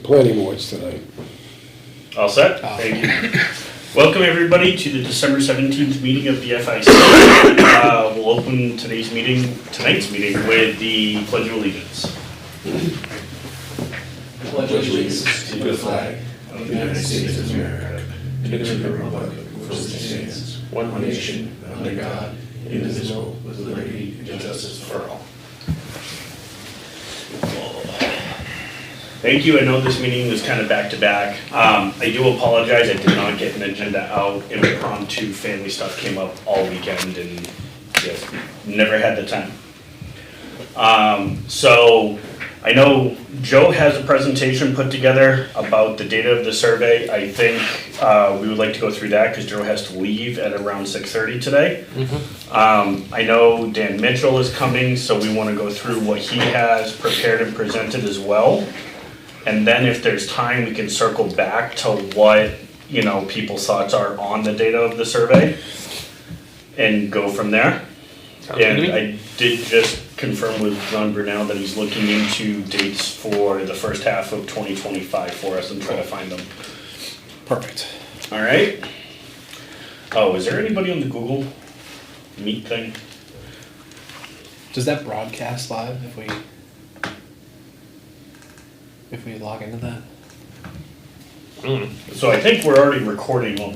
planning boards tonight. All set? Thank you. Welcome everybody to the December 17th meeting of the FIC. We'll open tonight's meeting with the Pledge of Allegiance. Pledge allegiance to the flag of the United States of America and to the republic for which it stands, one nation, under God, indivisible, with liberty and justice for all. Thank you. I know this meeting was kind of back to back. I do apologize. I did not get an agenda out. Impromptu family stuff came up all weekend and just never had the time. So I know Joe has a presentation put together about the data of the survey. I think we would like to go through that because Joe has to leave at around 6:30 today. I know Dan Mitchell is coming, so we want to go through what he has prepared and presented as well. And then if there's time, we can circle back to what, people's thoughts are on the data of the survey and go from there. And I did just confirm with John Brunel that he's looking into dates for the first half of 2025 for us and try to find them. Perfect. All right. Oh, is there anybody on the Google Meet thing? Does that broadcast live if we log into that? So I think we're already recording now.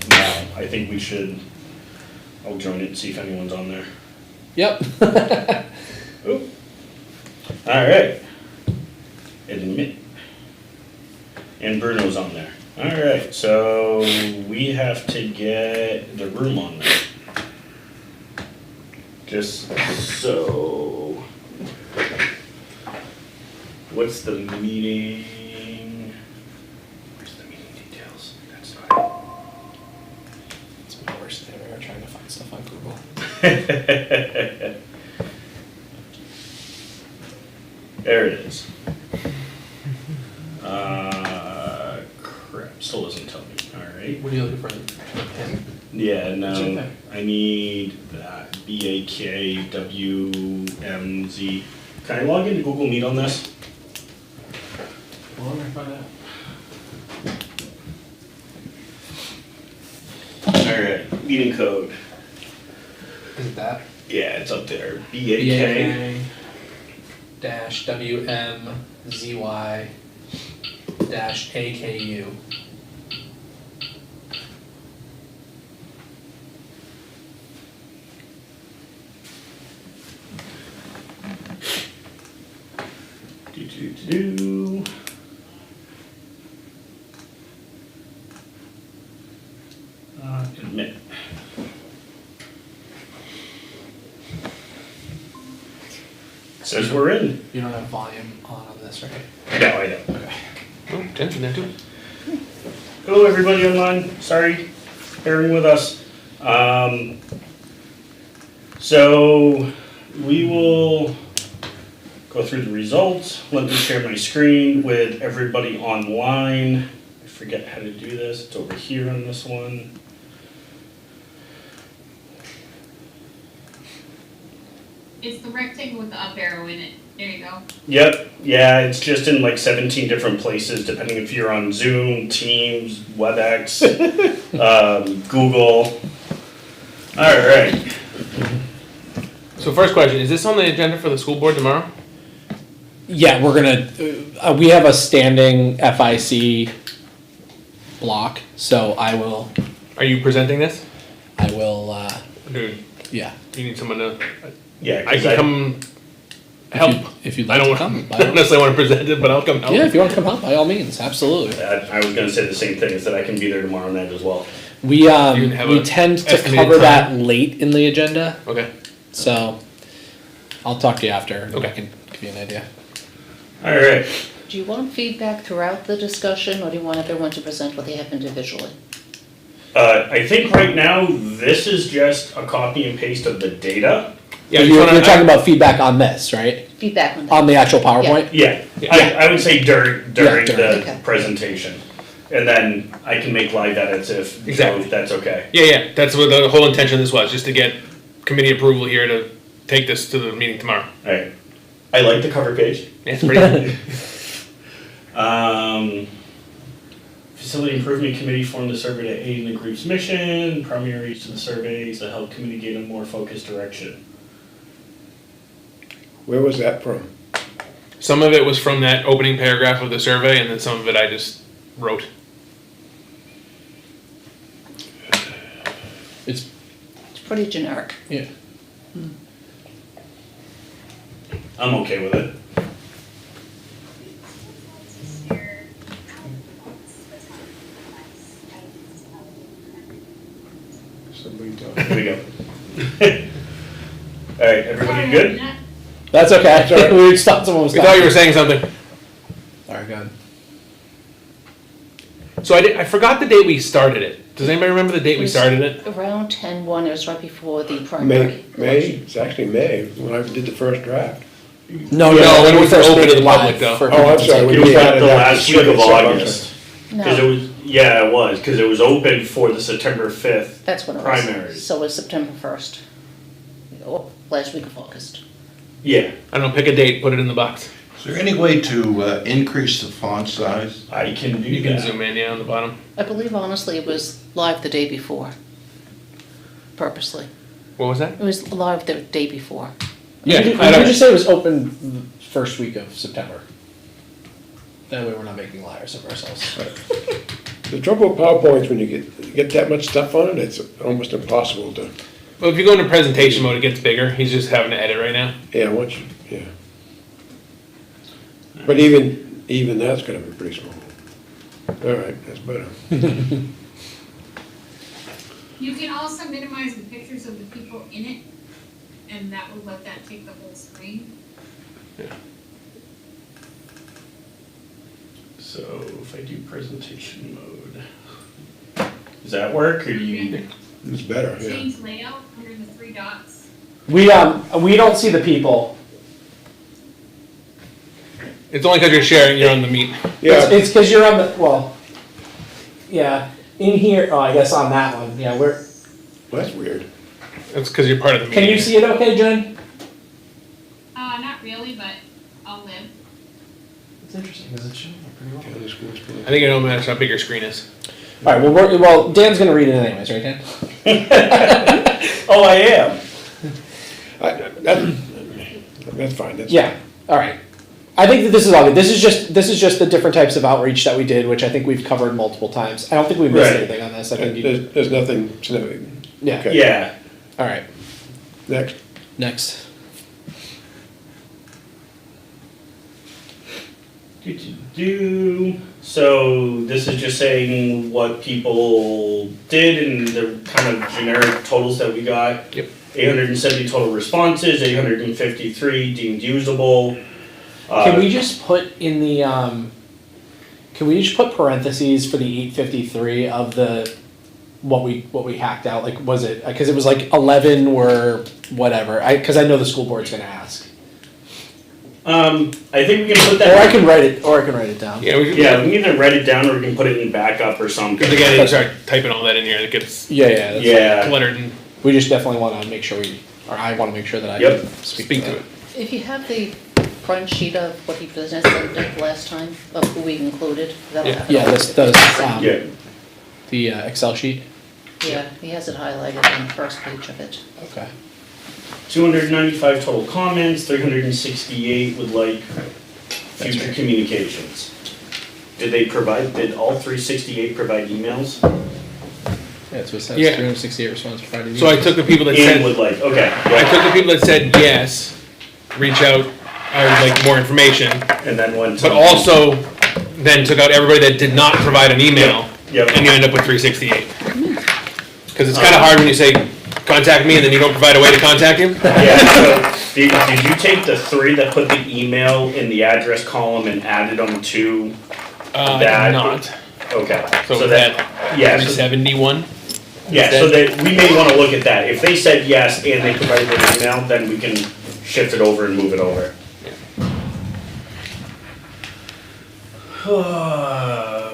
I think we should, I'll join it and see if anyone's on there. Yep. Oop. All right. Admit. And Bruno's on there. All right, so we have to get the room on there. Just so. What's the meeting? Where's the meeting details? That's not It's my worst day ever trying to find stuff on Google. There it is. Crap, still doesn't tell me. All right. What are you looking for? Yeah, no, Okay. I need that BAKWMZ. Can I log into Google Meet on this? Well, I'm gonna find out. All right, meeting code. Is it that? Yeah, it's up there. BAK. dash WMZY dash AKU. Do. Admit. Says we're in. You don't have volume on this, right? No, I don't. Okay. Oh, Jen's in there too. Hello, everybody online. Sorry, bearing with us. So we will go through the results. Let me share my screen with everybody online. I forget how to do this. It's over here on this one. It's the rectangle with the up arrow in it. There you go. Yep, yeah, it's just in like 17 different places, depending if you're on Zoom, Teams, WebEx, Google. All right. So first question, is this on the agenda for the school board tomorrow? Yeah, we're gonna. We have a standing FIC block, so I will. Are you presenting this? I will. Dude, Yeah. you need someone to, Yeah, I can come help. If you'd I like don't to come. I don't necessarily want to present it, but I'll come help. Yeah, if you want to come help, by all means, absolutely. I was gonna say the same thing, is that I can be there tomorrow night as well. We can have a tend to estimated cover that time. late in the agenda, Okay. so I'll talk to you after. And Okay. I can give you an idea. All right. Do you want feedback throughout the discussion, or do you want everyone to present what they have individually? I think right now, this is just a copy and paste of the data. Yeah, you're talking about feedback on this, right? Feedback on that? On the actual PowerPoint? Yeah, I would say during during. the Okay. presentation. And then I can make live edits if Exactly. if that's okay. Yeah, that's what the whole intention of this was, just to get committee approval here to take this to the meeting tomorrow. All right. I like the cover page. Yeah, it's pretty. Facility Improvement Committee formed the survey to aid in the group's mission. Primaries to the surveys to help communicate a more focused direction. Where was that from? Some of it was from that opening paragraph of the survey, and then some of it I just wrote. It's, It's pretty generic. yeah. I'm okay with it. Somebody talk. Here we go. All right, everybody good? That's okay. That's all right. We just thought someone was We thought you were saying something. Alright, go ahead. So I forgot the date we started it. Does anybody remember the date we started it? Around 10-1, it was right before the primary. May, it's actually May, when I did the first draft. No, No, when we first opened made to the live public, though. for Oh, I'm people to sorry, take we It a was did look. like the last week of August. Because it No, was, yeah, it was, because it was open for the September 5th. that's when it was. Primaries. So it was September 1st. Oh, last week of August. Yeah, I don't know, pick a date, put it in the box. Is there any way to increase the font size? I can do You can that. zoom in, yeah, on the bottom. I believe honestly it was live the day before. Purposely. What was that? It was live the day before. Yeah, We I don't- just say it was open the first week of September. That way we're not making liars of ourselves. The trouble with PowerPoints, when you get that much stuff on it, it's almost impossible to, Well, if you go into presentation mode, it gets bigger. He's just having to edit right now. yeah, once you, yeah. But even that's gonna be pretty small. All right, that's better. You can also minimize the pictures of the people in it, and that will let that take the whole screen. So if I do presentation mode, does that work or do you? It's better, yeah. Change layout under the three dots. We don't see the people. It's only because you're sharing, you're on the meet. Yeah, It's because you're on the, well, yeah, in here, oh, I guess on that one, yeah, we're, that's weird. It's because you're part of the meeting. can you see it okay, Jen? Not really, but I'll live. It's interesting, because it's showing up pretty well. Yeah, this one's pretty- I think it don't matter how big your screen is. Alright, well, Dan's gonna read it anyways, right, Dan? Oh, I am. That's fine, that's. Yeah, alright. I think that this is all good. This is just the different types of outreach that we did, which I think we've covered multiple times. I don't think we missed Right. anything on this. I think you, There's nothing significant. yeah. Okay. Yeah. Alright, Next. next. So this is just saying what people did and the kind of generic totals that we got. Yep. 870 total responses, 853 deemed usable. Can we just put in the, can we just put parentheses for the 853 of the, what we hacked out? Like, was it, because it was like 11 were whatever, because I know the school board's gonna ask. I think we can put Or that. I can write it down. Yeah, we Yeah, we can either write it down or we can put it in backup or something. Because again, you start typing all that in here, it gets Yeah, yeah, that's Yeah. cluttered and We just definitely wanna make sure or I wanna make sure that I Yep. speak speak to to that. it. If you have the front sheet of what he presented last time, of who we included, that'll Yeah. have it Yeah, all. this does, Yeah. the Excel sheet. Yeah, he has it highlighted on the first page of it. Okay. 295 total comments, 368 would like future communications. Did all 368 provide emails? Yeah, so it says Yeah. 368 responses provided. So I took the people that And said, would like, okay, I yeah, took the people that said yes, reach out, I would like more information, and then went to. but also then took out everybody that did not provide an email, Yep. and you end up with 368. Because it's kind of hard when you say, contact me, and then you don't provide a way to contact him. Yeah, so did you take the three that put the email in the address column and added them to, I That- did not. okay. So that, Yeah, so 371. yeah, so that, we may wanna look at that. If they said yes and they provided an email, then we can shift it over and move it over.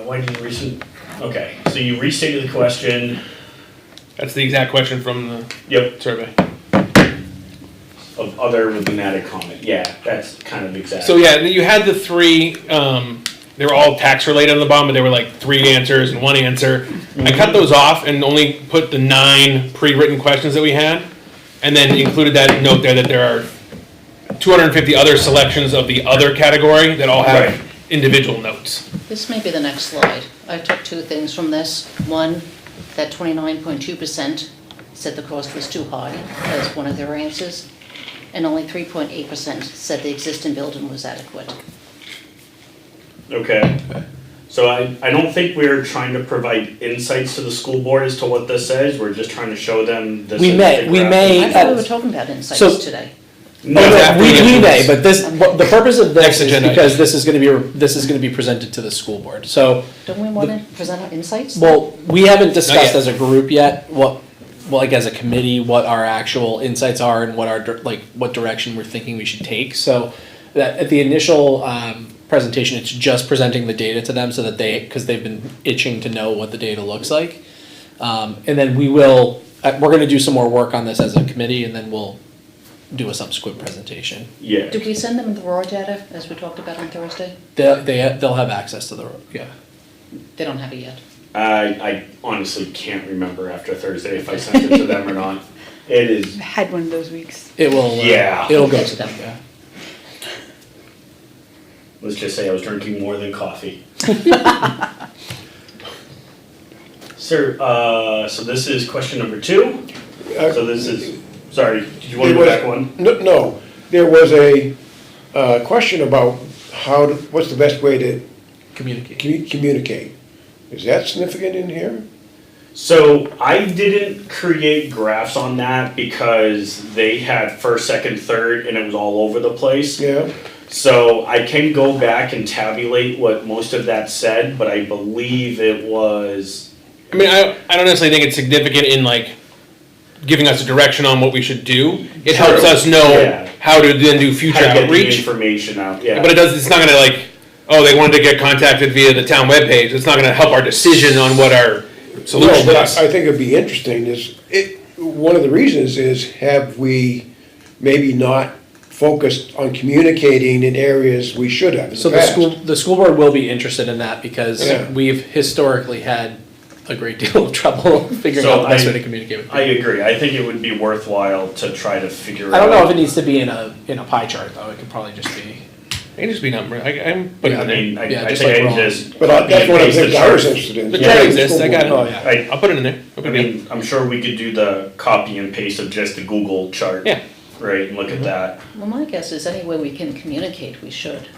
Why do you okay, so you restated the question, That's the exact question from the yep, survey. of other with an added comment, yeah, that's kind of exact. So yeah, you had the three they were all tax related on the bottom, but they were like 3 answers and 1 answer. I cut those off and only put the 9 pre-written questions that we had, and then included that note there that there are 250 other selections of the other category that all have Right. individual notes. This may be the next slide. I took 2 things from this. One, that 29.2% said the cost was too high as one of their answers, and only 3.8% said the existing building was adequate. Okay. So I don't think we're trying to provide insights to the school board as to what this says, we're just trying to show them this. We is may- the we graph. may- I thought we were talking about insights So- today. No, It's after We the may, influence. but the purpose of this Next is agenda. because this is gonna be presented to the school board, so. Don't we want to present our insights? Well, we haven't discussed yet. as a group yet, well, like as a committee, what our actual insights are and what what direction we're thinking we should take, so. That, at the initial, presentation, it's just presenting the data to them so that cause they've been itching to know what the data looks like. And then we're gonna do some more work on this as a committee, and then we'll do a subsequent presentation. Yeah. Did we send them the raw data, as we talked about on Thursday? They'll have access to yeah. They don't have it yet. I honestly can't remember after Thursday if I sent it to them or not. It is, Had one of those weeks. It will, Yeah. it'll go to them, yeah. let's just say I was drinking more than coffee. Sir, so this is question number 2. So this is, sorry, did you want to go back one? No, there was a question about what's the best way to Communicate. communicate. Is that significant in here? So I didn't create graphs on that because they had first, second, third, and it was all over the place. Yeah, So I can go back and tabulate what most of that said, but I believe it was, I mean, I don't necessarily think it's significant in like giving us a direction on what we should do. It True. helps us know Yeah. how to then do how future to get the outreach. information out, yeah. But it's not gonna like, oh, they wanted to get contacted via the town webpage. It's not gonna help our decision on what our no, solution but is. I think it'd be interesting one of the reasons is, have we maybe not focused on communicating in areas we should have in So the the past? the school board will be interested in that because Yeah. we've historically had a great deal of trouble figuring So out the best I- way to communicate with I people. agree, I think it would be worthwhile to try to figure out. I don't know if it needs to be in a pie chart though, it could probably just be. It can just be number. I'm putting I it in there. mean, Yeah, I just think like I we're can all- just. But copy that's and one of the paste things I chart. was interested in. The Yeah, chart the exists, school I got it. board. Oh, yeah. I, I'll put it in there. No I big deal. mean, I'm sure we could do the copy and paste of just the Google chart. Yeah. Right, and look at that. Well, my guess is any way we can communicate, we should.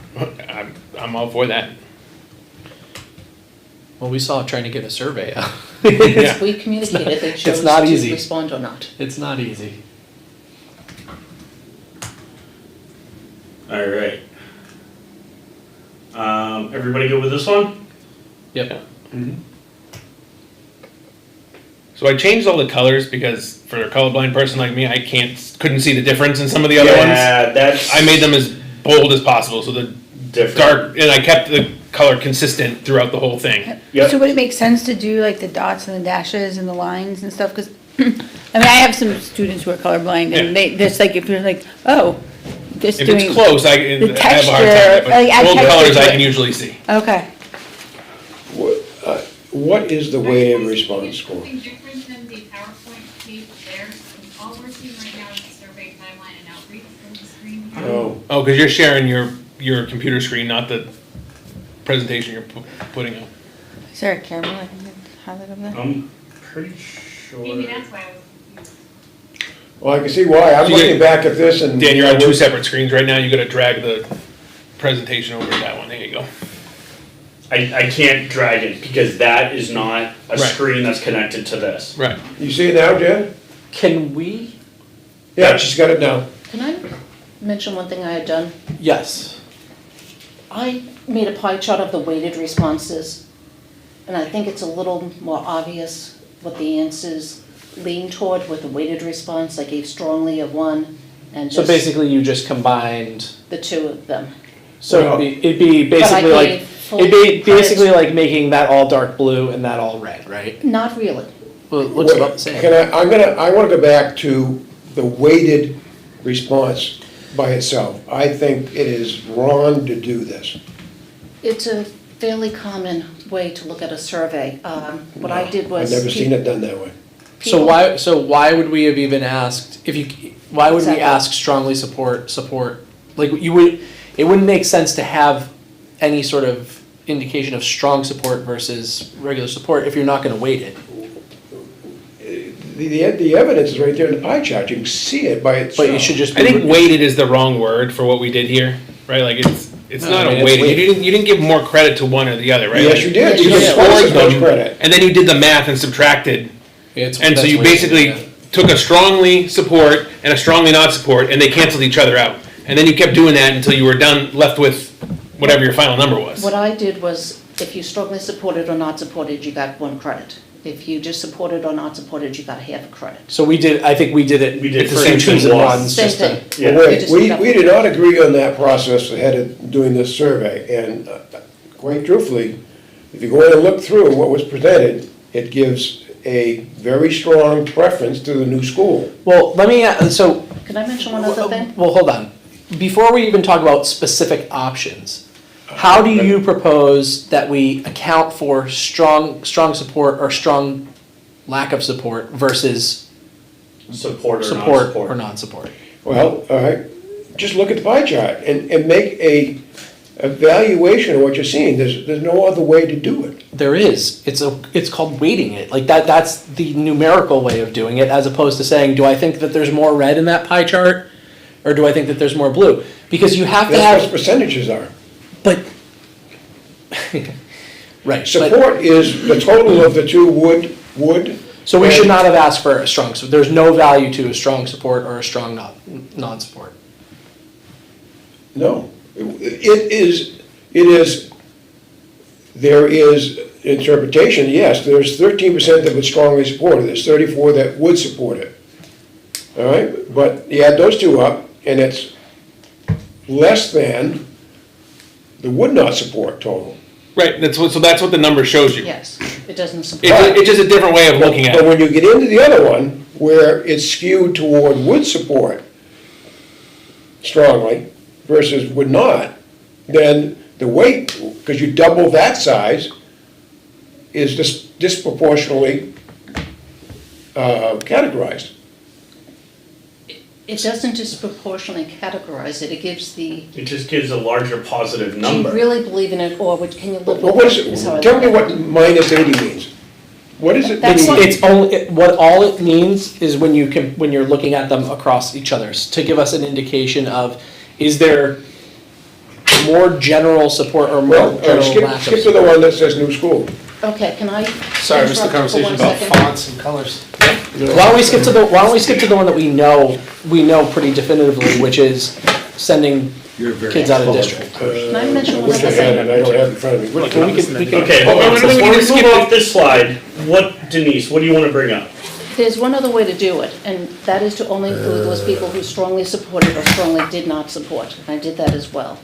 I'm all for that. Well, we saw trying to get a survey out. Yeah. If we communicated, they it's chose not to easy. respond or not. It's not easy. All right. Everybody good with this one? Yep. So I changed all the colors because for a colorblind person like me, I couldn't see the difference in some of the other ones. Yeah, that's. I made them as bold as possible, so the different. dark, and I kept the color consistent throughout the whole thing. Yep. So would it make sense to do like the dots and the dashes and the lines and stuff? Because, I mean, I have some students who are colorblind Yeah. and just like, if you're like, oh, just If doing. it's close, I have a hard texture, time, like, add but bold texture colors to I it. can usually see. Okay. What is the way of response score? Something different than the PowerPoint page there. All we're seeing right now is the survey timeline and outreach from the screen. Oh, Oh, because you're sharing your computer screen, not the presentation you're putting up. Is there a camera I can highlight over there? I'm pretty sure. Maybe that's why I was confused. well, I can see why. I'm So you looking get- back at this and. Dan, you're on 2 separate screens right now. You gotta drag the presentation over to that one. There you go. I can't drag it because that is not a Right. screen that's connected to this. Right. You see it now, Jen? Can we? Yeah, she's got it now. Can I mention one thing I had done? Yes. I made a pie chart of the weighted responses, and I think it's a little more obvious what the answers lean toward with the weighted response. I gave strongly a 1 and So just basically you just combined, the 2 of them. so it'd be basically But I like, gave full it'd be credit. basically like making that all dark blue and that all red, right? Not really. Well, it looks about the same. I wanna go back to the weighted response by itself. I think it is wrong to do this. It's a fairly common way to look at a survey. What I did was. I've never seen it done that way. So why would we have even asked, why would we Exactly. ask strongly support? Like, it wouldn't make sense to have any sort of indication of strong support versus regular support if you're not gonna weight it. The evidence is right there in the pie chart, you can see it by itself. But you should just be. I think weighted is the wrong word for what we did here, right? Like it's No, not I mean, a it's weighted. weighted. You didn't give more credit to one or the other, right? Yes, Like, you did, you you did. just scored scored much them, credit. and then you did the math and subtracted. And so that's you weighted, basically yeah. took a strongly support and a strongly not support, and they canceled each other out. And then you kept doing that until you were left with whatever your final number was. What I did was, if you strongly supported or not supported, you got 1 credit. If you just supported or not supported, you got half a credit. So I think we did it. We did for the same twos thing and once. ones, Same just to- thing. Yeah. Well, You wait, just we got- did not agree on that process ahead of doing this survey, and quite truthfully, if you go in and look through what was presented, it gives a very strong preference to the new school. Well, let me, so, Can I mention one other thing? well, hold on. Before we even talk about specific options, how do you propose that we account for strong support or strong lack of support versus Support or support non-support. or non-support? Well, all right, just look at the pie chart and make a evaluation of what you're seeing. There's no other way to do it. There is. It's called weighting it. Like that's the numerical way of doing it, as opposed to saying, do I think that there's more red in that pie chart, or do I think that there's more blue? Because you have to That's what have, percentages are. but right. But, Support is the total of the two wood. so we should and- not have asked for a strong. So there's no value to a strong support or a strong non-support. No, there is interpretation, yes, there's 13% that would strongly support it, there's 34 that would support it. All right, but you add those two up, and it's less than the would not support total. Right. So that's what the number shows you. Yes, it doesn't support. It's just a different way of looking at But it. when you get into the other one, where it's skewed toward would support strongly versus would not, then the weight, because you double that size, is disproportionately categorized. It doesn't disproportionately categorize it, it gives the, It just gives a larger positive do you number. really believe in it, or can you live Well, with what is it? how I it, tell look me at what it. minus 80 means. What is it? That's mean? what- It's only what all it means is when you're looking at them across each other's to give us an indication of, is there more general support or more Well, general lack of skip to support? the one that says new school. Okay, can I? Sorry, I missed the interrupt for conversation one about second? fonts and colors. Why don't we skip to the one that we know pretty definitively, which is sending kids out of district. Can I mention one Which I other had thing? and I don't have in front of me. Which Well, one? we can- Okay, hold on, Why don't we before we just move skip off this slide, Denise, what do you want to bring up? There's one other way to do it, and that is to only include those people who strongly supported or strongly did not support. I did that as well.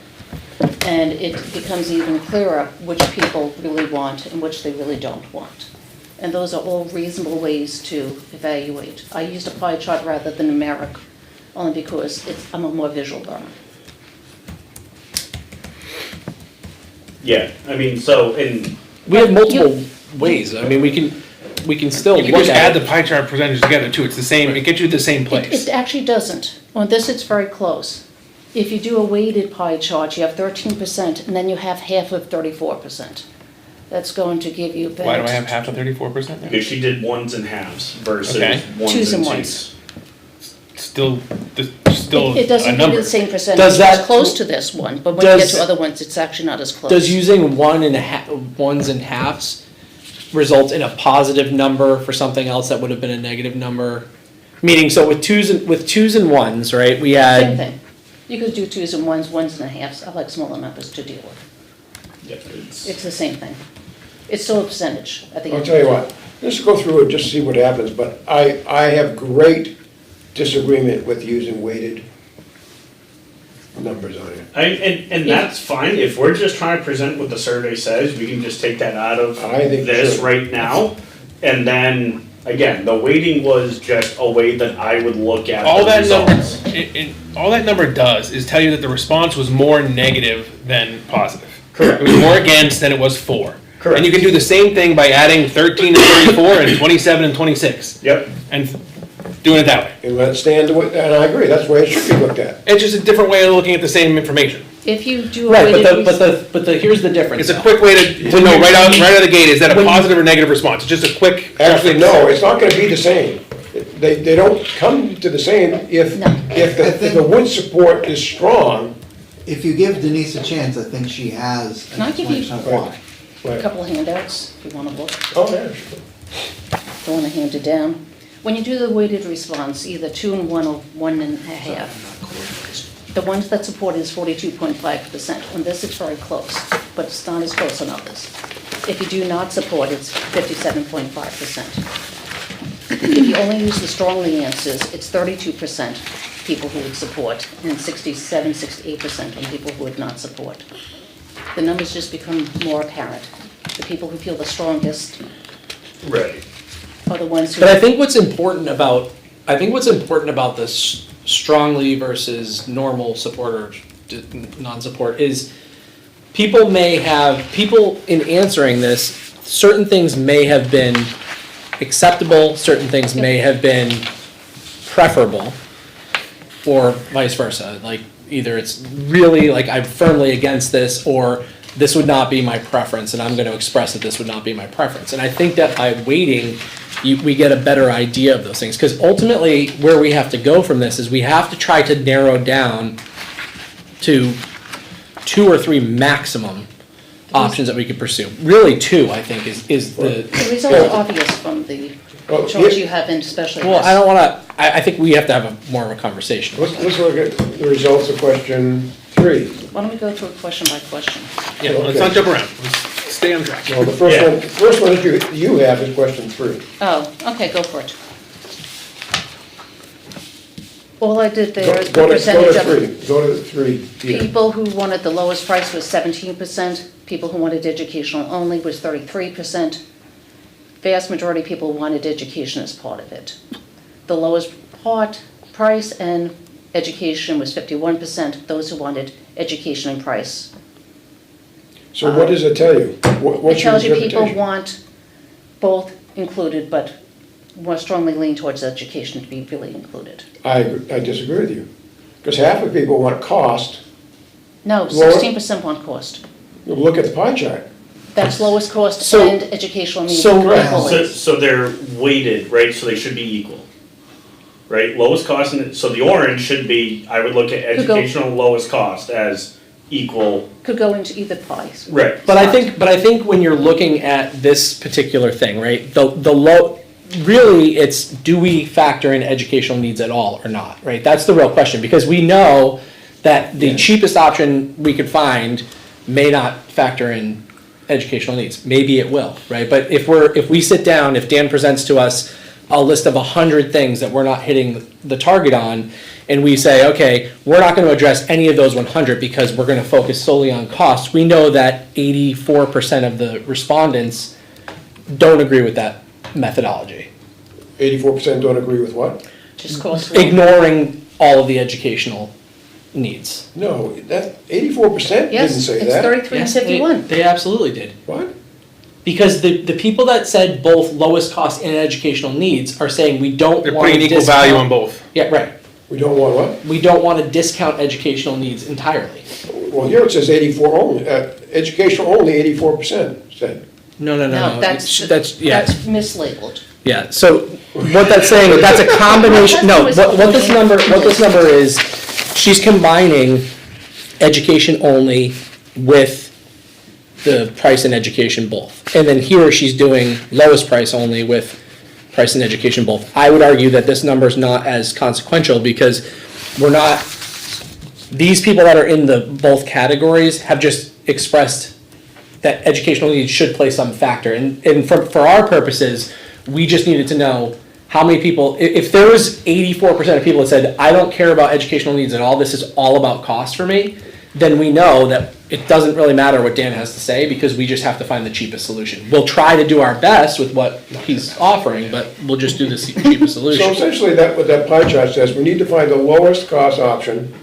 And it becomes even clearer which people really want and which they really don't want. And those are all reasonable ways to evaluate. I used a pie chart rather than numeric, only because I'm a more visual learner. Yeah, I mean, so, in, We have multiple ways. I mean, we can still You can look just add at the it. pie chart percentage together too. It's the same. It gets you to the same place. It actually doesn't. On this, it's very close. If you do a weighted pie chart, you have 13%, and then you have half of 34%. That's going to give you about. Why do I have half of 34%? because she did ones and halves versus Okay. ones Twos and and twos. Still It doesn't a give number. you the same percentage, Does that- it's close to this one, but when you get Does- to other ones, it's actually not as close. Does using ones and halves result in a positive number for something else that would have been a negative number? Meaning, so with twos and ones, right? We Same had thing. You could do twos and ones and a halves. I like smaller numbers to deal with. Yeah, It's the same thing. It's still a percentage at the end. I'll tell you what, let's go through it, just see what happens, but I have great disagreement with using weighted numbers on it. And that's fine, if we're just trying to present what the survey says, we can just take that out of I think we this should. right now. And then, again, the weighting was just a way that I would look at All the that number, results. all that number does is tell you that the response was more negative than positive. Correct. It was more against than it was for. Correct. And you can do the same thing by adding 13 and 34 and 27 and 26, Yep, and doing it that way. And let it stand, and I agree, that's the way it should be looked at. It's just a different way of looking at the same information. If you do a Right, weighted but the, here's the difference. It's a though. quick way to know right out of the gate, is that a When you- positive or negative response? It's just a quick. Actually, no, it's not gonna be the same. They don't come to the same if, No. if the wood support is strong. If you give Denise a chance, I think she has Can an I give you- explanation of why. a couple of handouts, if you want to look. Oh, yeah. Don't want to hand it down. When you do the weighted response, either 2 and 1 or 1.5, the ones that support is 42.5%. On this, it's very close, but it's not as close on others. If you do not support, it's 57.5%. If you only use the strongly answers, it's 32% people who would support, and 67, 68% on people who would not support. The numbers just become more apparent. The people who feel the strongest right. are the ones who. But I think what's important about this strongly versus normal support or non-support is people in answering this, certain things may have been acceptable, certain things may have been preferable, or vice versa. Like either it's really like I'm firmly against this, or this would not be my preference, and I'm going to express that this would not be my preference. And I think that by waiting, we get a better idea of those things. Because ultimately, where we have to go from this is we have to try to narrow down to 2 or 3 maximum options that we could pursue. Really 2, I think, is the... The results are obvious from the Well, charts here- you have in especially Well, this. I don't want to... I think we have to have more of a conversation. Let's look at the results of question 3. Why don't we go through question by question? Yeah, let's not jump around. Let's stay on track. Well, the first one that you have is question 3. Oh, okay, go for it. All I did there is the Go to percentage of 3, go to 3. Yeah. people who wanted the lowest price was 17%, people who wanted educational only was 33%. Vast majority of people wanted education as part of it. The lowest price and education was 51%, those who wanted education and price. So what does it tell you? It What's your tells you people interpretation? want both included, but more strongly lean towards education to be really included. I disagree with you. Because half of people want cost. No, Laura? 16% want cost. Look at the pie chart. That's lowest cost So- and educational needs. so- equally. So they're weighted, right, so they should be equal. Right, lowest cost, so the orange should be, I would look at Could go- educational lowest cost as equal, Could go into either pies. right. But I think when you're looking at this particular thing, right, the low, really it's, do we factor in educational needs at all or not, right? That's the real question, because we know that the cheapest option we could find may not factor in educational needs. Maybe it will, right? But if we sit down, if Dan presents to us a list of 100 things that we're not hitting the target on, and we say, okay, we're not going to address any of those 100 because we're going to focus solely on costs, we know that 84% of the respondents don't agree with that methodology, 84% don't agree with what? Just cost. ignoring all of the educational needs. No, that 84% didn't Yes, say it's that. 33 and 51. They absolutely did. What? Because the people that said both lowest cost and educational needs are saying we don't They're want to putting discount. equal value on both. Yeah, right. We don't want what? We don't want to discount educational needs entirely. Well, here it says 84 only, educational only 84% said. No. No, That's that's mislabeled. Yeah, so what that's saying, is that's a combination, no, what this number is, she's combining education only with the price and education both. And then here she's doing lowest price only with price and education both. I would argue that this number is not as consequential because these people that are in the both categories have just expressed that educational needs should play some factor. And for our purposes, we just needed to know how many people, if there was 84% of people that said, I don't care about educational needs at all, this is all about cost for me, then we know that it doesn't really matter what Dan has to say because we just have to find the cheapest solution. We'll try to do our best with what he's offering, but we'll just do the cheapest So solution. essentially, what that pie chart says, we need to find the lowest cost option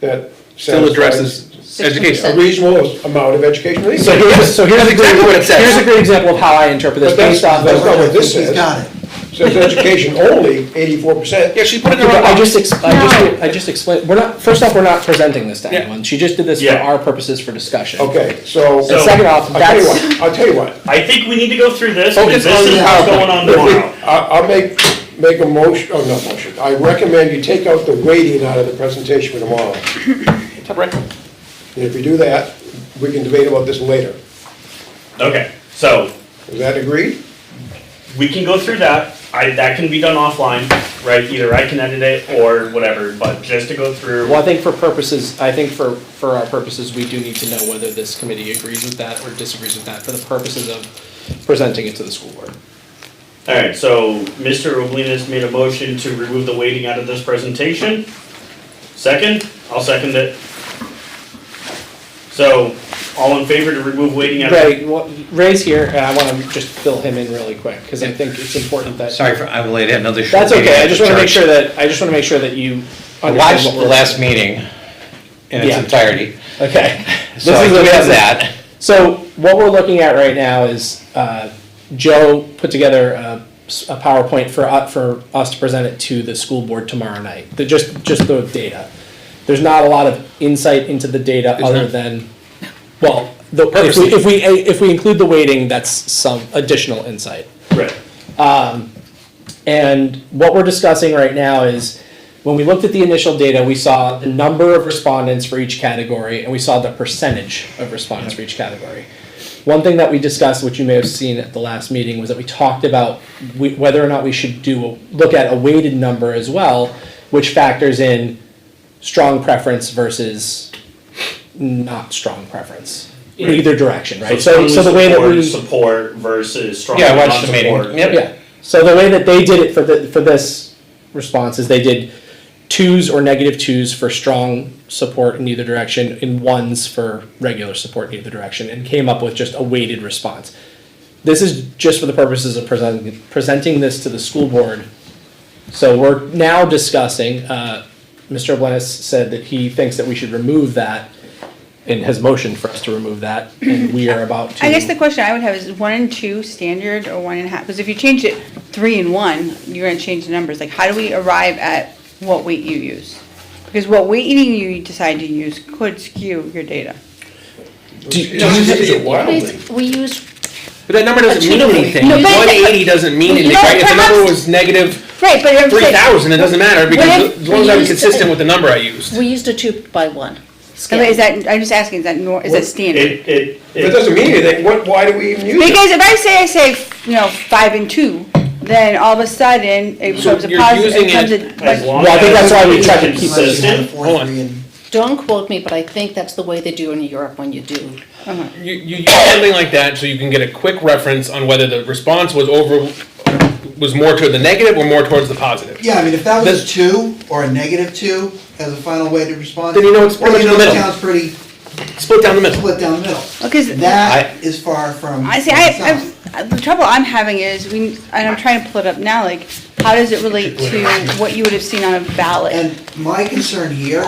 that Still satisfies, addresses Education. A reasonable amount of educational So income. here's That's exactly what it says. Here's a great example of how I interpret this But that's- based off that's of. not what this He's says. got it. Says education only, 84%. Yeah, she put it in the But wrong I box. I just explained, first off, we're not presenting this to Yeah. anyone. She just did this for Yeah. our purposes for discussion. Okay, so. And second off, I'll tell you what. I think we need to go through this, Focus because this on is the what's PowerPoint. going on If we- tomorrow. I'll make a motion, oh, not motion, I recommend you take out the weighting out of the presentation for tomorrow. Top right. And if you do that, we can debate about this later. Okay, so Is that agreed? we can go through that. That can be done offline, right? Either I can edit it or whatever, but just to go through. Well, I think for our purposes, we do need to know whether this committee agrees with that or disagrees with that for the purposes of presenting it to the school board. All right, so Mr. Oblinas made a motion to remove the weighting out of this presentation. Second? I'll second it. So, all in favor to remove weighting out of? Ray, Ray's here, and I want to just fill him in really quick, because I think it's important that. Sorry for, I'm late, I had another short That's meeting okay, I at just the want to make church. sure that you I understand watched what the we're. last meeting in its Yeah. entirety, Okay. so This I is do have amazing. that. So what we're looking at right now is Joe put together a PowerPoint for us to present it to the school board tomorrow night. Just the data. There's not a lot of insight into the data Isn't other there? than, well, if we include the weighting, that's some additional insight. Right. And what we're discussing right now is, when we looked at the initial data, we saw the number of respondents for each category, and we saw the percentage of respondents for each category. One thing that we discussed, which you may have seen at the last meeting, was that we talked about whether or not we should look at a weighted number as well, which factors in strong preference versus not strong preference in either direction, right? So the way that Support versus strong Yeah, I watched the non-support. meeting. Yep. yeah. So the way that they did it for this response is they did 2s or -2s for strong support in either direction and 1s for regular support in either direction, and came up with just a weighted response. This is just for the purposes of presenting this to the school board. So we're now discussing, Mr. Oblenis said that he thinks that we should remove that and has motioned for us to remove that, and we are about to. I guess the question I would have is 1 and 2 standard or 1.5? Because if you change it 3 and 1, you're gonna change the numbers. Like, how do we arrive at what weight you use? Because what weighting you decide to use could skew your data. Use it wildly. We use, But that number doesn't mean anything. No, but- 180 doesn't mean anything, No, right? If the number perhaps- was negative Right, but I'm saying, 3,000, it doesn't matter, because What if as long as we I'm used- consistent with the number I used. we used a 2-by-1 scale. okay, is that, I'm just asking, is that standard? That doesn't mean anything, why do we even use it? Because if I say, 5 and 2, then all of a sudden, it So becomes a you're positive, using it becomes it a, As like, long Well, I think as that's why we it's tried to keep it consistent. Hold on. Don't quote me, but I think that's the way they do in Europe when you do. You use something like that so you can get a quick reference on whether the response was more toward the negative or more towards the positive. Yeah, I mean, if that was This- 2 or a -2 as a final weighted response. Then you know it's pretty well, much in the it middle. sounds pretty Split down the middle. split down the middle. because That is far from. I see, the trouble I'm having is, and I'm trying to pull it up now, like, how does it relate to what you would have seen on a ballot? And my concern here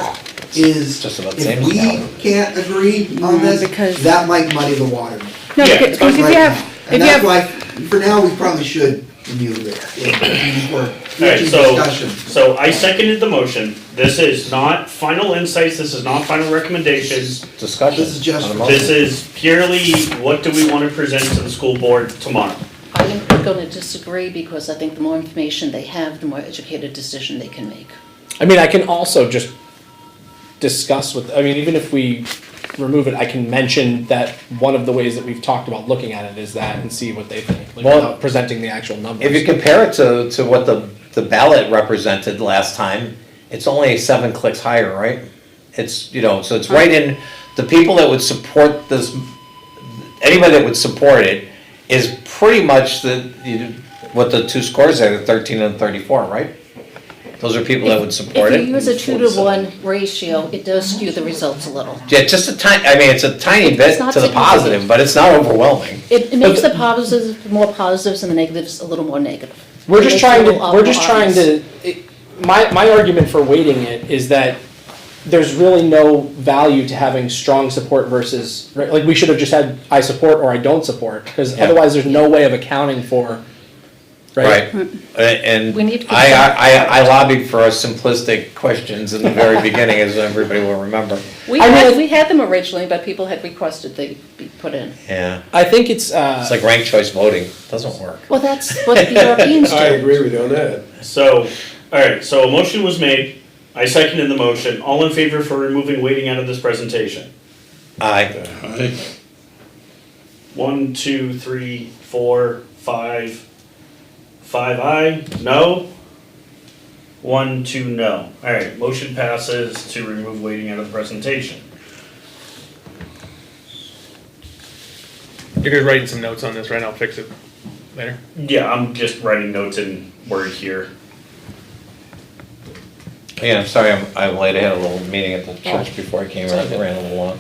is Just about the if same as we now. can't agree on this, because- that might muddy the water. No, Yeah, because Right if you now. have, And if you that's have, why, for now, we probably should remove it. We're Alright, discussion. so I seconded the motion. This is not final insights, this is not final recommendations. Discussion. This is just- on the motion. This is purely, what do we want to present to the school board tomorrow? I'm going to disagree because I think the more information they have, the more educated decision they can make. I mean, I can also just discuss even if we remove it, I can mention that one of the ways that we've talked about looking at it is that and see what they think, like, Well, without presenting the actual numbers. If you compare it to what the ballot represented last time, it's only 7 clicks higher, right? It's, so it's right in, the people that would support this, anybody that would support it is pretty much what the 2 scores are, the 13 and 34, right? Those are people that would support If you it. use a 2-to-1 ratio, it does skew the results a little. Yeah, just a tiny, it's a tiny bit It's not to the significant. positive, but it's not overwhelming. It makes the positives more positives and the negatives a little more negative. We're It just makes it trying a to, little we're just trying obvious. to, my argument for weighting it is that there's really no value to having strong support versus, right, like, we should have just had I support or I don't support, because Yeah. otherwise there's no way of accounting for, right? And We need to put I lobbied for simplistic questions in the very beginning, as everybody will remember. We I mean, had, we had them originally, but people had requested they be put in. Yeah, I think it's, it's like ranked choice voting, doesn't work. Well, that's what the Europeans do. I agree with you on that. So, alright, so a motion was made, I seconded the motion, all in favor for removing weighting out of this presentation? Aye. 1, 2, 3, 4, 5. 5 aye, no? 1, 2, no. Alright, motion passes to remove weighting out of the presentation. You're just writing some notes on this, right? I'll fix it later. Yeah, I'm just writing notes in Word here. Yeah, I'm sorry, I'm late, I had a little meeting at the church before I came, I ran a little long.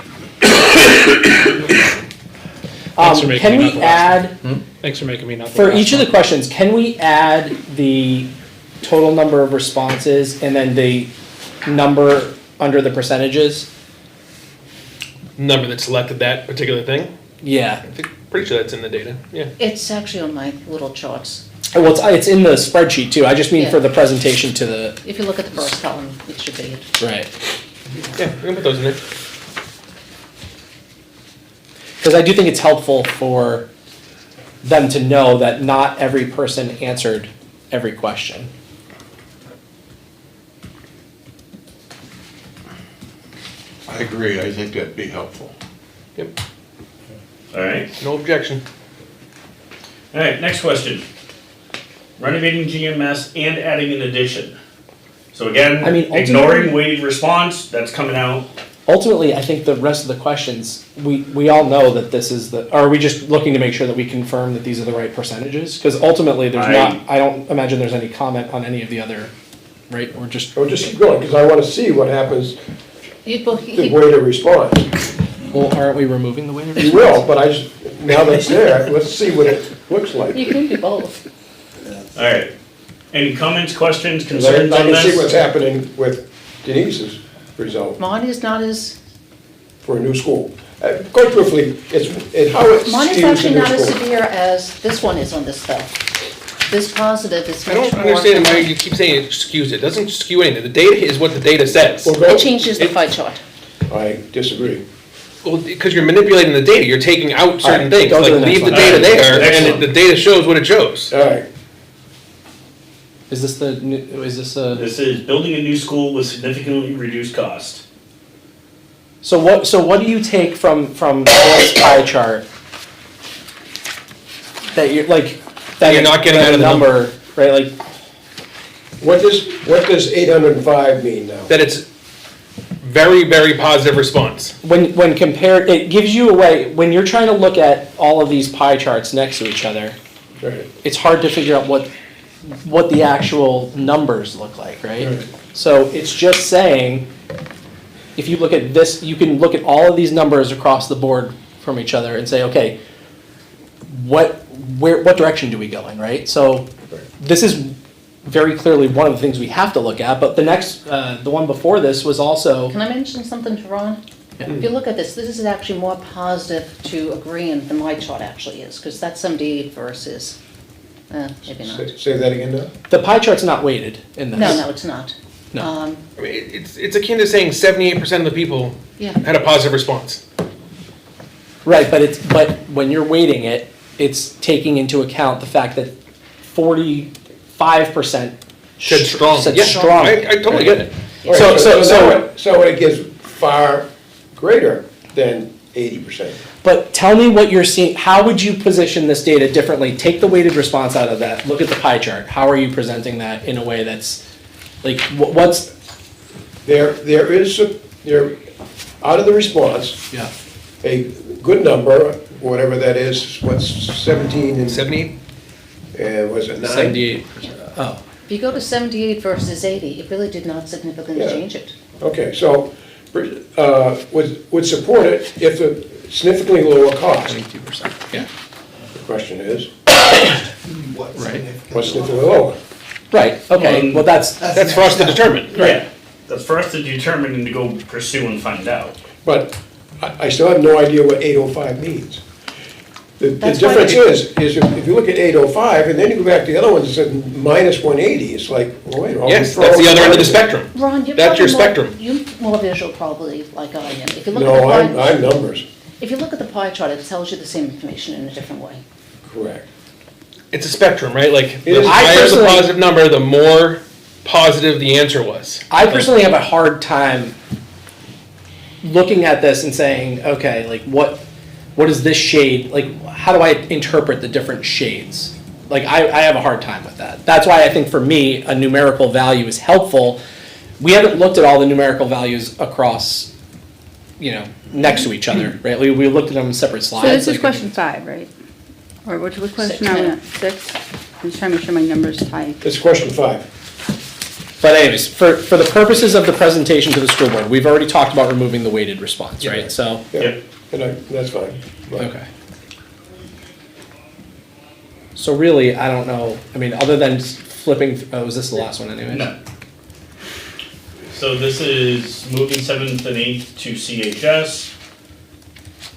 Thanks for making can me we not the last add, Thanks for making me not. for each of the questions, can we add the total number of responses and then the number under the percentages? Number that selected that particular thing. Yeah. I think, pretty sure that's in the data, yeah. It's actually on my little charts. Well, it's in the spreadsheet too, I just mean for Yeah. the presentation to the, If you look at the first column, it should be it. right. Yeah, we can put those in there. Because I do think it's helpful for them to know that not every person answered every question. I agree, I think that'd be helpful. Yep, Alright, no objection. alright, next question. Renovating GMS and adding an addition. So again, I mean, ignoring weighted response, that's coming out. Ultimately, I think the rest of the questions, we all know that this is the, or are we just looking to make sure that we confirm that these are the right percentages? Because ultimately, there's not, I don't imagine there's any comment on any of the other, right, or just, Or just keep going, because I want to see what happens, Well, the way to respond. well, aren't we removing the weighted You response? will, but I just, now that it's there, let's see what it looks like. You can do both. Alright, any comments, questions, 'Cause I concerns on can see what's this? happening with Denise's result Mine is not as, for a new school. Quite truthfully, how it mine is skews actually the new not as school. severe as this one is on this stuff. This positive is I much don't more. understand why you keep saying it skews it, doesn't skew anything, the data is what the data says. Well, It go, changes the pie chart. I disagree. Well, because you're manipulating the data, you're taking out certain Alright, things, go to like the next leave the one. data Alright, there, excellent. and the data shows what it shows. All right, Is this the, new- is this a, This is building a new school with significantly reduced cost. so what do you take from this pie chart? That you're, like, that You're not getting that out of the number, right, like, what does 805 mean now? That it's very, very positive response. when compared, it gives you a way, when you're trying to look at all of these pie charts next to each other, Right. it's hard to figure out what the actual numbers look like, right? Right. So it's just saying, if you look at this, you can look at all of these numbers across the board from each other and say, okay, what direction do we go in, right? So this is very clearly one of the things we have to look at, but the next, the one before this was also, Can I mention something to Ron? Yeah. If you look at this is actually more positive to agreeing than my chart actually is, because that's 78 versus, maybe not. Say that again now? the pie chart's not weighted in this. No, it's not. No. I mean, it's akin to saying 78% of the people Yeah. had a positive response. Right, but when you're weighting it, it's taking into account the fact that 45% Said strong. Said Yeah, strong. I totally get it. All right, So it gives far greater than 80%. But tell me what you're seeing, how would you position this data differently? Take the weighted response out of that, look at the pie chart. How are you presenting that in a way that's, like, what's? There is, out of the response, Yeah. a good number, whatever that is, what's 17 and, 78? was it 9? 78%. Oh, If you go to 78 versus 80, it really did not significantly Yeah. change it. Okay, so, would support it if a significantly lower cost. 22%, yeah. The question is, What's Right. significant? what's significantly lower? Right, okay, well, that's, That's for us to determine. Yeah, That's for us to determine and to go pursue and find out. But I still have no idea what 805 means. The That's why difference is if you look at 805 and then you go back to the other ones, it said minus 180, it's like, well, wait. Yes, that's the other end of the spectrum. Ron, you're That's your probably spectrum. You're more visual probably like I am. If you look No, at the I'm numbers, if you look at the pie chart, it tells you the same information in a different way. correct. It's a spectrum, right? Like, It the is. I higher the personally- positive number, the more positive the answer was. I personally have a hard time looking at this and saying, okay, like what is this shade? Like, how do I interpret the different shades? Like, I have a hard time with that. That's why I think for me, a numerical value is helpful. We haven't looked at all the numerical values across, next to each other, right? We looked at them in separate So slides. this is like- question 5, right? Or which question Six now? now. 6? I'm just trying to make sure my numbers tie. It's question 5. But anyways, for the purposes of the presentation to the school board, we've already talked about removing the weighted response, right? So, Yeah, Yep. and that's fine. But okay. So really, I don't know, I mean, other than flipping, was this the last one anyway? No. So this is moving 7th and 8th to CHS,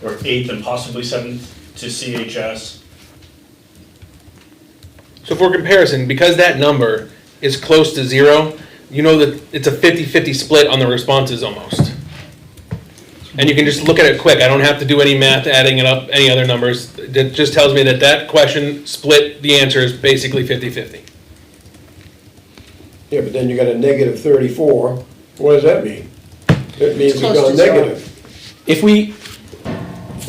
or 8th and possibly 7th to CHS. So for comparison, because that number is close to 0, you know that it's a 50-50 split on the responses almost. And you can just look at it quick. I don't have to do any math, adding it up, any other numbers. It just tells me that question split, the answer is basically 50-50. Yeah, but then you got a negative 34, what does that mean? It means it's close gone to zero. negative. If we,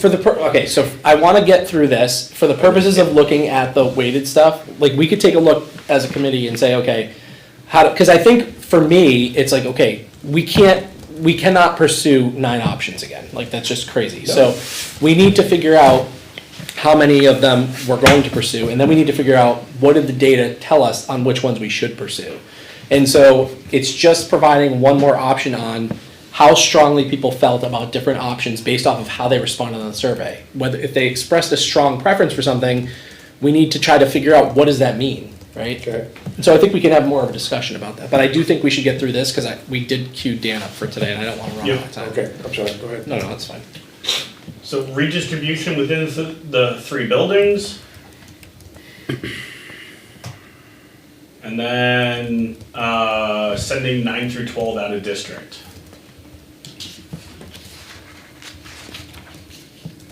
okay, so I want to get through this, for the purposes of looking at the weighted stuff, like, we could take a look as a committee and say, okay, because I think for me, it's like, okay, we cannot pursue 9 options again, like, that's just crazy. So we need to figure out how many of them we're going to pursue, and then we need to figure out what did the data tell us on which ones we should pursue. And so it's just providing one more option on how strongly people felt about different options based off of how they responded on the survey. Whether, if they expressed a strong preference for something, we need to try to figure out what does that mean, right? Okay. And so I think we can have more of a discussion about that, but I do think we should get through this, because we did queue Dan up for today, and I don't want to run out of time. Okay, I'm sorry, go ahead. No, that's fine. So redistribution within the 3 buildings. And then sending 9 through 12 out of district.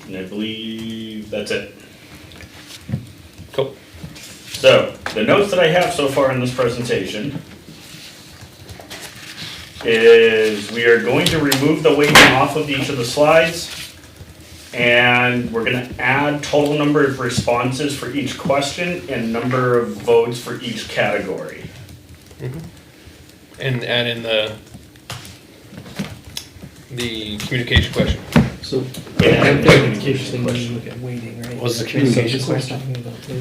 And I believe that's it. Cool. So, the notes that I have so far in this presentation is we are going to remove the weighting off of each of the slides, and we're gonna add total number of responses for each question and number of votes for each category. And add in the communication question. So, And interesting when you look at weighting, right? What was the communication question?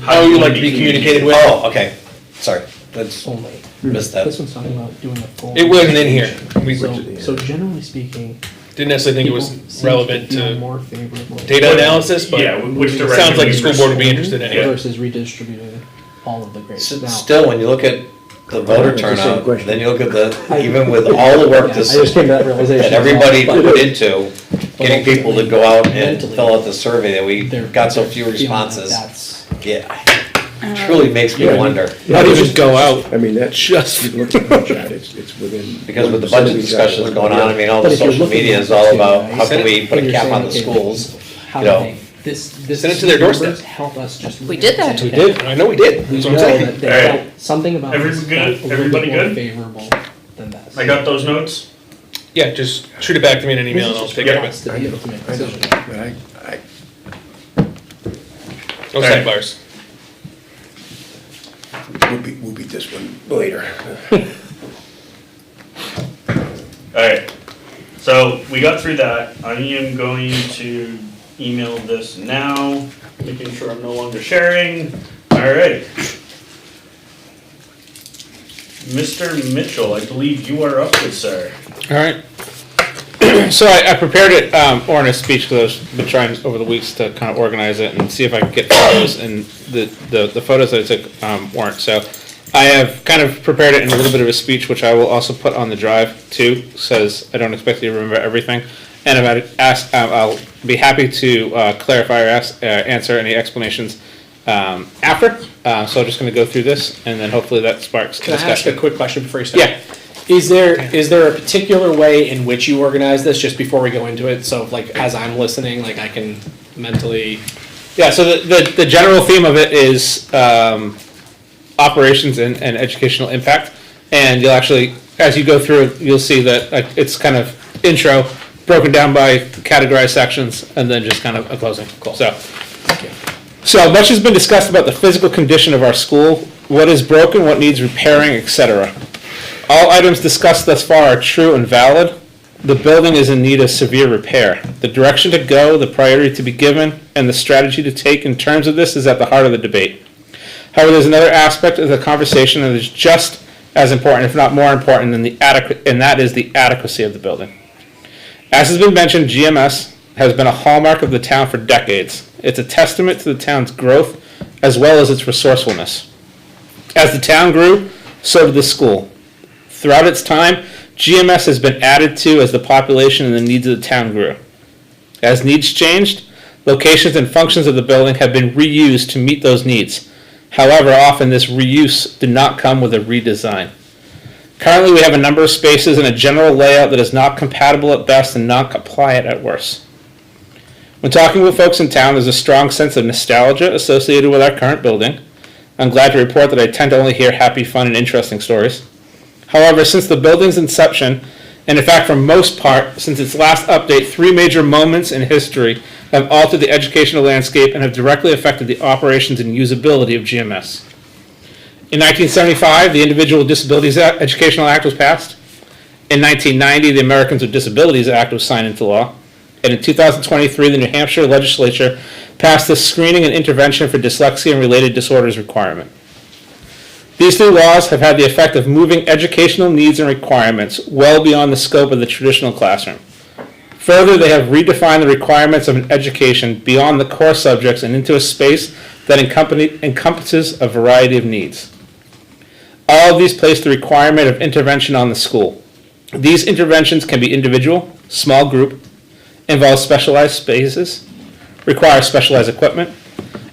How you like to be communicated with? Oh, okay, sorry, that's, Only. missed that. This one's talking about doing a full. It wasn't in here. We So generally speaking. didn't necessarily think it was people seem relevant feel to more favorable data analysis, but Yeah, which it direction sounds like we the school board would be pursue. interested anyway. Versus redistributing all of the grades. Now- Still, when you look at the voter It's the same turnout, question. then you look at even with all the work Yeah, I just came to that realization. that everybody But- put into getting people to go out and Mentally, fill out the survey, that we they're- got so few feeling like responses. that's- Yeah, truly makes me Yeah. wonder, How do you just go out? I mean, that's, Just- you look at the chat, it's within. because with the budget discussions going on, I mean, all But the if you're social looking media at is it all too, about, right? how can we put a You're cap saying, on the okay, schools? How you do know. they, this Send it to their doorstep. numbers help us just. We did that. We did, I know we did, We that's know what I'm saying. that they Alright. felt something about this Everybody good? felt a little Everybody bit more good? favorable than this. I got those notes? Yeah, just shoot it back to me in an email and I'll take care of Has it. to be able to make I know, decisions. but I, No Alright. sidebars. we'll beat this one later. Alright, so we got through that. I am going to email this now, making sure I'm no longer sharing. Alright. Mr. Mitchell, I believe you are up, good sir. All right. So I prepared it, or in a speech, because I've been trying over the weeks to kind of organize it and see if I could get photos, and the photos that I took weren't. So I have kind of prepared it in a little bit of a speech, which I will also put on the drive too. Says I don't expect you to remember everything, and I'll be happy to clarify or answer any explanations after. So I'm just going to go through this, and then hopefully that sparks Can I ask discussion. a quick question before you start? Yeah. Is there a particular way in which you organize this, just before we go into it? So like, as I'm listening, like I can mentally. Yeah, so the general theme of it is operations and educational impact. And you'll actually, as you go through it, you'll see that it's kind of intro, broken down by categorized sections, and then just kind of a closing. Cool. So much has been discussed about the physical condition of our school, what is broken, what needs repairing, etc. All items discussed thus far are true and valid. The building is in need of severe repair. The direction to go, the priority to be given, and the strategy to take in terms of this is at the heart of the debate. However, there's another aspect of the conversation that is just as important, if not more important, and that is the adequacy of the building. As has been mentioned, GMS has been a hallmark of the town for decades. It's a testament to the town's growth as well as its resourcefulness. As the town grew, so did the school. Throughout its time, GMS has been added to as the population and the needs of the town grew. As needs changed, locations and functions of the building have been reused to meet those needs. However, often this reuse did not come with a redesign. Currently, we have a number of spaces and a general layout that is not compatible at best and not compliant at worst. When talking with folks in town, there's a strong sense of nostalgia associated with our current building. I'm glad to report that I tend to only hear happy, fun, and interesting stories. However, since the building's inception, and in fact for most part, since its last update, 3 major moments in history have altered the educational landscape and have directly affected the operations and usability of GMS. In 1975, the Individual with Disabilities Educational Act was passed. In 1990, the Americans with Disabilities Act was signed into law. And in 2023, the New Hampshire legislature passed the Screening and Intervention for Dyslexia and Related Disorders requirement. These 2 laws have had the effect of moving educational needs and requirements well beyond the scope of the traditional classroom. Further, they have redefined the requirements of an education beyond the core subjects and into a space that encompasses a variety of needs. All of these place the requirement of intervention on the school. These interventions can be individual, small group, involve specialized spaces, require specialized equipment,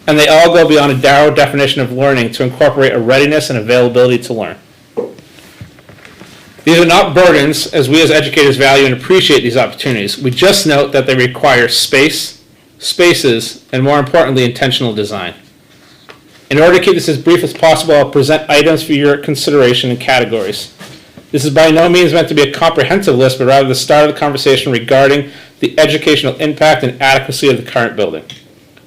and they all go beyond a narrow definition of learning to incorporate a readiness and availability to learn. These are not burdens, as we as educators value and appreciate these opportunities. We just note that they require spaces, and more importantly, intentional design. In order to keep this as brief as possible, I'll present items for your consideration in categories. This is by no means meant to be a comprehensive list, but rather the start of the conversation regarding the educational impact and adequacy of the current building.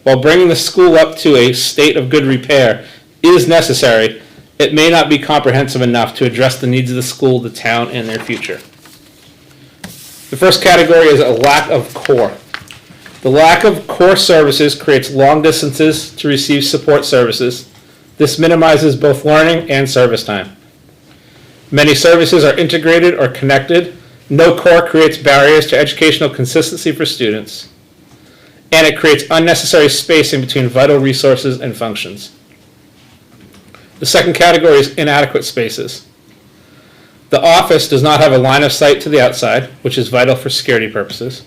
While bringing the school up to a state of good repair is necessary, it may not be comprehensive enough to address the needs of the school, the town, and their future. The first category is a lack of core. The lack of core services creates long distances to receive support services. This minimizes both learning and service time. Many services are integrated or connected. No core creates barriers to educational consistency for students. And it creates unnecessary spacing between vital resources and functions. The second category is inadequate spaces. The office does not have a line of sight to the outside, which is vital for security purposes.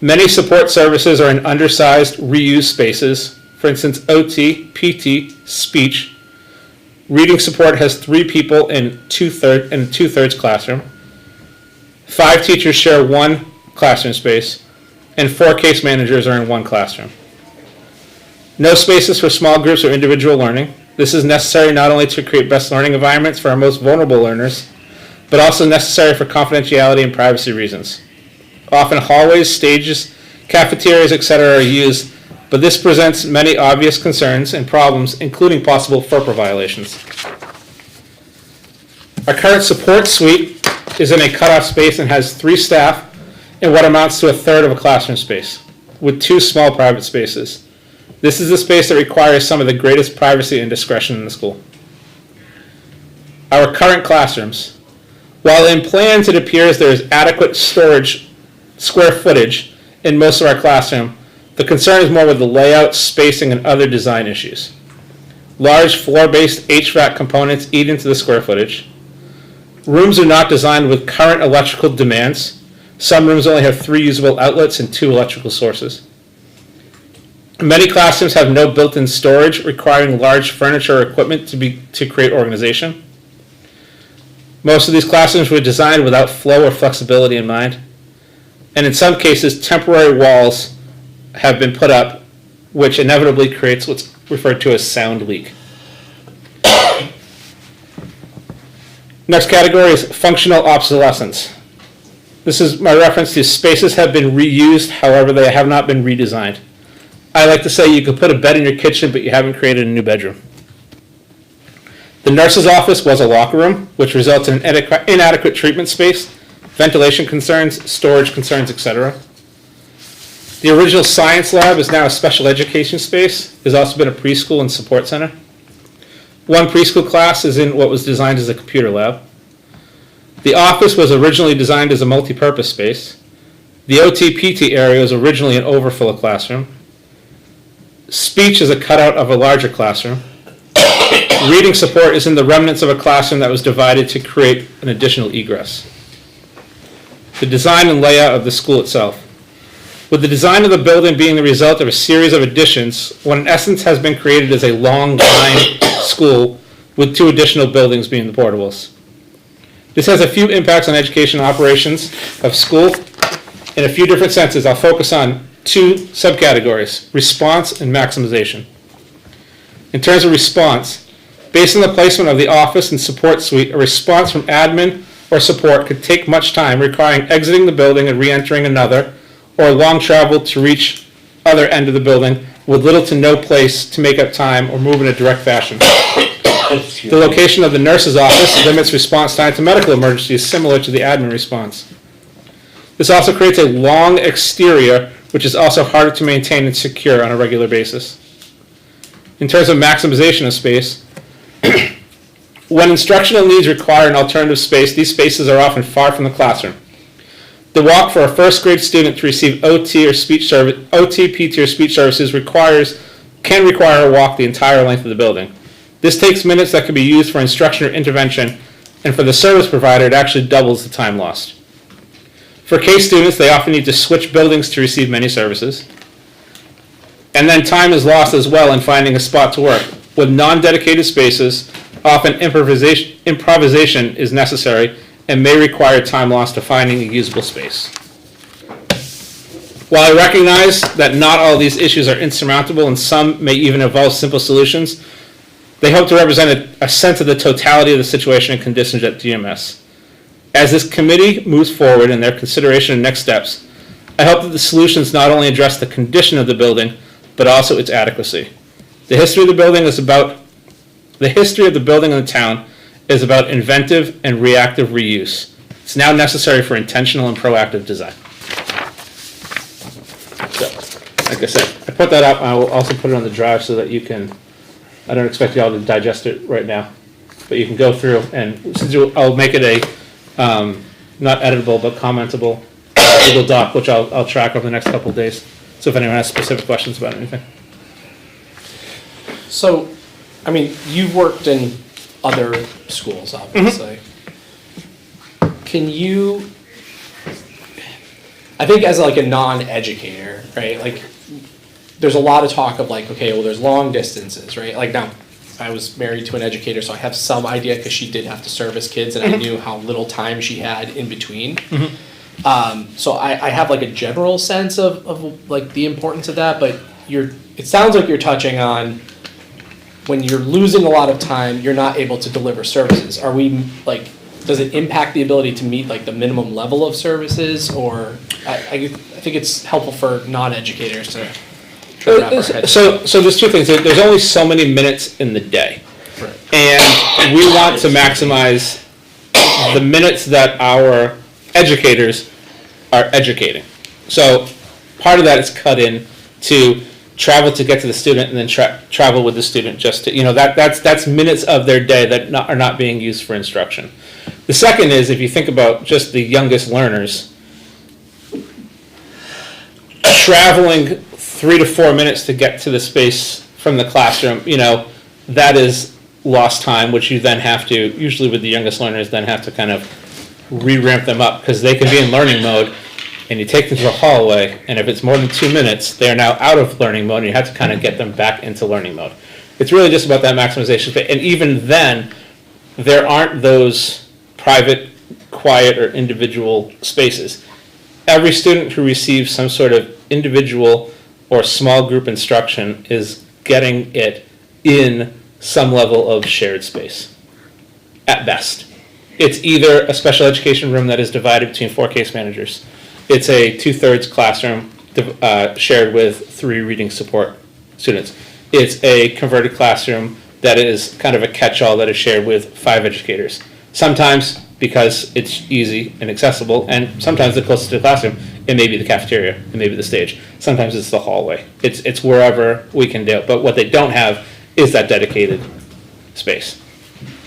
Many support services are in undersized, reused spaces. For instance, OT, PT, speech. Reading support has 3 people in a two-thirds classroom. 5 teachers share 1 classroom space, and 4 case managers are in 1 classroom. No spaces for small groups or individual learning. This is necessary not only to create best learning environments for our most vulnerable learners, but also necessary for confidentiality and privacy reasons. Often hallways, stages, cafeterias, etc. are used, but this presents many obvious concerns and problems, including possible FERPA violations. Our current support suite is in a cutoff space and has 3 staff in what amounts to a third of a classroom space, with 2 small private spaces. This is the space that requires some of the greatest privacy and discretion in the school. Our current classrooms. While in plans it appears there is adequate storage square footage in most of our classroom, the concern is more with the layout, spacing, and other design issues. Large floor-based HVAC components eat into the square footage. Rooms are not designed with current electrical demands. Some rooms only have 3 usable outlets and 2 electrical sources. Many classrooms have no built-in storage, requiring large furniture or equipment to create organization. Most of these classrooms were designed without flow or flexibility in mind. And in some cases, temporary walls have been put up, which inevitably creates what's referred to as sound leak. Next category is functional obsolescence. This is my reference to spaces have been reused, however, they have not been redesigned. I like to say you could put a bed in your kitchen, but you haven't created a new bedroom. The nurse's office was a locker room, which results in inadequate treatment space, ventilation concerns, storage concerns, etc. The original science lab is now a special education space. There's also been a preschool and support center. One preschool class is in what was designed as a computer lab. The office was originally designed as a multi-purpose space. The OT-PT area was originally an overflow classroom. Speech is a cutout of a larger classroom. Reading support is in the remnants of a classroom that was divided to create an additional egress. The design and layout of the school itself. With the design of the building being the result of a series of additions, what in essence has been created as a long line school with 2 additional buildings being the portables. This has a few impacts on education operations of school in a few different senses. I'll focus on 2 subcategories, response and maximization. In terms of response, based on the placement of the office and support suite, a response from admin or support could take much time, requiring exiting the building and re-entering another, or long travel to reach other end of the building with little to no place to make up time or move in a direct fashion. The location of the nurse's office limits response time to medical emergencies, similar to the admin response. This also creates a long exterior, which is also harder to maintain and secure on a regular basis. In terms of maximization of space, when instructional needs require an alternative space, these spaces are often far from the classroom. The walk for a first grade student to receive OT, PT, or speech services can require a walk the entire length of the building. This takes minutes that can be used for instruction or intervention, and for the service provider, it actually doubles the time lost. For case students, they often need to switch buildings to receive many services. And then time is lost as well in finding a spot to work. With non-dedicated spaces, often improvisation is necessary and may require time lost to finding a usable space. While I recognize that not all these issues are insurmountable and some may even involve simple solutions, they hope to represent a sense of the totality of the situation and conditions at DMS. As this committee moves forward in their consideration of next steps, I hope that the solutions not only address the condition of the building, but also its adequacy. The history of the building in the town is about inventive and reactive reuse. It's now necessary for intentional and proactive design. So, like I said, I put that up. I will also put it on the drive so that you can, I don't expect you all to digest it right now, but you can go through and I'll make it a, not editable, but commentable Google Doc, which I'll track over the next couple of days. So if anyone has specific questions about anything. So, I mean, you've worked in other schools, obviously. Can you, I think as like a non-educator, right, like there's a lot of talk of like, okay, well there's long distances, right? Like now, I was married to an educator, so I have some idea because she did have to service kids and I knew how little time she had in between. So I have like a general sense of like the importance of that, but it sounds like you're touching on when you're losing a lot of time, you're not able to deliver services. Are we like, does it impact the ability to meet like the minimum level of services, or I think it's helpful for non-educators to try to wrap our heads So there's 2 things. There's only so many minutes in the day. Right. And we want to maximize the minutes that our educators are educating. So part of that is cut in to travel to get to the student and then travel with the student just to, that's minutes of their day that are not being used for instruction. The second is, if you think about just the youngest learners, traveling 3 to 4 minutes to get to the space from the classroom, that is lost time, which you then have to, usually with the youngest learners, then have to kind of re-ramp them up, because they can be in learning mode, and you take them to the hallway, and if it's more than 2 minutes, they are now out of learning mode, and you have to kind of get them back into learning mode. It's really just about that maximization, and even then, there aren't those private, quiet, or individual spaces. Every student who receives some sort of individual or small group instruction is getting it in some level of shared space, at best. It's either a special education room that is divided between 4 case managers. It's a 2/3 classroom shared with 3 reading support students. It's a converted classroom that is kind of a catch-all that is shared with 5 educators. Sometimes, because it's easy and accessible, and sometimes the closest to the classroom, it may be the cafeteria, it may be the stage. Sometimes it's the hallway. It's wherever we can do it. But what they don't have is that dedicated space.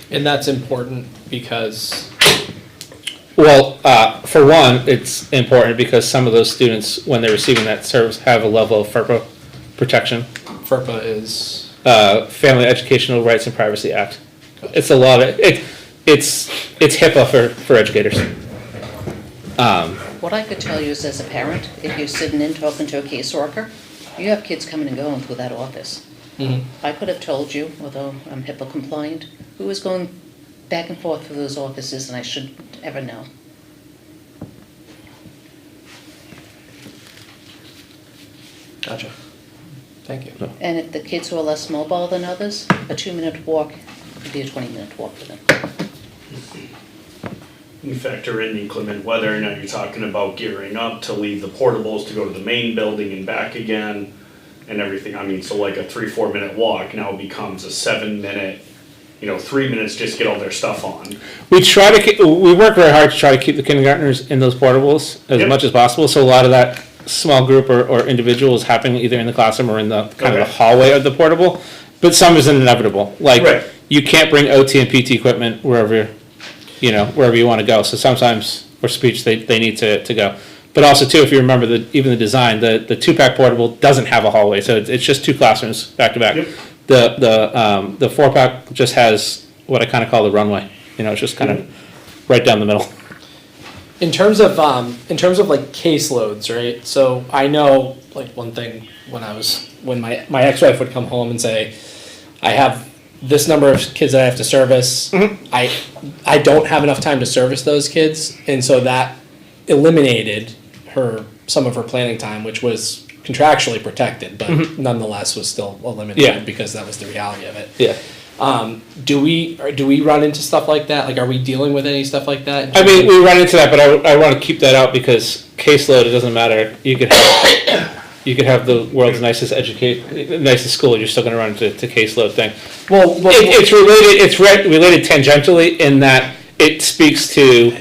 And that's important because, Well, for one, it's important because some of those students, when they're receiving that service, have a level of FERPA protection, FERPA is, Family Educational Rights and Privacy Act. It's a lot of, it's HIPAA for educators. What I could tell you is, as a parent, if you're sitting in talking to a caseworker, you have kids coming and going through that office. I could have told you, although I'm HIPAA compliant, who was going back and forth through those offices, and I shouldn't ever know. gotcha. Thank you. And if the kids who are less mobile than others, a 2-minute walk could be a 20-minute walk for them. You factor in inclement weather, now you're talking about gearing up to leave the portables to go to the main building and back again and everything. I mean, so like a 3-4 minute walk now becomes a 7-minute, 3 minutes just get all their stuff on. We work very hard to try to keep the kindergartners in those portables as Yep. much as possible, so a lot of that small group or individual is happening either in the classroom or in the kind of the hallway of the portable, but some is inevitable. Like, Right. you can't bring OT and PT equipment wherever you want to go, so sometimes, or speech, they need to go. But also too, if you remember even the design, the 2-pack portable doesn't have a hallway, so it's just 2 classrooms back to back. Yep. The 4-pack just has what I kind of call the runway, it's just kind of right down the middle. In terms of like caseloads, right? So I know, like, one thing when my ex-wife would come home and say, I have this number of kids that I have to service. I don't have enough time to service those kids, and so that eliminated some of her planning time, which was contractually protected, but nonetheless was still eliminated because that was the reality of it. Yeah. Do we run into stuff like that? Like, are we dealing with any stuff like that? I mean, we run into that, but I want to keep that out because caseload, it doesn't matter. You could have the world's nicest school, you're still going to run into caseload thing. Well, It's related tangentially in that it speaks to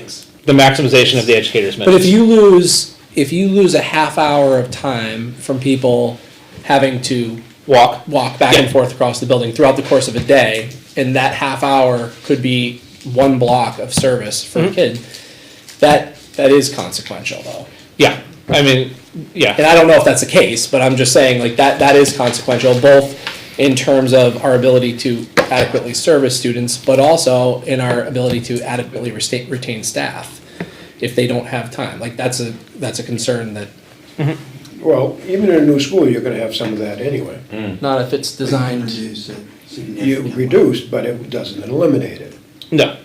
the maximization of the educator's but minutes. if you lose a half hour of time from people having to walk back and forth across the building throughout the course of a day, and that half hour could be 1 block of service for a kid, that is consequential, though. Yeah, I mean, yeah. And I don't know if that's the case, but I'm just saying, like, that is consequential, both in terms of our ability to adequately service students, but also in our ability to adequately retain staff if they don't have time. Like, that's a concern that, Well, even in a new school, you're gonna have some of that anyway. not if it's designed. Reduce it You significantly. reduce, but it doesn't eliminate it. No.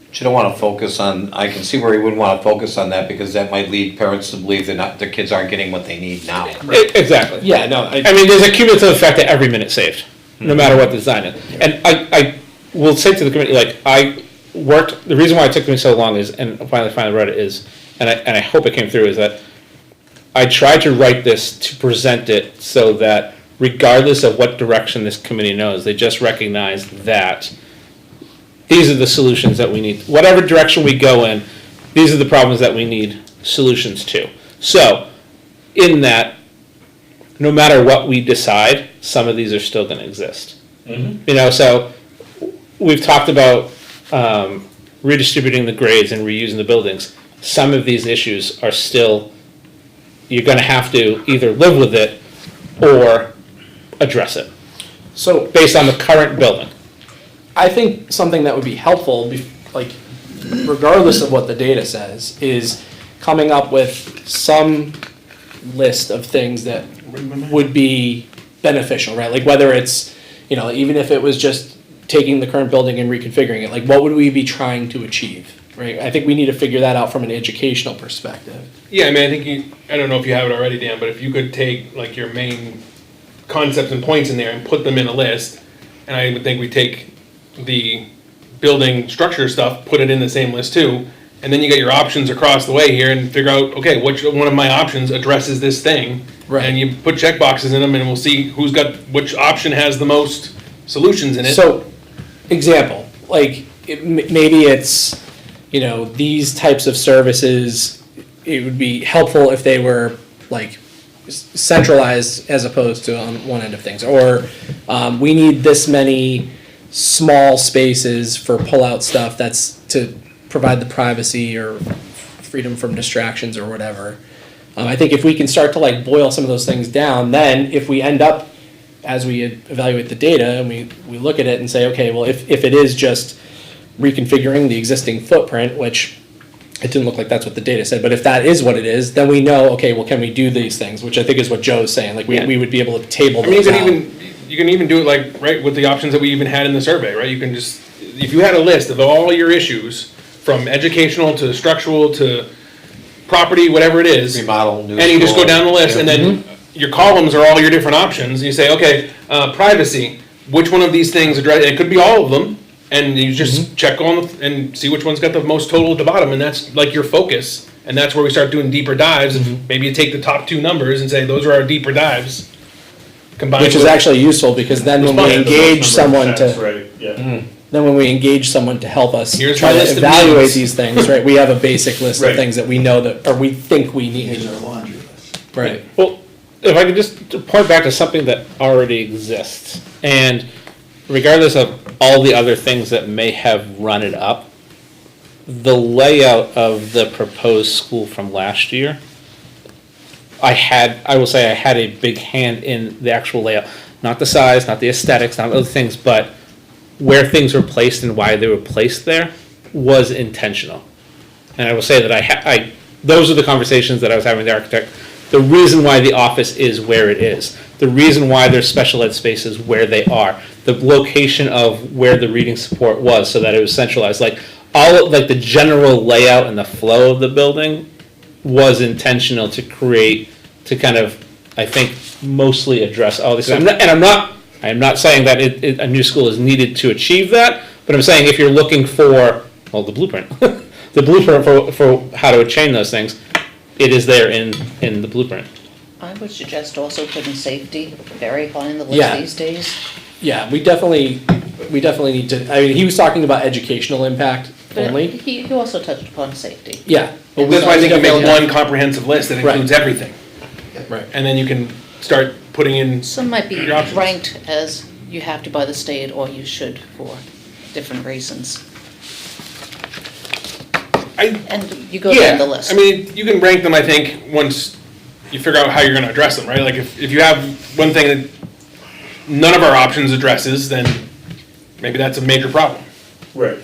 But you don't wanna focus on, I can see where you wouldn't wanna focus on that, because that might lead parents to believe their kids aren't getting what they need now. Exactly. Yeah, no, I mean, there's a cumulative effect to every minute saved, no matter what the design is. And I will say to the committee, like, the reason why it took me so long is, and finally wrote it is, and I hope it came through, is that I tried to write this to present it so that regardless of what direction this committee knows, they just recognize that these are the solutions that we need. Whatever direction we go in, these are the problems that we need solutions to. So, in that, no matter what we decide, some of these are still going to exist. So we've talked about redistributing the grades and reusing the buildings. Some of these issues are still, you're going to have to either live with it or address it. So based on the current building. I think something that would be helpful, like regardless of what the data says, is coming up with some list of things that would be beneficial, right? Like whether it's, you know, even if it was just taking the current building and reconfiguring it, like what would we be trying to achieve, right? I think we need to figure that out from an educational perspective. Yeah, I mean, I think I don't know if you have it already, Dan, but if you could take like your main concepts and points in there and put them in a list, and I would think we take the building structure stuff, put it in the same list too, and then you get your options across the way here and figure out, okay, which one of my options addresses this thing? Right. And you put check boxes in them and we'll see who's got, which option has the most solutions in it. So, example, like maybe it's, you know, these types of services, it would be helpful if they were like centralized as opposed to on one end of things. Or we need this many small spaces for pull-out stuff that's to provide the privacy or freedom from distractions or whatever. I think if we can start to like boil some of those things down, then if we end up, as we evaluate the data and we look at it and say, okay, well, if it is just reconfiguring the existing footprint, which it didn't look like that's what the data said, but if that is what it is, then we know, okay, well, can we do these things? Which I think is what Joe's saying, like we would be able to table I mean, those out. you can even do it like, right, with the options that we even had in the survey, right? You can just, if you had a list of all your issues, from educational to structural to property, whatever it is, Remodel, new and you just go school. down the list, and then your columns are all your different options, and you say, okay, privacy, which one of these things address, it could be all of them, and you just check on and see which one's got the most total at the bottom, and that's like your focus, and that's where we start doing deeper dives. Maybe you take the top two numbers and say, those are our deeper dives. Combined Which is with- actually useful, because then when we Yeah, the most engage number of someone percents, to, Right, yeah. then when we engage someone to help us Here's try my to list of evaluate needs. these things, right, we have a basic list of Right. things that we know that, or we think we Here's need, our laundry list. right? Well, if I could just point back to something that already exists, and regardless of all the other things that may have run it up, the layout of the proposed school from last year, I will say I had a big hand in the actual layout. Not the size, not the aesthetics, not other things, but where things were placed and why they were placed there was intentional. And I will say that those are the conversations that I was having with the architect. The reason why the office is where it is, the reason why there's special ed spaces where they are, the location of where the reading support was so that it was centralized, like all of like the general layout and the flow of the building was intentional to create, to kind of, I think, mostly address all these. I am not saying that a new school is needed to achieve that, but I'm saying if you're looking for, well, the blueprint, the blueprint for how to attain those things, it is there in the blueprint. I would suggest also putting safety very high on the Yeah. list these days. Yeah, we definitely need to, I mean, he was talking about educational impact But only. he also touched upon safety. Yeah. Well, that's why I think you make Definitely. one comprehensive list that Right. includes everything. Right. And then you can start putting in, Some might be Your options. ranked as you have to by the state or you should for different reasons. And you go down the list. I mean, you can rank them, I think, once you figure out how you're gonna address them, right? Like, if you have one thing that none of our options addresses, then maybe that's a major problem. Right.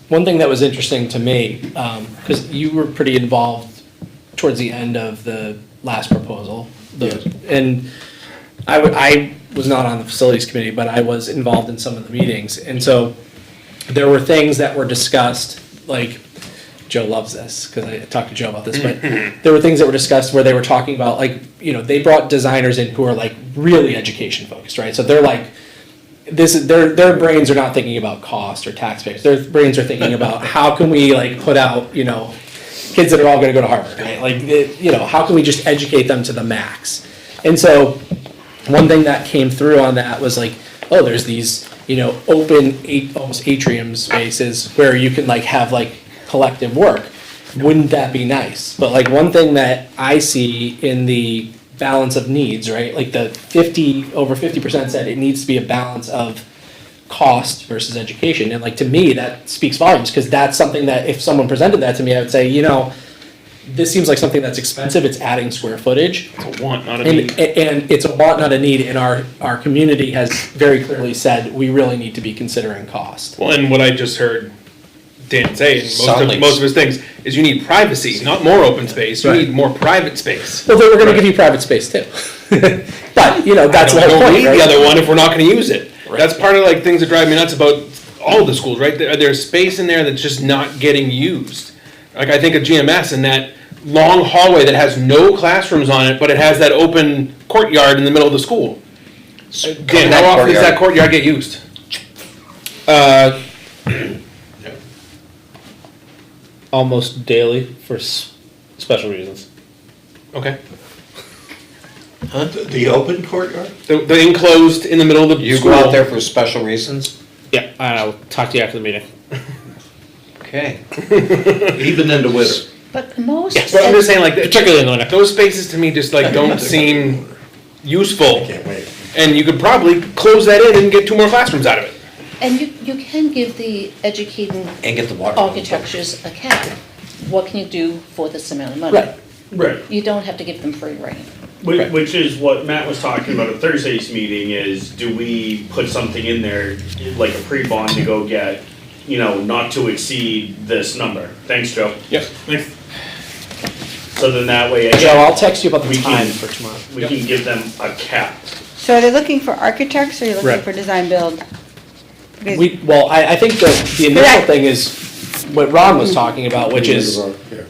One thing that was interesting to me, because you were pretty involved towards the end of the last proposal. And I was not on the facilities committee, but I was involved in some of the meetings. And so there were things that were discussed, like, Joe loves this, because I talked to Joe about this, but there were things that were discussed where they were talking about, like, you know, they brought designers in who are like really education focused, right? So they're like, their brains are not thinking about cost or taxpayers. Their brains are thinking about how can we like put out, you know, kids that are all going to go to Harvard, right? Like, you know, how can we just educate them to the max? And so one thing that came through on that was like, oh, there's these, you know, open almost atrium spaces where you can like have like collective work. Wouldn't that be nice? But like one thing that I see in the balance of needs, right? Like the over 50% said it needs to be a balance of cost versus education. And like to me, that speaks volumes, because that's something that if someone presented that to me, I would say, you know, this seems like something that's expensive, it's adding square footage. It's a want, not a And, need. and it's a want, not a need, and our community has very clearly said, we really need to be considering cost. Well, and what I just heard Dan say, and Soundly- most of his things, is you need privacy, not more open space. You need more private space. Well, they were gonna give you private space too. But, you know, that's the I whole don't point, need the right? other one if we're not gonna use it. That's part of like things that drive me nuts about all of the schools, right? There's space in there that's just not getting used. Like I think of GMS and that long hallway that has no classrooms on it, but it has that open courtyard in the middle of the school. Dan, how often does that courtyard get used? Almost daily for special reasons. Okay. The open courtyard? The enclosed in the middle of the You school. go out there for special reasons? Yeah, I'll talk to you after the meeting. Okay. Even in the winter? But most. But I'm just saying, like, Particularly in the winter. those spaces to me just like don't seem useful. Can't wait. And you could probably close that in and get 2 more classrooms out of it. And you can give the educating And get the water. architectures a cap. What can you do for this amount of money? Right. Right. You don't have to give them free rein. Which is what Matt was talking about at Thursday's meeting is, do we put something in there, like a pre-bond to go get, not to exceed this number? Thanks, Joe. Yes. So then that way, Joe, again, I'll text you about the We time can- for tomorrow. we can give them a cap. So are they looking for architects or are you looking Right. for design build? Because- I think the initial thing is what Ron was talking about, which is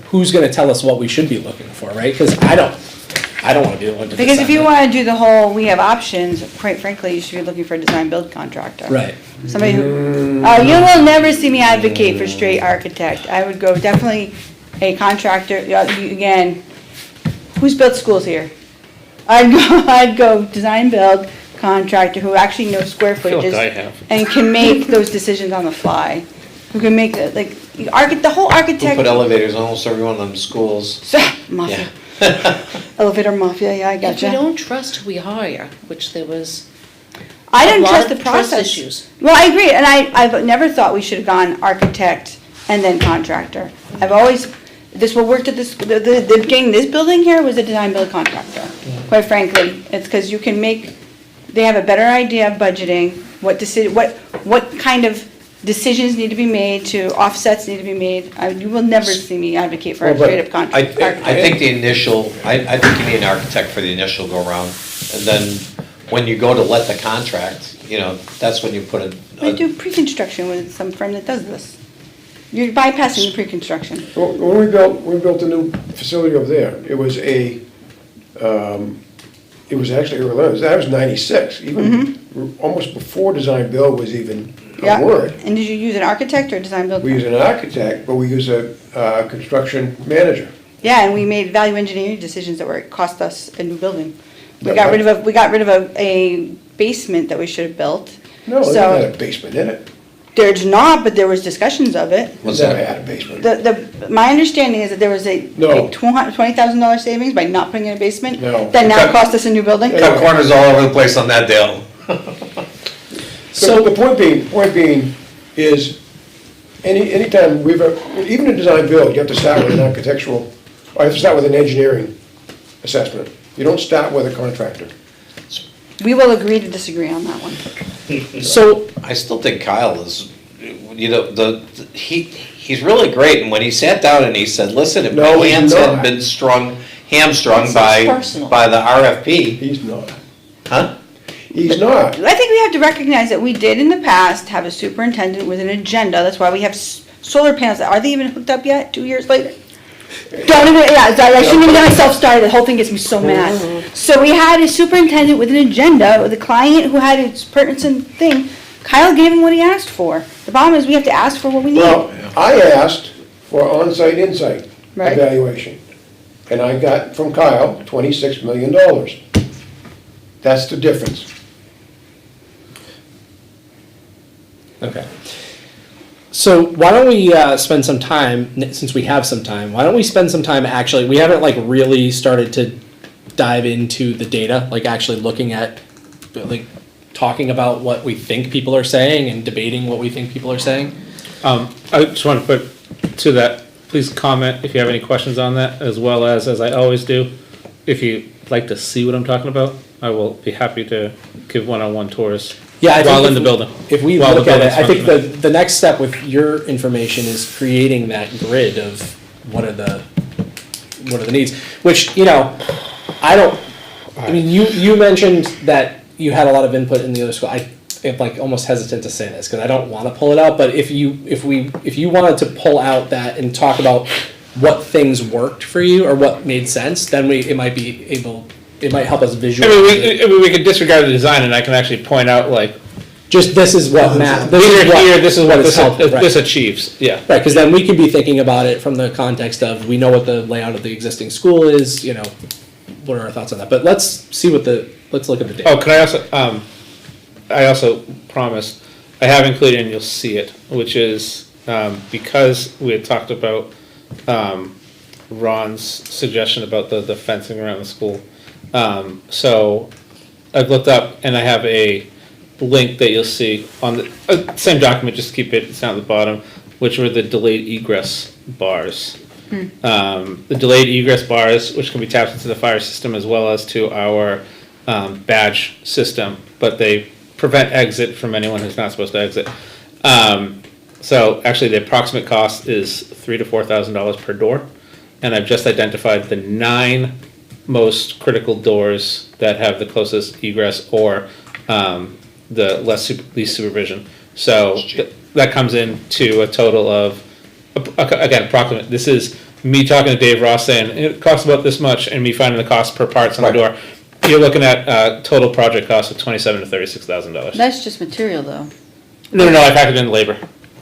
who's gonna tell us what we should be looking for, right? Cause I don't wanna be the one to Because if decide you that. wanna do the whole, we have options, quite frankly, you should be looking for a design build contractor. Right. Somebody who, you will never see me advocate for straight architect. I would go definitely a contractor, again, who's built schools here? I'd go design build contractor who actually knows square feel like footages. I have. And can make those decisions on the fly. Who can make the, the whole We architect. put elevators in almost every one of them schools. Mafia. Yeah. Elevator mafia, yeah, I If you gotcha. don't trust who we hire, which there was I a didn't lot trust of the trust process. issues. Well, I agree, and I've never thought we should have gone architect and then contractor. I've always, this what worked at this, getting this building here was a design build contractor, quite frankly. It's because you can make, they have a better idea of budgeting, what kind of decisions need to be made, to offsets need to be made. You will never see me advocate for a straight up I contract. think the initial, I think you need an architect for the initial go-around. And then when you go to let the contract, that's when you put We do pre-construction with some firm that does this. You're bypassing the pre-construction. When we built a new facility over there, it was actually early, that was 96, even almost before design build was even Yeah. a word. And did you use an architect or a design build? We use an architect, but we use a construction manager. Yeah, and we made value engineering decisions that were, cost us a new building. We Yeah, got right. rid of a basement that we should have built. No, it So- didn't have a basement in it. There's not, but there was discussions of it. It never had a basement. My understanding is that there was a No. $20,000 savings by not putting in a basement. No. That now cost us a new building. Yeah. Cut corners all over the place on that deal. So the point being is, anytime even in design build, you have to start with an architectural, or you have to start with an engineering assessment. You don't start with a contractor. We will agree to disagree on that one. So, I still think Kyle is, he's really great, and when he sat down and he said, listen, if No, my he's hands not. had been hamstrung That sounds by personal. the RFP, He's not. huh? He's not. I think we have to recognize that we did in the past have a superintendent with an agenda. That's why we have solar panels. Are they even hooked up yet, 2 years later? Don't even, yeah, I shouldn't even get myself started. The whole thing gets me so mad. So we had a superintendent with an agenda, with a client who had its pertinent thing. Kyle gave him what he asked for. The problem is we have to ask for what we need. Well, I asked for on-site insight Right. evaluation, and I got from Kyle $26 million. That's the difference. okay. So why don't we spend some time, since we have some time, why don't we spend some time actually, we haven't like really started to dive into the data, like actually looking at, like talking about what we think people are saying and debating what we think people are saying. I just want to put to that, please comment if you have any questions on that, as well as I always do, if you'd like to see what I'm talking about, I will be happy to give one-on-one tours Yeah, I think while in if- the building. If we While the look at it, building's I think functioning. the next step with your information is creating that grid of what are the needs, which, you know, I mean, you mentioned that you had a lot of input in the other school. I'm like almost hesitant to say this because I don't want to pull it out, but if you wanted to pull out that and talk about what things worked for you or what made sense, then it might help us I visualize it. mean, we could disregard the design, and I can actually point out, like, Just this is what Matt, these are here, this is what is helpful, right. this achieves, yeah. Right, because then we can be thinking about it from the context of, we know what the layout of the existing school is, you know, what are our thoughts on that? But let's look at the data. Oh, could I also promised, I have included, and you'll see it, which is, because we had talked about, Ron's suggestion about the fencing around the school. So I've looked up and I have a link that you'll see on the same document, just keep it's down at the bottom, which were the delayed egress bars. The delayed egress bars, which can be tapped into the fire system as well as to our badge system, but they prevent exit from anyone who's not supposed to exit. So actually, the approximate cost is $3,000 to $4,000 per door, and I've just identified the 9 most critical doors that have the closest egress or the least supervision. So that comes into a total of, again, approximate. This is me talking to Dave Ross saying it costs about this much, and me finding the cost per parts on the door. You're looking at a total project cost of $27,000 to $36,000. That's just material though. No, I factored in labor.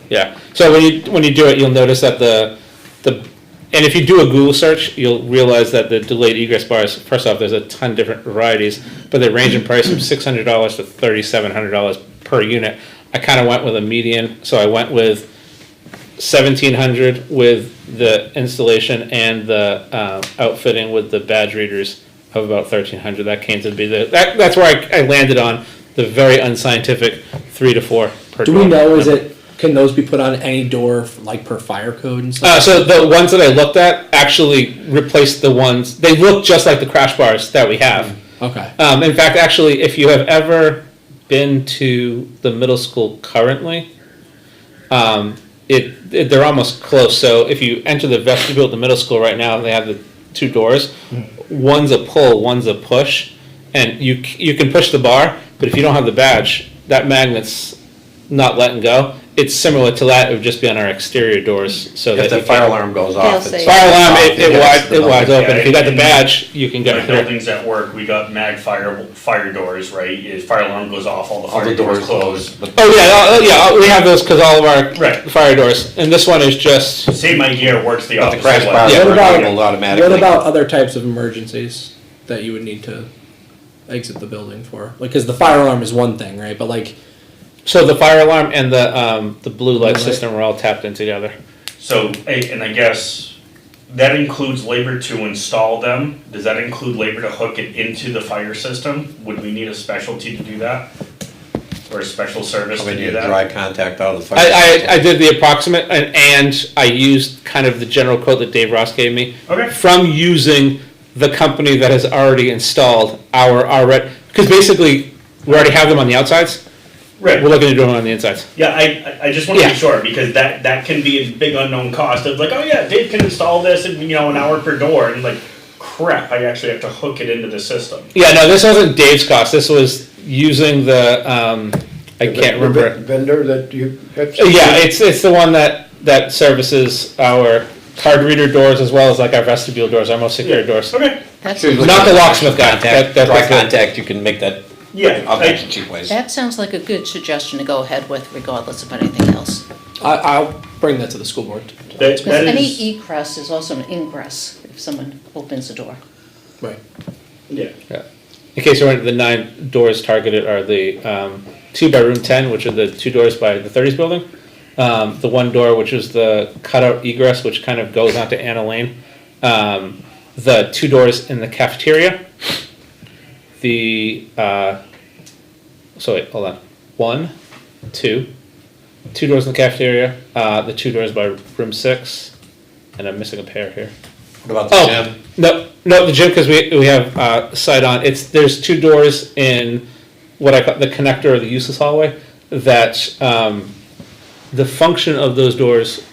Yeah. So when you do it, you'll notice that and if you do a Google search, you'll realize that the delayed egress bars, first off, there's a ton of different varieties, but they range in price from $600 to $3,700 per unit. I kind of went with a median, so I went with $1,700 with the installation and the outfitting with the badge readers of about $1,300. That came to be that's where I landed on the very unscientific 3 to 4 per Do door. we know, can those be put on any door, like per fire code and stuff? So the ones that I looked at actually replaced the ones, they look just like the crash bars that we have. Okay. In fact, actually, if you have ever been to the middle school currently, they're almost close. So if you enter the vestibule at the middle school right now, they have the 2 doors. One's a pull, one's a push, and you can push the bar, but if you don't have the badge, that magnet's not letting go. It's similar to that. It would just be on our exterior doors, so If that the you fire can- alarm goes They'll off, say- it's. Fire alarm, it Yeah, wides open. If you got the Yeah, badge, you can My get through. buildings at work, we got mag fire doors, right? If fire alarm goes off, all the All fire the doors doors close. closed. Oh yeah, we have those because all of our Right. fire doors, and this one is just. Same idea, works the But the opposite crash way. bars Yeah. are What about- enabled automatically. What about other types of emergencies that you would need to exit the building for? Like, because the fire alarm is one thing, right? But like, So the fire alarm and the blue light Blue light. system are all tapped in together. So, and I guess that includes labor to install them. Does that include labor to hook it into the fire system? Would we need a specialty to do that? Or a special service to Probably do need a that? dry contact out of the fire. I did the approximate and I used kind of the general quote that Dave Ross gave me. Okay. From using the company that has already installed our because basically we already have them on the outsides. Right. We're looking to do them on the insides. Yeah, I just want to Yeah. be sure, because that can be a big unknown cost of like, oh yeah, Dave can install this in, an hour per door, and like, crap, I actually have to hook it into the system. Yeah, no, this wasn't Dave's cost. This was using the I can't remember. Vendor that you have. Yeah, it's the one that services our card reader doors as well as like our vestibule doors, our most secure doors. Okay, That's, Not the locksmith guy. Contact, That- dry that's the- contact, you can make that yeah, a bunch of cheap ways. that sounds like a good suggestion to go ahead with regardless of anything else. I'll bring that to the school board. that Because any is, egress is also an ingress if someone opens the door. Right. yeah. In case you're wondering, the 9 doors targeted are the 2 by room 10, which are the 2 doors by the 30s building. The 1 door, which is the cutout egress, which kind of goes onto Anna Lane. The 2 doors in the cafeteria. So wait, hold on. 1, 2. 2 doors in the cafeteria. The 2 doors by room 6. and I'm missing a pair here. What about the Oh, gym? no, the gym, because we have sight on, there's two doors in what I call the connector or the useless hallway, that the function of those doors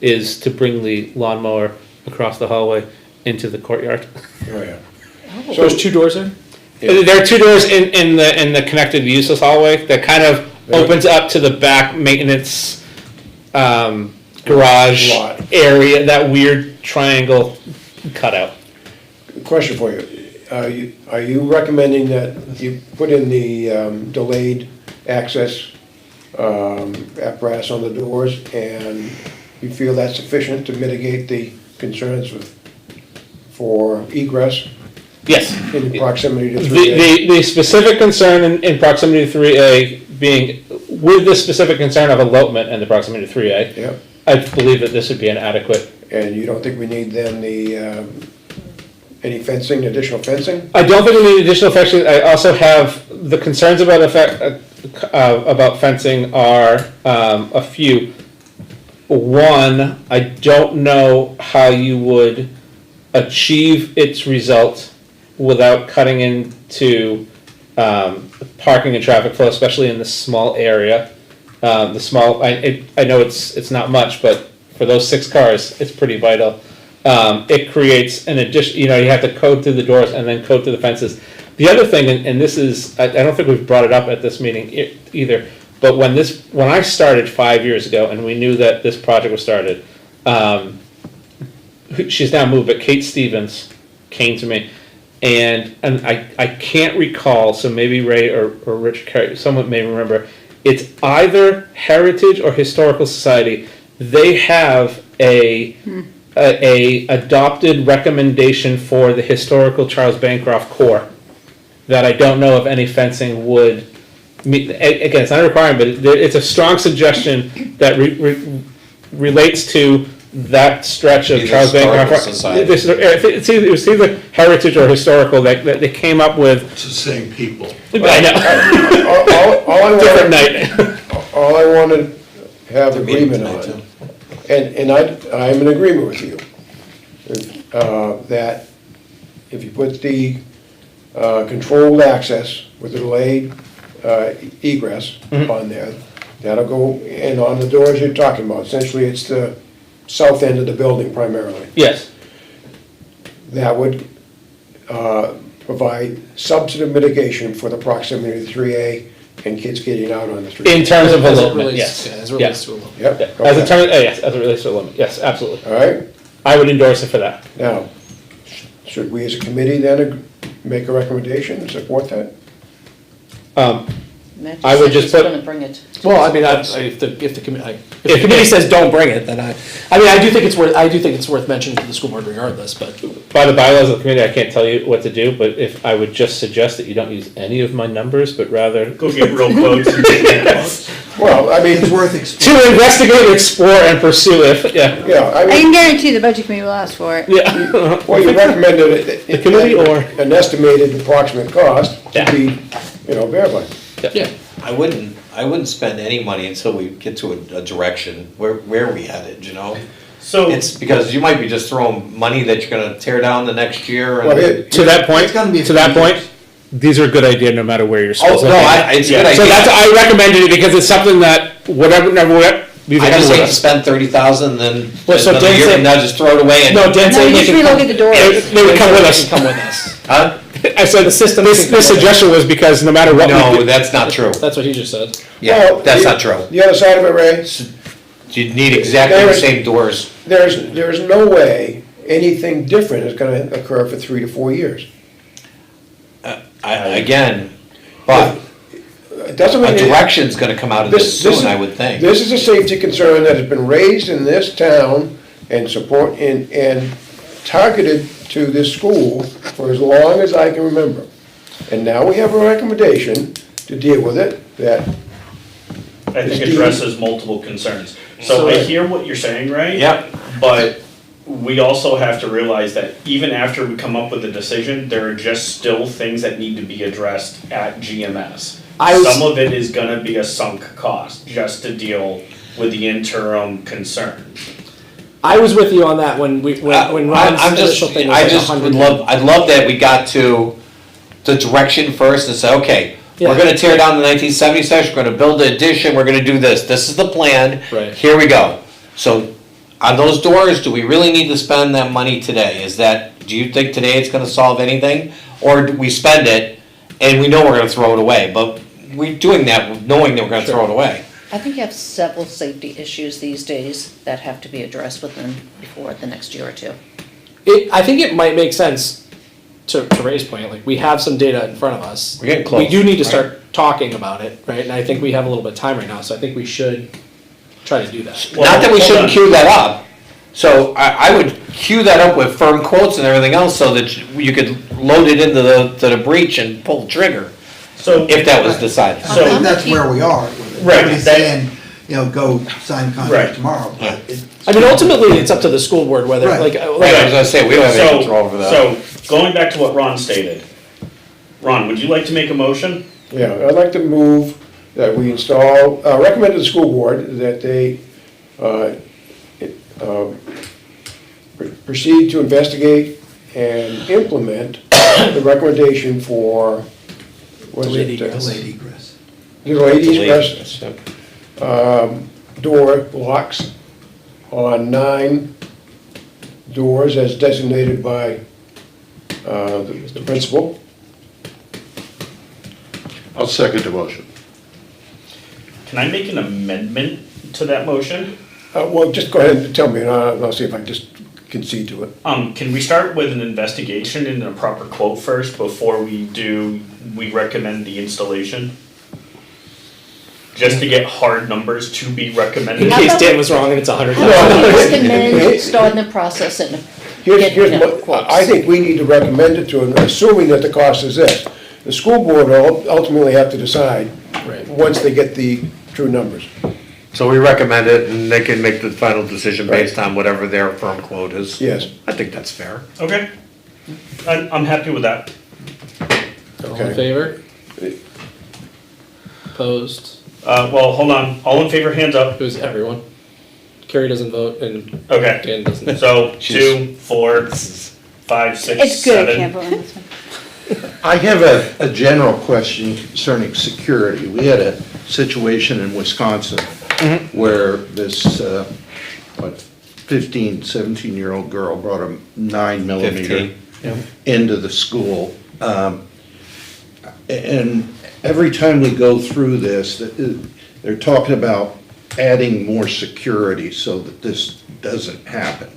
is to bring the lawnmower across the hallway into the courtyard. Oh, yeah. So there's two doors in? There are two doors in the connected useless hallway that kind of opens up to the back maintenance garage Lot. area, that weird triangle cutout. Question for you. Are you recommending that you put in the delayed access apparatus on the doors, and you feel that's sufficient to mitigate the concerns for egress Yes. in proximity to 3A? The specific concern in proximity to 3A being, with the specific concern of elopement and the proximity to 3A, Yep. I believe that this would be an adequate. And you don't think we need then any fencing, additional fencing? I don't think we need additional fencing. I also have, the concerns about about fencing are a few. One, I don't know how you would achieve its result without cutting into parking and traffic flow, especially in this small area. I know it's not much, but for those 6 cars, it's pretty vital. It creates an addition, you have to code through the doors and then code through the fences. The other thing, and this is, I don't think we've brought it up at this meeting either, but when I started 5 years ago and we knew that this project was started, she's now moved, but Kate Stevens came to me, and I can't recall, so maybe Ray or Richard Carey, someone may remember, it's either Heritage or Historical Society. They have a adopted recommendation for the historical Charles Bancroft core that I don't know if any fencing would meet. Again, it's not a requirement, but it's a strong suggestion that relates to that stretch of The Charles Historical Bancroft. Society. It was either Heritage or Historical that they came up with. It's the same people. I know. Different night. All I want to have They're meeting agreement tonight, on, and I'm in agreement with you, that if you put the controlled access with the delayed egress on there, that'll go in on the doors you're talking about. Essentially, it's the south end of the building primarily. Yes. That would provide substantive mitigation for the proximity to 3A and kids getting out on the street. In terms of As it elopement, relates- yes. yeah, as it relates to elopement. Yep. As okay. yes, as it relates to elopement, yes, absolutely. All right, I would endorse it for that. now, should we as a committee then make a recommendation and support that? Matt I would said just he's put- gonna bring it. Well, I mean, if the committee says don't bring it, then I do think it's worth mentioning to the school board regardless, but. By the bylaws of the committee, I can't tell you what to do, but if, I would just suggest that you don't use any of my numbers, but rather Go get real quotes and take that quotes. Well, I mean, It's worth exploring. to investigate, explore, and pursue if, yeah. yeah, I I mean, can guarantee the budget committee will ask for it. Yeah. well, you recommended it. The committee or- An estimated approximate cost to Yeah. be, verified. Yeah. I wouldn't spend any money until we get to a direction where we headed, So, It's because you might be just throwing money that you're gonna tear down the next year. Well, And To that point, It's gonna be a to that few point, years. these are a good idea no matter where you're Oh, supposed to. no, it's a good So that's, idea. I recommended it because it's something that whatever, these I are just hate to with us. spend 30,000, then Well, so another Dan year said- from now, just throw it away and. No, Dan No, said you they just can come. relook at the doors. They would come with us. Come with us. Huh? I said, The system this can come with suggestion was because no matter what we No, do. that's not true. That's what he just said. Yeah, Well, that's the- not true. The other side of it, Ray, You need exactly the same doors. there's no way anything different is gonna occur for 3 to 4 years. Again, but It doesn't a mean. direction's gonna come out of this soon, I would think. This is a safety concern that has been raised in this town and and targeted to this school for as long as I can remember. And now we have a recommendation to deal with it that, I think addresses multiple concerns. So I hear what you're saying, Ray. Yep. But we also have to realize that even after we come up with a decision, there are just still things that need to be addressed at GMS. Some of it is gonna be a sunk cost, just to deal with the interim concerns. I was with you on that when Ron's I'm just, initial thing was I like just 100. would love, I'd love that we got to the direction first and say, okay, Yeah. we're gonna tear down the 1970 section, we're gonna build an addition, we're gonna do this is the plan. Right. Here we go. So, on those doors, do we really need to spend that money today? Do you think today it's gonna solve anything? Or do we spend it and we know we're gonna throw it away, but we're doing that knowing that we're gonna throw it away? I think you have several safety issues these days that have to be addressed before the next year or two. I think it might make sense to Ray's point, like, we have some data in front of us. We're getting close, We do need to right? start talking about it, right? And I think we have a little bit of time right now, so I think we should try to do that. Well, Not that we hold shouldn't on. queue that up. So I would queue that up with firm quotes and everything else so that you could load it into the breach and pull the trigger, So, if that was decided. I think that's where we are with it. Right, Nobody's that- saying, go sign Right. contract tomorrow, but it. I mean, ultimately, it's up to the school board whether, Right. like, Right, I was gonna say, we don't have any so, control over that. so, going back to what Ron stated. Ron, would you like to make a motion? Yeah, I'd like to move that we install, recommend to the school board that they proceed to investigate and implement the recommendation for, what is Delayed it? egress. Delayed egress. Delayed egress, Yep. door locks on 9 doors as designated by the principal. I'll second the motion. Can I make an amendment to that motion? Well, just go ahead and tell me, and I'll see if I can just concede to it. Can we start with an investigation and a proper quote first before we recommend the installation? Just to get hard numbers to be in recommended. case Dan was wrong and it's $100,000. How about we recommend starting the process and Here's getting what, quotes? I think we need to recommend it to them, assuming that the cost is this. The school board will ultimately have to decide, Right. once they get the true numbers. So we recommend it and they can make the final decision based on whatever their firm quote is. Yes. I think that's fair. Okay. I'm happy with that. All in Okay. favor? Opposed? Well, hold on. All in favor, hands up. It was everyone. Carrie doesn't vote and Okay. Dan doesn't. So, 2, 4, 5, 6, It's good, I 7. can't vote on this one. I have a general question concerning security. We had a situation in Wisconsin where this, 15, 17-year-old girl brought a 9mm 15, into the school. And every time we go through this, they're talking about adding more security so that this doesn't happen.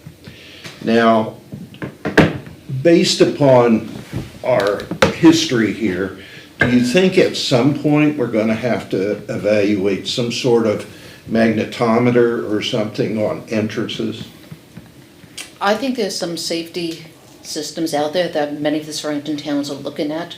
Now, based upon our history here, do you think at some point we're gonna have to evaluate some sort of magnetometer or something on entrances? I think there's some safety systems out there that many of the surrounding towns are looking at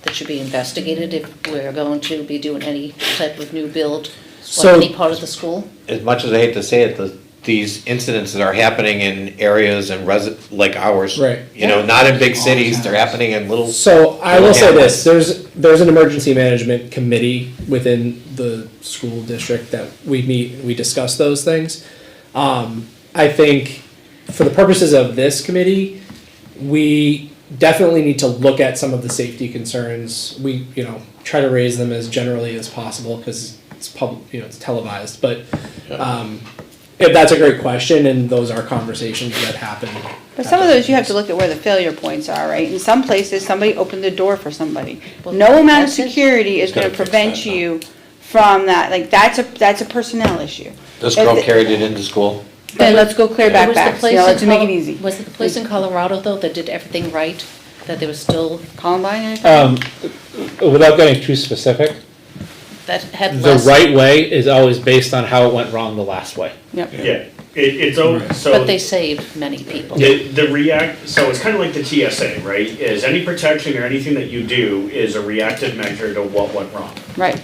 that should be investigated if we're going to be doing any type of new build So- on any part of the school. As much as I hate to say it, these incidents that are happening in areas and like ours. Right. You know, not in big cities, they're happening in little. So I will say this, there's an emergency management committee within the school district that we meet, and we discuss those things. I think for the purposes of this committee, we definitely need to look at some of the safety concerns. We, try to raise them as generally as possible because it's public, it's televised, but, if that's a great question, and those are conversations that happen. But some of those, you have to look at where the failure points are, right? In some places, somebody opened the door for somebody. Well, No amount of that's it. security is gonna Gotta fix prevent that, huh? you from that, like, that's a personnel issue. This girl If- carried it into school. Then let's go clear It was the backpacks, place let's in make it Col- easy. Was it the place in Colorado, though, that did everything right? That there was still, Columbine or anything? Without getting too specific, that had the less. right way is always based on how it went wrong the last way. Yep. Yeah, it's over, so. But they saved many people. So it's kind of like the TSA, right? Is any protection or anything that you do is a reactive measure to what went wrong. Right,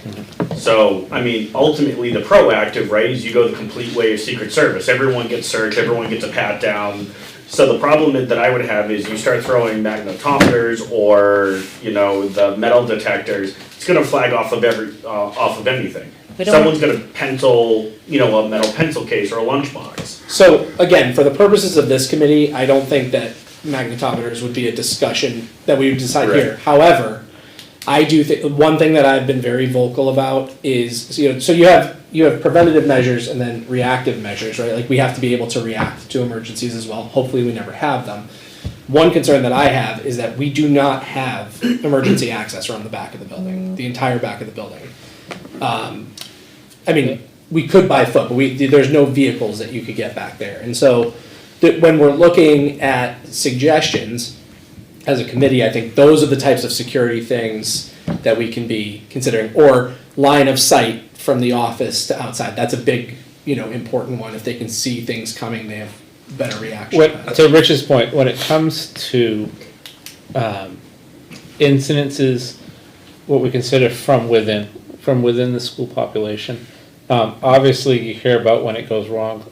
So, I mean, ultimately, the proactive, right, is you go the complete way of Secret Service. Everyone gets searched, everyone gets a pat down. So the problem that I would have is you start throwing magnetometers or, the metal detectors, it's gonna flag off of anything. We don't Someone's gonna pencil, a metal pencil case or a lunchbox. So again, for the purposes of this committee, I don't think that magnetometers would be a discussion that we would decide here. However, I do think, one thing that I've been very vocal about is, you know, so you have preventative measures and then reactive measures, right? Like we have to be able to react to emergencies as well. Hopefully we never have them. One concern that I have is that we do not have emergency access around the back of the building, the entire back of the building. I mean, we could by foot, but there's no vehicles that you could get back there. And so when we're looking at suggestions as a committee, I think those are the types of security things that we can be considering, or line of sight from the office to outside. That's a big, you know, important one. If they can see things coming, they have better reaction. To Rich's point, when it comes to incidences, what we consider from within the school population, obviously you hear about when it goes wrong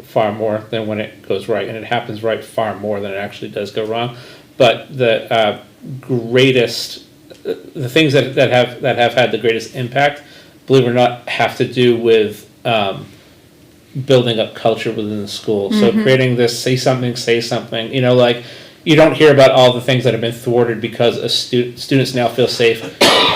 far more than when it goes right, and it happens right far more than it actually does go wrong. But the greatest, the things that have had the greatest impact, believe it or not, have to do with building up culture within the school. So creating this say something, you know, like you don't hear about all the things that have been thwarted because students now feel safe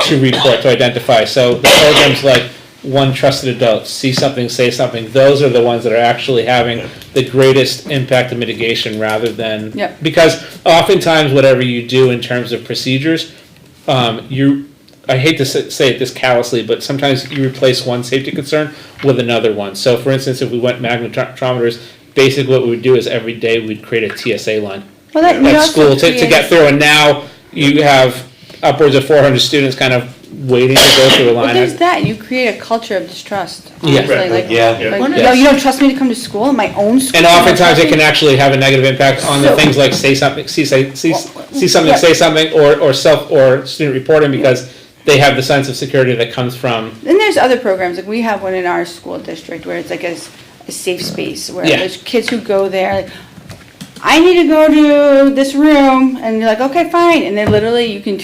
to report, to identify. So the programs like One Trusted Adult, see something, say something, those are the ones that are actually having the greatest impact and mitigation rather than, because oftentimes whatever you do in terms of procedures, I hate to say it this callously, but sometimes you replace one safety concern with another one. So for instance, if we went magnetometers, basically what we would do is every day we'd create a TSA line at school to get through, and now you have upwards of 400 students kind of waiting to go through a line. Well, there's that, you create a culture of distrust. Yeah. Honestly, like, Yeah. no, you don't trust me to come to school, my own school? And oftentimes it can actually have a negative impact on the things like say something, see something, say something, or student reporting, because they have the sense of security that comes from. Then there's other programs, like we have one in our school district where it's like a safe space, where there's kids who go there, like, I need to go to this room, and you're like, okay, fine, and then literally you can,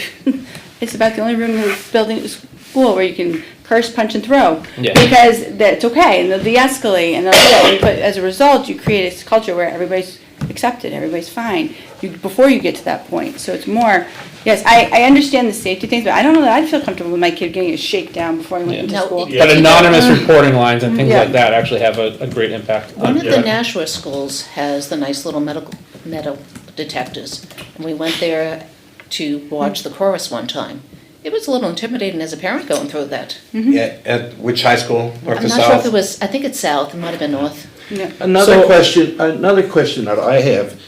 it's about the only room in the building, school where you can curse, punch, and throw. Yeah. Because that's okay, and they'll de-escalate, and they'll do it, but as a result, you create a culture where everybody's accepted, everybody's fine, before you get to that point. So it's more, yes, I understand the safety things, but I don't know that I'd feel comfortable with my kid getting a shakedown before I went into No, school. But anonymous reporting lines and things like that actually have a great impact. One of the Nashua schools has the nice little metal detectors, and we went there to watch the chorus one time. It was a little intimidating as a parent going through that. Yeah, at which high school? North I'm or not sure if south? it was, I think it's south, it might have been north. Yeah. Another question that I have,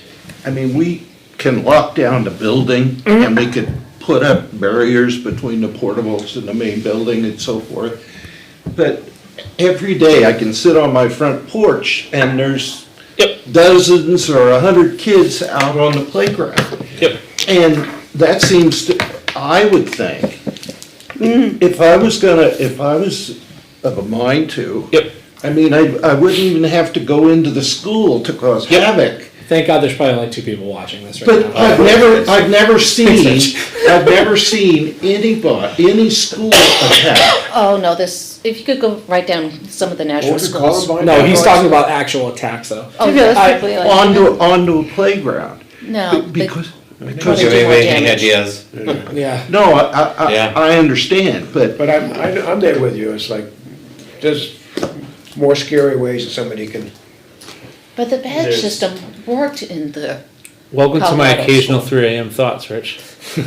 I mean, we can lock down the building and we could put up barriers between the portables and the main building and so forth. But every day I can sit on my front porch and there's dozens or 100 kids out on the playground. And that seems to, I would think, if I was of a mind to, I mean, I wouldn't even have to go into the school to cause havoc. Thank God there's probably only 2 people watching this right But now. I've never seen any school attack. Oh, no, if you could go right down some of the Nashua schools. No, he's talking about actual attacks though. Oh, Realistically, like- Onto a playground. No, Because, What Do do you you have want any damage? ideas? Yeah. no, Yeah. I understand, but But I'm there with you, it's like, there's more scary ways that somebody can. but the badge There's- system worked in the, Welcome to my Colorado occasional school. 3 a.m. thoughts, Rich. All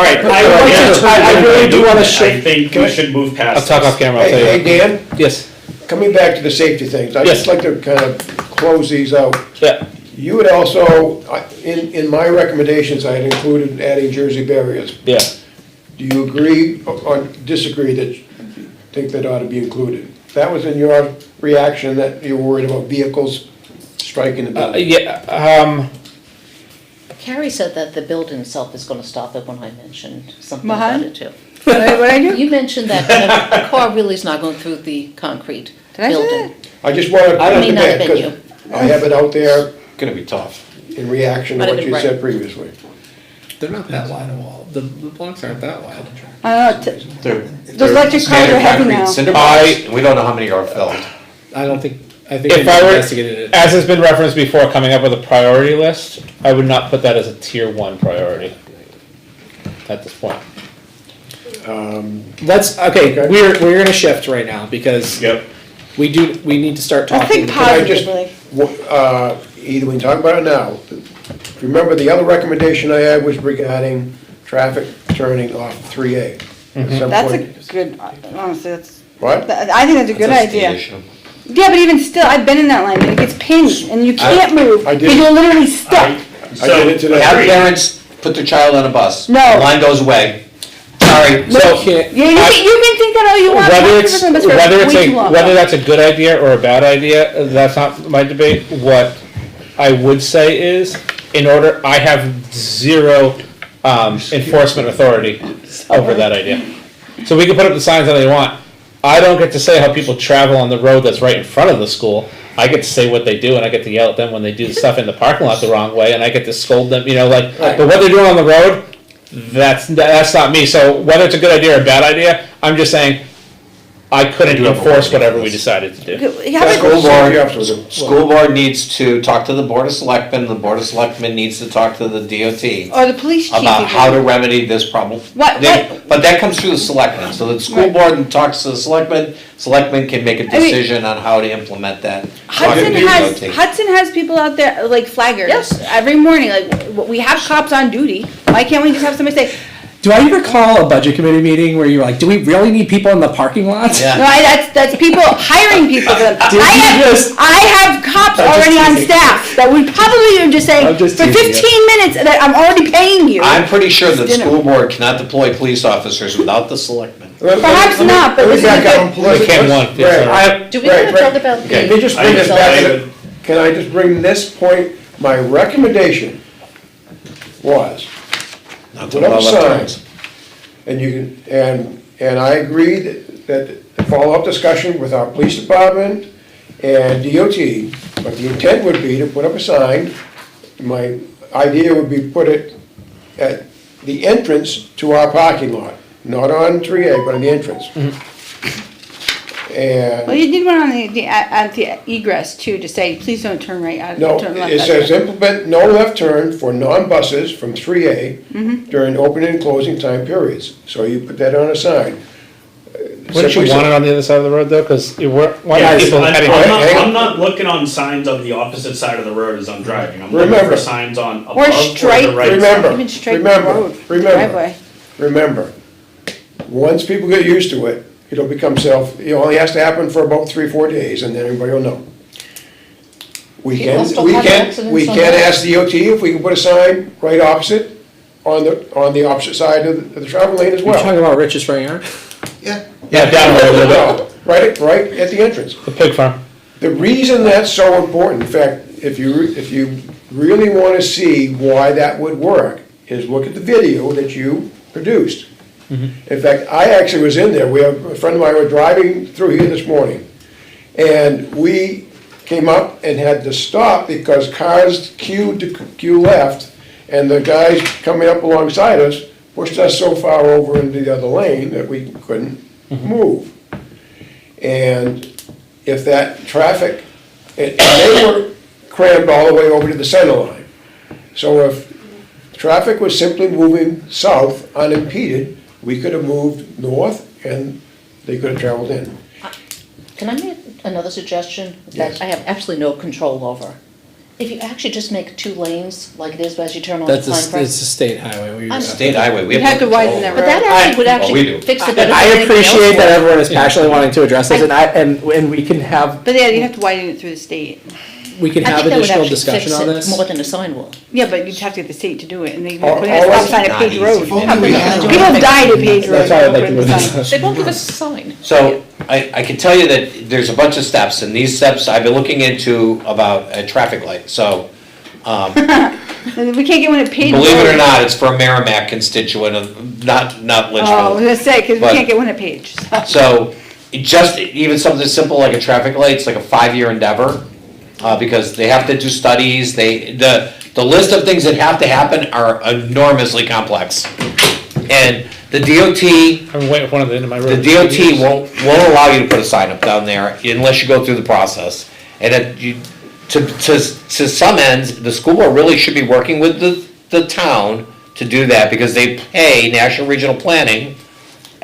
right, I really do want to I shift. think we should move past I'll talk this. off camera, I'll tell Hey, you. Dan, Yes, coming back to the safety things, I'd just Yes. like to kind of close these out. yeah, You would also, in my recommendations, I had included adding Jersey barriers. yeah. Do you agree or disagree that you think that ought to be included? That was in your reaction, that you were worried about vehicles striking the building. Carrie said that the building itself is gonna stop it when I mentioned something Mahan? about it too. What'd I do? You mentioned that the car really is not going through the concrete Did I say building. that? I just want to I put may it not have to been bed, because I have it out there Gonna be tough. in reaction to Might have what been you right. said previously. They're not that wide a wall. The blocks aren't that wide. I don't know, They're electric cars are standard heavy concrete now. cinder blocks, and we don't know how many are filled. I don't think, I think If we I were, investigated it. as has been referenced before, coming up with a priority list, I would not put that as a tier 1 priority at this point. Let's, okay, we're gonna shift right now because Yep. we need to start Let's talking. think Can I just, positively. either we can talk about it now. Remember, the other recommendation I had was regarding traffic turning off 3A. At some That's a point. good, honestly, that's, What? I think that's a good That's a state idea. issue. Yeah, but even still, I've been in that line, and it gets pinged, and you can't move, I did. because you're literally stuck. I did it today. Have parents put their child on a bus. No. The line goes away. Sorry. So, can't, You can think that all you want. Whether but it's, that's whether it's way a, too long. whether that's a good idea or a bad idea, that's not my debate. What I would say is, I have zero, enforcement authority over that idea. So we can put up the signs that they want. I don't get to say how people travel on the road that's right in front of the school. I get to say what they do, and I get to yell at them when they do stuff in the parking lot the wrong way, and I get to scold them, but what they're doing on the road, that's not me. So whether it's a good idea or a bad idea, I'm just saying, I couldn't do have a enforce whole whatever we list. decided to do. Yeah, but- School board, Absolutely. school board needs to talk to the board of selectmen, the board of selectmen needs to talk to the DOT Or the police chief. about even. how to remedy this problem. What- But that comes through the selectmen, so the school Right. board talks to the selectmen can make a decision on how to implement that. Talk to the DOT. Hudson has people out there, like flaggers. Yes. Every morning, we have cops on duty, why can't we just have somebody say, do I recall a budget committee meeting where you're like, do we really need people in the parking lots? Yeah. no, that's people, hiring people for them. Did you I have cops I'm just already on teasing. staff that we probably are just saying, I'm just for teasing you. 15 minutes, that I'm already paying you. I'm pretty sure the Dinner. school board cannot deploy police officers without the selectmen. Perhaps not, but Let me this is back a up. good- Let's- We can't let's- want, yes, right, sir. I- Do we right, want to talk right. about Can the? we just bring this I- back, I to would- the- can I just bring this point, my recommendation was, Not put up signs, and you can, and I agree that the follow-up discussion with our police department and DOT, but the intent would be to put up a sign. My idea would be put it at the entrance to our parking lot, not on 3A, but on the entrance. Well, And, you did one on at the egress too, to say, please don't turn right out, no, turn left. it out says there." implement no left turn for non-buses from 3A during opening and closing time periods. So you put that on a sign. Wouldn't you Simply want say- it on the other side of the road though? Cause why Yeah, are people I'm heading? I'm not looking on signs on the opposite side of the road as I'm driving. I'm looking Remember. for signs on Or above or straight- the right Remember. side. Even straight Remember, road, remember. driveway. Remember, once people get used to it, it'll become it only has to happen for about 3-4 days, and then everybody will know. We People can, still we have can, accidents we on can that. ask DOT if we can put a sign right opposite, on the opposite side of the travel lane as You well. talking about Rich's front yard? Yeah. Yeah, down the road a little bit. No, right at the entrance. The pig farm. The reason that's so important, in fact, if you really want to see why that would work, is look at the video that you produced. In fact, I actually was in there, a friend of mine was driving through here this morning, and we came up and had to stop because cars queued to queue left, and the guys coming up alongside us pushed us so far over into the other lane that we couldn't move. And if that traffic, and they were crammed all the way over to the center line. So if traffic was simply moving south unimpeded, we could have moved north and they could have traveled in. Can I make another suggestion Yes. that I have absolutely no control over? If you actually just make 2 lanes, like it is as you turn on That's Pine it's Crest. a state highway. We I'm- State highway, we You have. have to no widen control that But that road. actually would Well, we actually do. fix it better I than anything else appreciate that would. everyone is passionately wanting to address this, and we can have, But yeah, you have to widen it through the state. we can I have think that would additional actually discussion fix on it this. more than a sign will. Yeah, but you'd have to get the state to do it, and they All- put a all stop that's sign at not Page easy. Road. If only we had- People died at Page Road. That's why I'd like to putting move the this. sign. They won't give us a sign. So, I can tell you that there's a bunch of steps, and these steps I've been looking into about a traffic light, so, And we can't get one at Page Road. believe it or not, it's for a Merrimack constituent, not Oh, I was Litchfield. gonna say, cause we But- can't get one at Page, so. So, even something simple like a traffic light, it's like a 5-year endeavor, because they have to do studies, the list of things that have to happen are enormously complex. And the DOT, I've been waiting for one at the end of my the road. DOT won't allow you to put a sign up down there unless you go through the process. And to some ends, the school board really should be working with the town to do that, because they pay National Regional Planning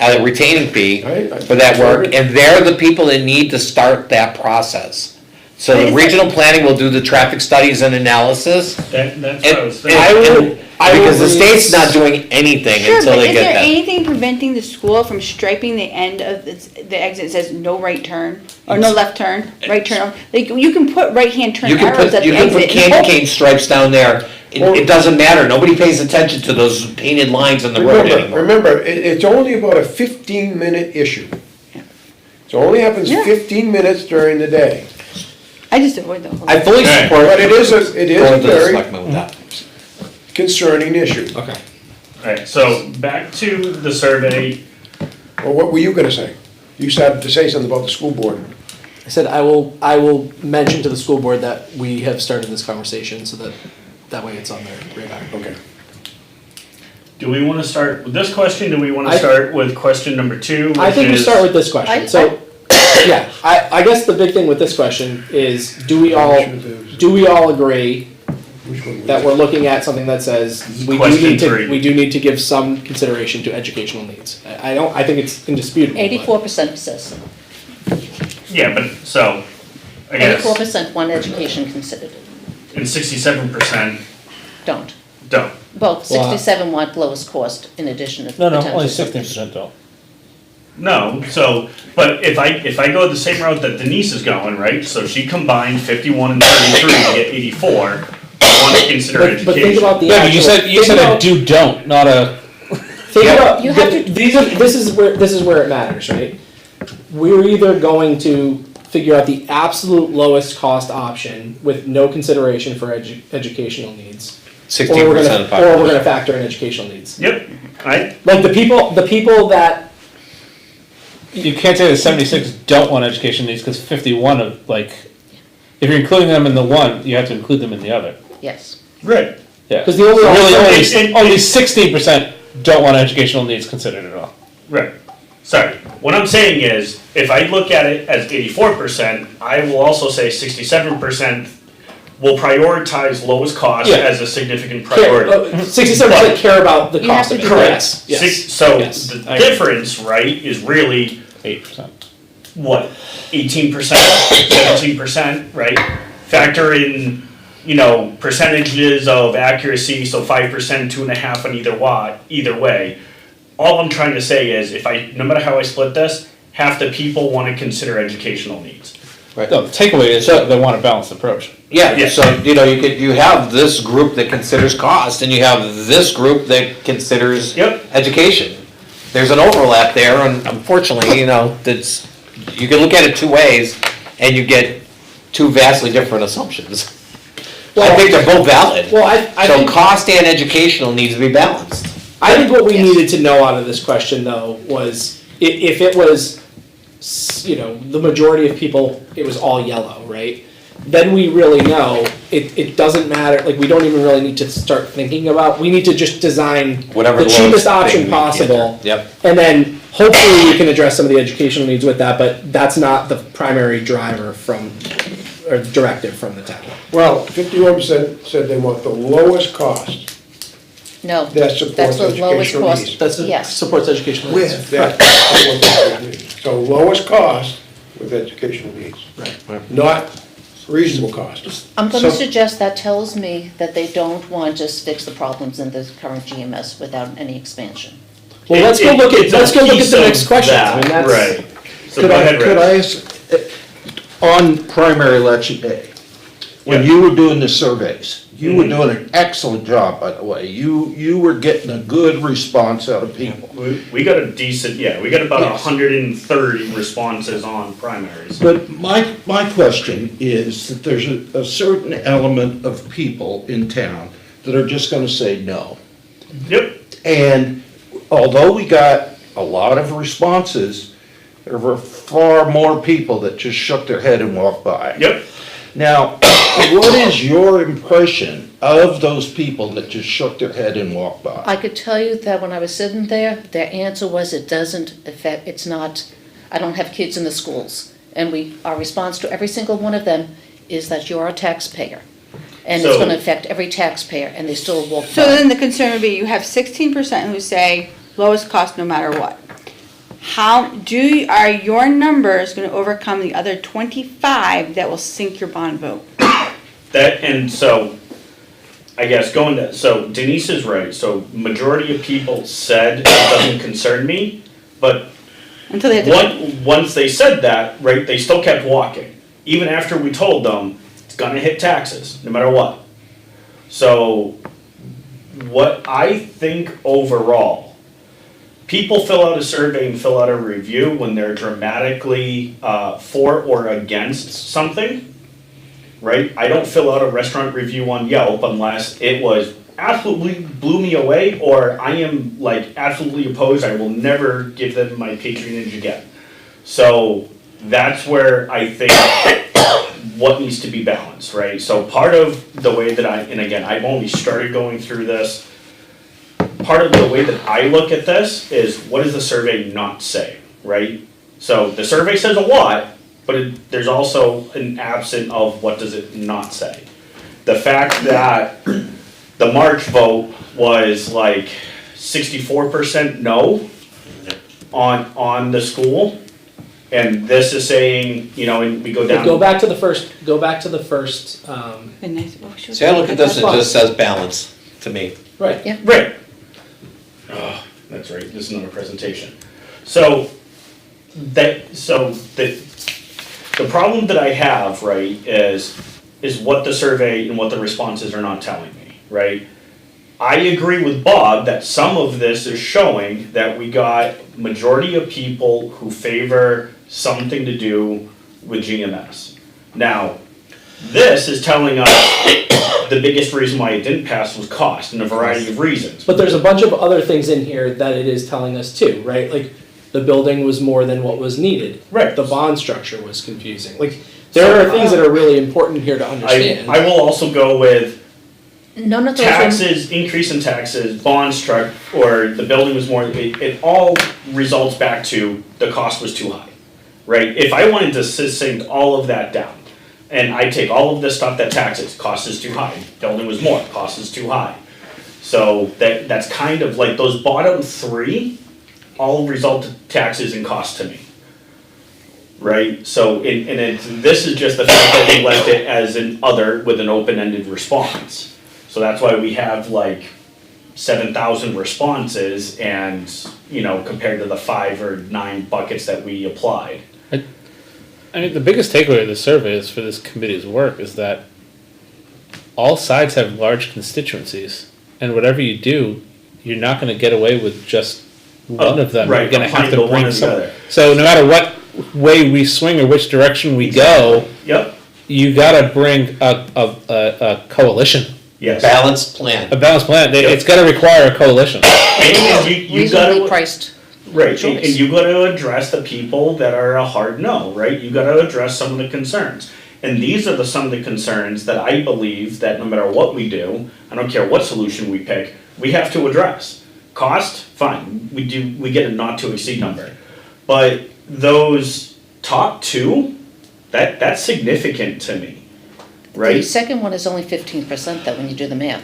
a retaining fee for that work, and they're the people that need to start that process. So the regional planning will do the traffic studies and analysis. That's what I was And- thinking. Because the state's not doing anything Sure, until but they is get there that. anything preventing the school from striping the end of the exit that says no right turn, or no left turn, right turn? Like, you can put right-hand turn You can arrows put, at you the can put exit. candy cane stripes down there. It doesn't matter. Nobody pays attention to those painted lines on the road anymore. Remember, it's only about a 15-minute issue. So it only happens Yeah. 15 minutes during the day. I just avoid the whole. I fully support. But it is a going to the very selectmen with that. concerning issue. Okay. Alright, so back to the survey. Well, what were you gonna say? You started to say something about the school board. I said I will mention to the school board that we have started this conversation, so that way it's on their radar. Okay. Do we wanna start with this question? Do we wanna I- start with question number 2? I think we which start is- with this question. I- So, yeah, I guess the big thing with this question is, do we all agree Which one? that we're looking at something that says Question 3. we do need to give some consideration to educational needs? I think it's indisputable. but- 84% says, Yeah, but, so, I guess, 84% want education considered, and 67% don't. don't. Well, 67 want lowest cost in addition to No, potential. only 16% don't. No, so, but if I go the same route that Denise is going, right, so she combined 51 and 33 to get 84, I want to consider But think education. about the Yeah, but actual. you think said a about- don't, not a. Think Yeah. about, You have to- this is where it matters, right? We're either going to figure out the absolute lowest cost option with no consideration for educational needs. Or 16% we're of the gonna population. factor in educational needs. Yep, Like the people that, You can't say that 76 don't want education needs, because 51 of, like, if you're including them in the one, you have to include them in the other. Yes. right. Yeah. 'Cause the only- Really, And- only 16% don't want educational needs considered at all. Right. Sorry. What I'm saying is, if I look at it as 84%, I will also say 67% will prioritize lowest cost Yeah. as a significant priority. 67% care about the You have cost to of it. do Correct. Yes, yes. So Yes, the I agree. difference, right, is really, 8%. what, 18%, 17%, right? Factor in, percentages of accuracy, so 5%, 2.5 on either way. All I'm trying to say is, no matter how I split this, half the people want to consider educational needs. No, the takeaway is that they want a balanced approach. Yeah, Yeah. so, you have this group that considers cost, and you have this group that considers Yep. education. There's an overlap there, and unfortunately, you can look at it two ways, and you get two vastly different assumptions. I think they're both valid. Well, I So think, cost and educational needs to be balanced. I think what we Yes. needed to know out of this question though was, if it was, the majority of people, it was all yellow, right? Then we really know, it doesn't matter, like, we don't even really need to start thinking about, we need to just design Whatever the the cheapest lowest thing option we can possible. Yep. And then hopefully we can address some of the educational needs with that, but that's not the primary driver or directive from the town. Well, 51% said they want the lowest cost No, that supports that's the lowest educational cost. needs. That's, Yes. supports educational needs. With that, that's what they need. So lowest cost with educational needs. Right. Not reasonable cost. I'm gonna So- suggest that tells me that they don't want to just fix the problems in the current GMS without any expansion. Well, let's go look at It's a the piece next of question. that, I mean, that's. Right. So Could go I, ahead, could Rich. I ask, on primary election day, when Yeah. you were doing the surveys, you were doing an excellent job, by the way. You were getting a good response out of people. We got a decent, we got about Yes. 130 responses on primaries. But my question is that there's a certain element of people in town that are just gonna say no. Yep. And although we got a lot of responses, there were far more people that just shook their head and walked by. Yep. Now, what is your impression of those people that just shook their head and walked by? I could tell you that when I was sitting there, their answer was it doesn't affect, it's not, I don't have kids in the schools. And our response to every single one of them is that you're a taxpayer. And it's So- gonna affect every taxpayer, and they still walk So by. then the concern would be you have 16% who say lowest cost no matter what. Are your numbers gonna overcome the other 25 that will sink your bond vote? And so, I guess so Denise is right, so majority of people said it doesn't concern me, but Until they have to. once they said that, right, they still kept walking. Even after we told them, it's gonna hit taxes, no matter what. So, what I think overall, people fill out a survey and fill out a review when they're dramatically for or against something, right? I don't fill out a restaurant review on Yelp unless it was absolutely blew me away, or I am like absolutely opposed, I will never give them my patronage again. So that's where I think what needs to be balanced, right? So part of the way that and again, I've only started going through this, part of the way that I look at this is what does the survey not say, right? So the survey says a lot, but there's also an absent of what does it not say. The fact that the March vote was like 64% no on the school, and this is saying, and we go down. Go back to the first, See, I look at this and it just says balance to me. right. Yeah. Right. Oh, that's right, this is another presentation. So, the problem that I have, right, is what the survey and what the responses are not telling me, right? I agree with Bob that some of this is showing that we got majority of people who favor something to do with GMS. Now, this is telling us the biggest reason why it didn't pass was cost, and a variety of reasons. But there's a bunch of other things in here that it is telling us too, right? Like, the building was more than what was needed. Right. The bond structure was confusing. Like, there are things that are really important here to understand. I will also go with None of those. taxes, increase in taxes, bond struck, or the building was more, it all results back to the cost was too high, right? If I wanted to succinct all of that down, and I take all of this stuff that taxes, cost is too high, building was more, cost is too high. So that's kind of like those bottom three all result in taxes and cost to me. Right, so, this is just the fact that we left it as an other with an open-ended response. So that's why we have like 7,000 responses and, compared to the 5 or 9 buckets that we applied. I mean, the biggest takeaway of the survey is for this committee's work is that all sides have large constituencies, and whatever you do, you're not gonna get away with just one of them. right, You're gonna applying have the to one bring or the some. other. So no matter what way we swing or which direction we go, Yep, you gotta bring a coalition, yes. Balanced plan. a balanced plan. It's gonna require a coalition. And you Reasonably gotta, priced. right, and choice. you gotta address the people that are a hard no, right? You gotta address some of the concerns. And these are some of the concerns that I believe that no matter what we do, I don't care what solution we pick, we have to address. Cost, fine, we get a not to exceed number. But those top two, that's significant to me, The right? second one is only 15% though, when you do the math.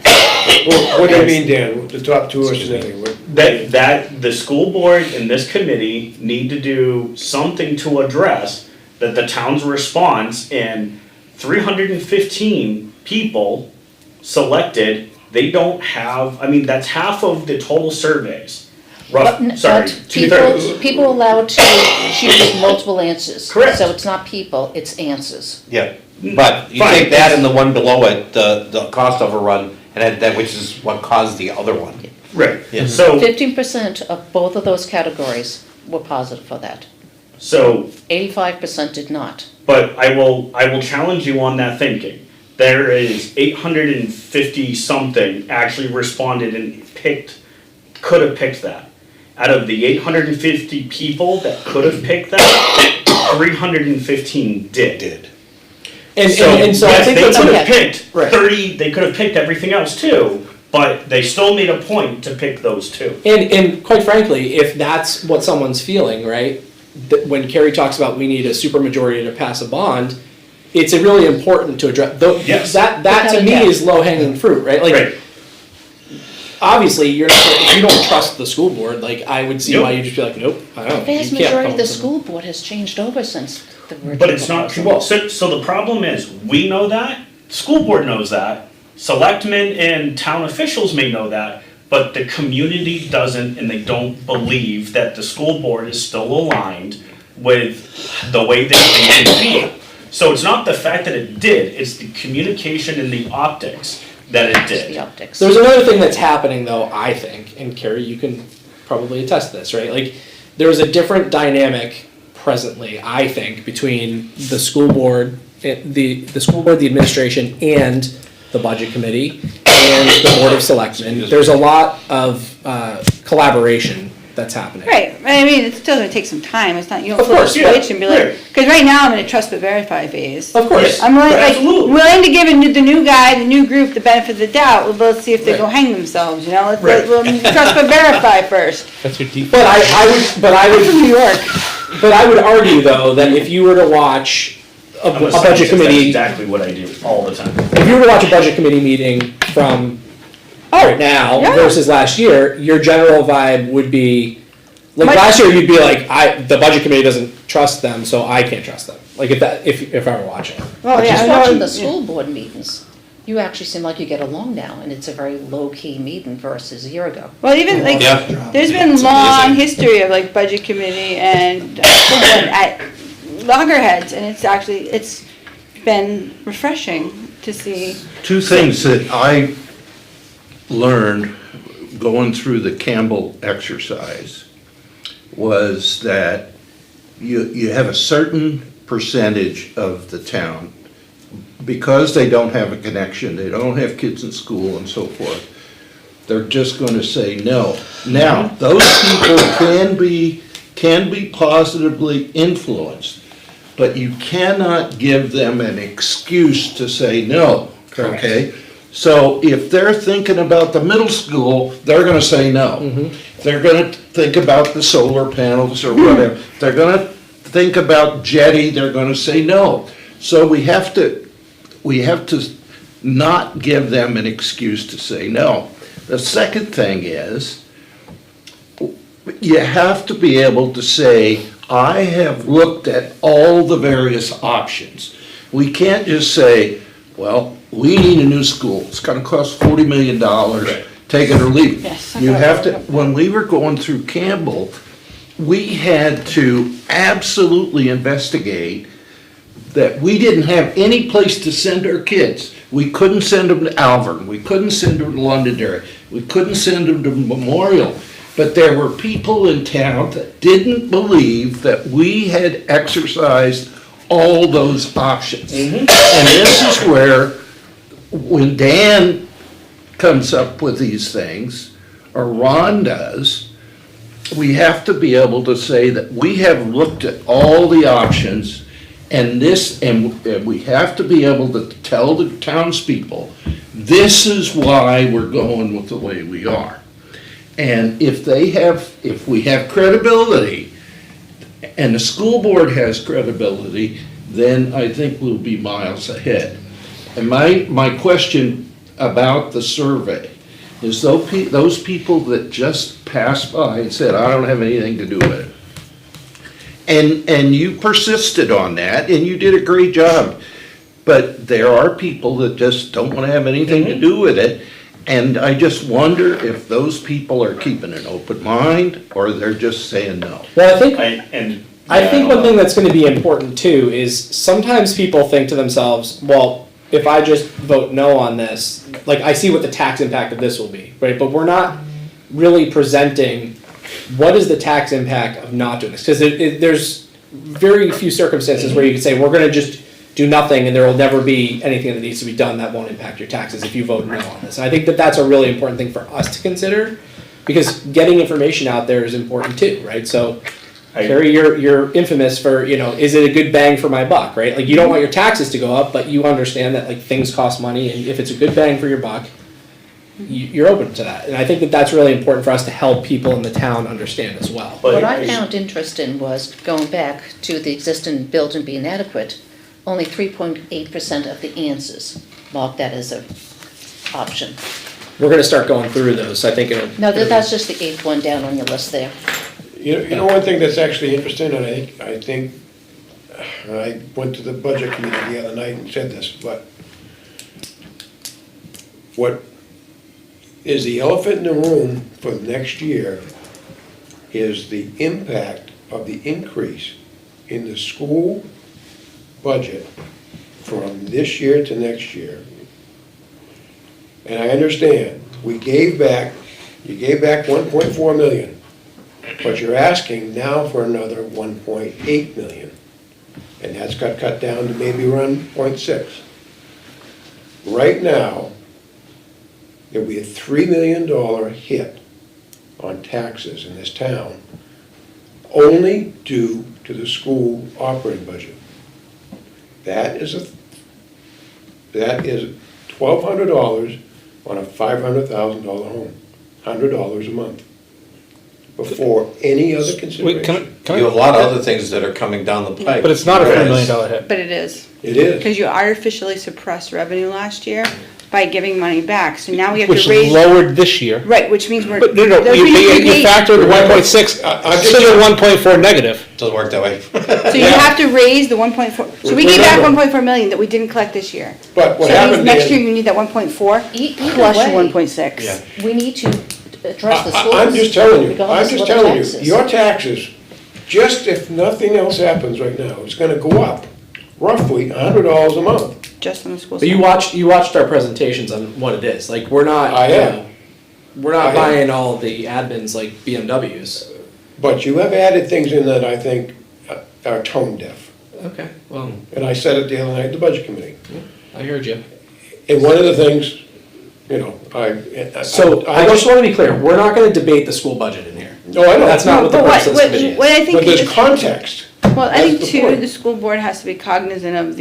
What do you mean, Dan? The top two are saying? That the school board and this committee need to do something to address that the town's response in 315 people selected, they don't have, that's half of the total surveys. But Sorry, two-thirds. people are allowed to choose multiple answers. Correct. So it's not people, it's answers. Yeah, but you Fine. take that and the one below it, the cost overrun, and that, which is what caused the other one. Right, Yeah. so, 15% of both of those categories were positive for that. 85% did not. but I will challenge you on that thinking. There is 850 something actually responded and could have picked that. Out of the 850 people that could have picked that, 315 did. And so I yes, think they that's could okay. have picked Right. 30, they could have picked everything else too, but they still made a point to pick those two. And quite frankly, if that's what someone's feeling, right? When Carrie talks about we need a supermajority to pass a bond, it's really important to address, Yes. that to Without a me doubt. is low-hanging fruit, right? Like, Right. obviously, you're not, if you don't trust the school board, like, I would see Nope. why you'd just be like, nope, I The don't. vast you can't majority come of the up with school board has changed over since the original. But it's not true. proposal. So the problem is, we know that, school board knows that, selectmen and town officials may know that, but the community doesn't, and they don't believe that the school board is still aligned with the way they think and feel. So it's not the fact that it did, it's the communication and the optics that it It's the did. optics. There's another thing that's happening though, I think, and Carrie, you can probably attest to this, right? Like, there is a different dynamic presently, I think, between the school board, the school board, the administration, and the budget committee, and the board of selectmen. There's a lot of collaboration that's happening. Right, I mean, it's still gonna take some time, it's not, you don't Of flip a course, yeah, switch and be like, right. cause right now I'm in a trust but verify phase. Of course. I'm willing, like, Absolutely. willing to give the new guy, the new group, the benefit of the doubt, well, let's see if they Right. go hang themselves, you know, Right. we'll trust but verify first. That's your default. But I would, From New York. but I would argue though, that if you were to watch a I'm a budget scientist, that's committee, exactly what I do all the time. if you were to watch a budget committee meeting from right now yeah. versus last year, your general vibe would be, like My- last year you'd be like, the budget committee doesn't trust them, so I can't trust them. Like if I were watching. Well, But yeah, just I know, watching the yeah. school board meetings, you actually seem like you get along now, and it's a very low-key meeting versus a year ago. Well, even like, Yeah. there's been long history of like budget committee and school board at loggerheads, and it's been refreshing to see. Two things that I learned going through the Campbell exercise was that you have a certain percentage of the town, because they don't have a connection, they don't have kids in school and so forth, they're just gonna say no. Now, those people can be positively influenced, but you cannot give them an excuse to say no, okay? So if they're thinking about the middle school, they're gonna say no. If they're gonna think about the solar panels or whatever, they're gonna think about jetty, they're gonna say no. So we have to not give them an excuse to say no. The second thing is, you have to be able to say, I have looked at all the various options. We can't just say, well, we need a new school, it's gonna cost $40 million, take it or leave it. Yes, I You got have to, that. when we were going through Campbell, we had to absolutely investigate that we didn't have any place to send our kids. We couldn't send them to Alvern, we couldn't send them to Londonderry, we couldn't send them to Memorial. But there were people in town that didn't believe that we had exercised all those options. And this is where, when Dan comes up with these things, or Ron does, we have to be able to say that we have looked at all the options, and we have to be able to tell the townspeople, this is why we're going with the way we are. And if we have credibility, and the school board has credibility, then I think we'll be miles ahead. And my question about the survey is those people that just passed by and said, I don't have anything to do with it. And you persisted on that, and you did a great job. But there are people that just don't want to have anything to do with it. And I just wonder if those people are keeping an open mind, or they're just saying no. Well, I think I think one thing that's going to be important too is sometimes people think to themselves, well, if I just vote no on this, like I see what the tax impact of this will be, right? But we're not really presenting what is the tax impact of not doing this, because there's very few circumstances where you can say we're going to just do nothing and there will never be anything that needs to be done that won't impact your taxes if you vote no on this. And I think that that's a really important thing for us to consider, because getting information out there is important too, right? So Carrie, you're infamous for, is it a good bang for my buck, right? Like, you don't want your taxes to go up, but you understand that, like, things cost money, and if it's a good bang for your buck, you're open to that. And I think that that's really important for us to help people in the town understand as well. But What I found interest in was going back to the existing building being adequate. only 3.8% of the answers. Mark that as a option. We're gonna start going through those, I think it'll. No, that's just the 8th one down on your list there. You know, one thing that's actually interesting, and I think, I went to the budget committee the other night and said this, but what is the elephant in the room for next year is the impact of the increase in the school budget from this year to next year. And I understand, you gave back 1.4 million, but you're asking now for another 1.8 million. And that's got cut down to maybe around 0.6. Right now, there'll be a $3 million hit on taxes in this town, only due to the school operating budget. That is $1,200 on a $500,000 home, $100 a month, before any other Wait, consideration. can You I, have a lot of other things that are coming down the pipe. but it's not a $100 Whereas- million hit. But it is, It is. because you artificially suppressed revenue last year by giving money back, so now we have Which to raise. lowered this year. Right, which means we're. But no, that you means we factor the Remember, 1.6, I'm so just- you're 1.4 negative. Doesn't work that way. So you have to raise the 1.4, so we gave back Remember- 1.4 million that we didn't collect this year. But what So that means happened next year is, you need that 1.4 Either plus your way, 1.6. Yeah. we need to address the schools. I'm just telling you, regardless I'm of just what the telling you, tax is. your taxes, just if nothing else happens right now, it's gonna go up roughly $100 a month. Just on the school But you side. watched our presentations on what it is, like, we're not, I you am. know, we're not I am. buying all the admins like BMWs. But you have added things in that I think are tone deaf. Okay, well, And I said it the other night at the budget committee. I heard you. And one of the things, you know, So, I just wanna be clear, we're not gonna debate the school budget in here. No, I know. That's not what the But purpose of this committee is. what I think But is. there's context. Well, I think That's the too, point. the school board has to be cognizant of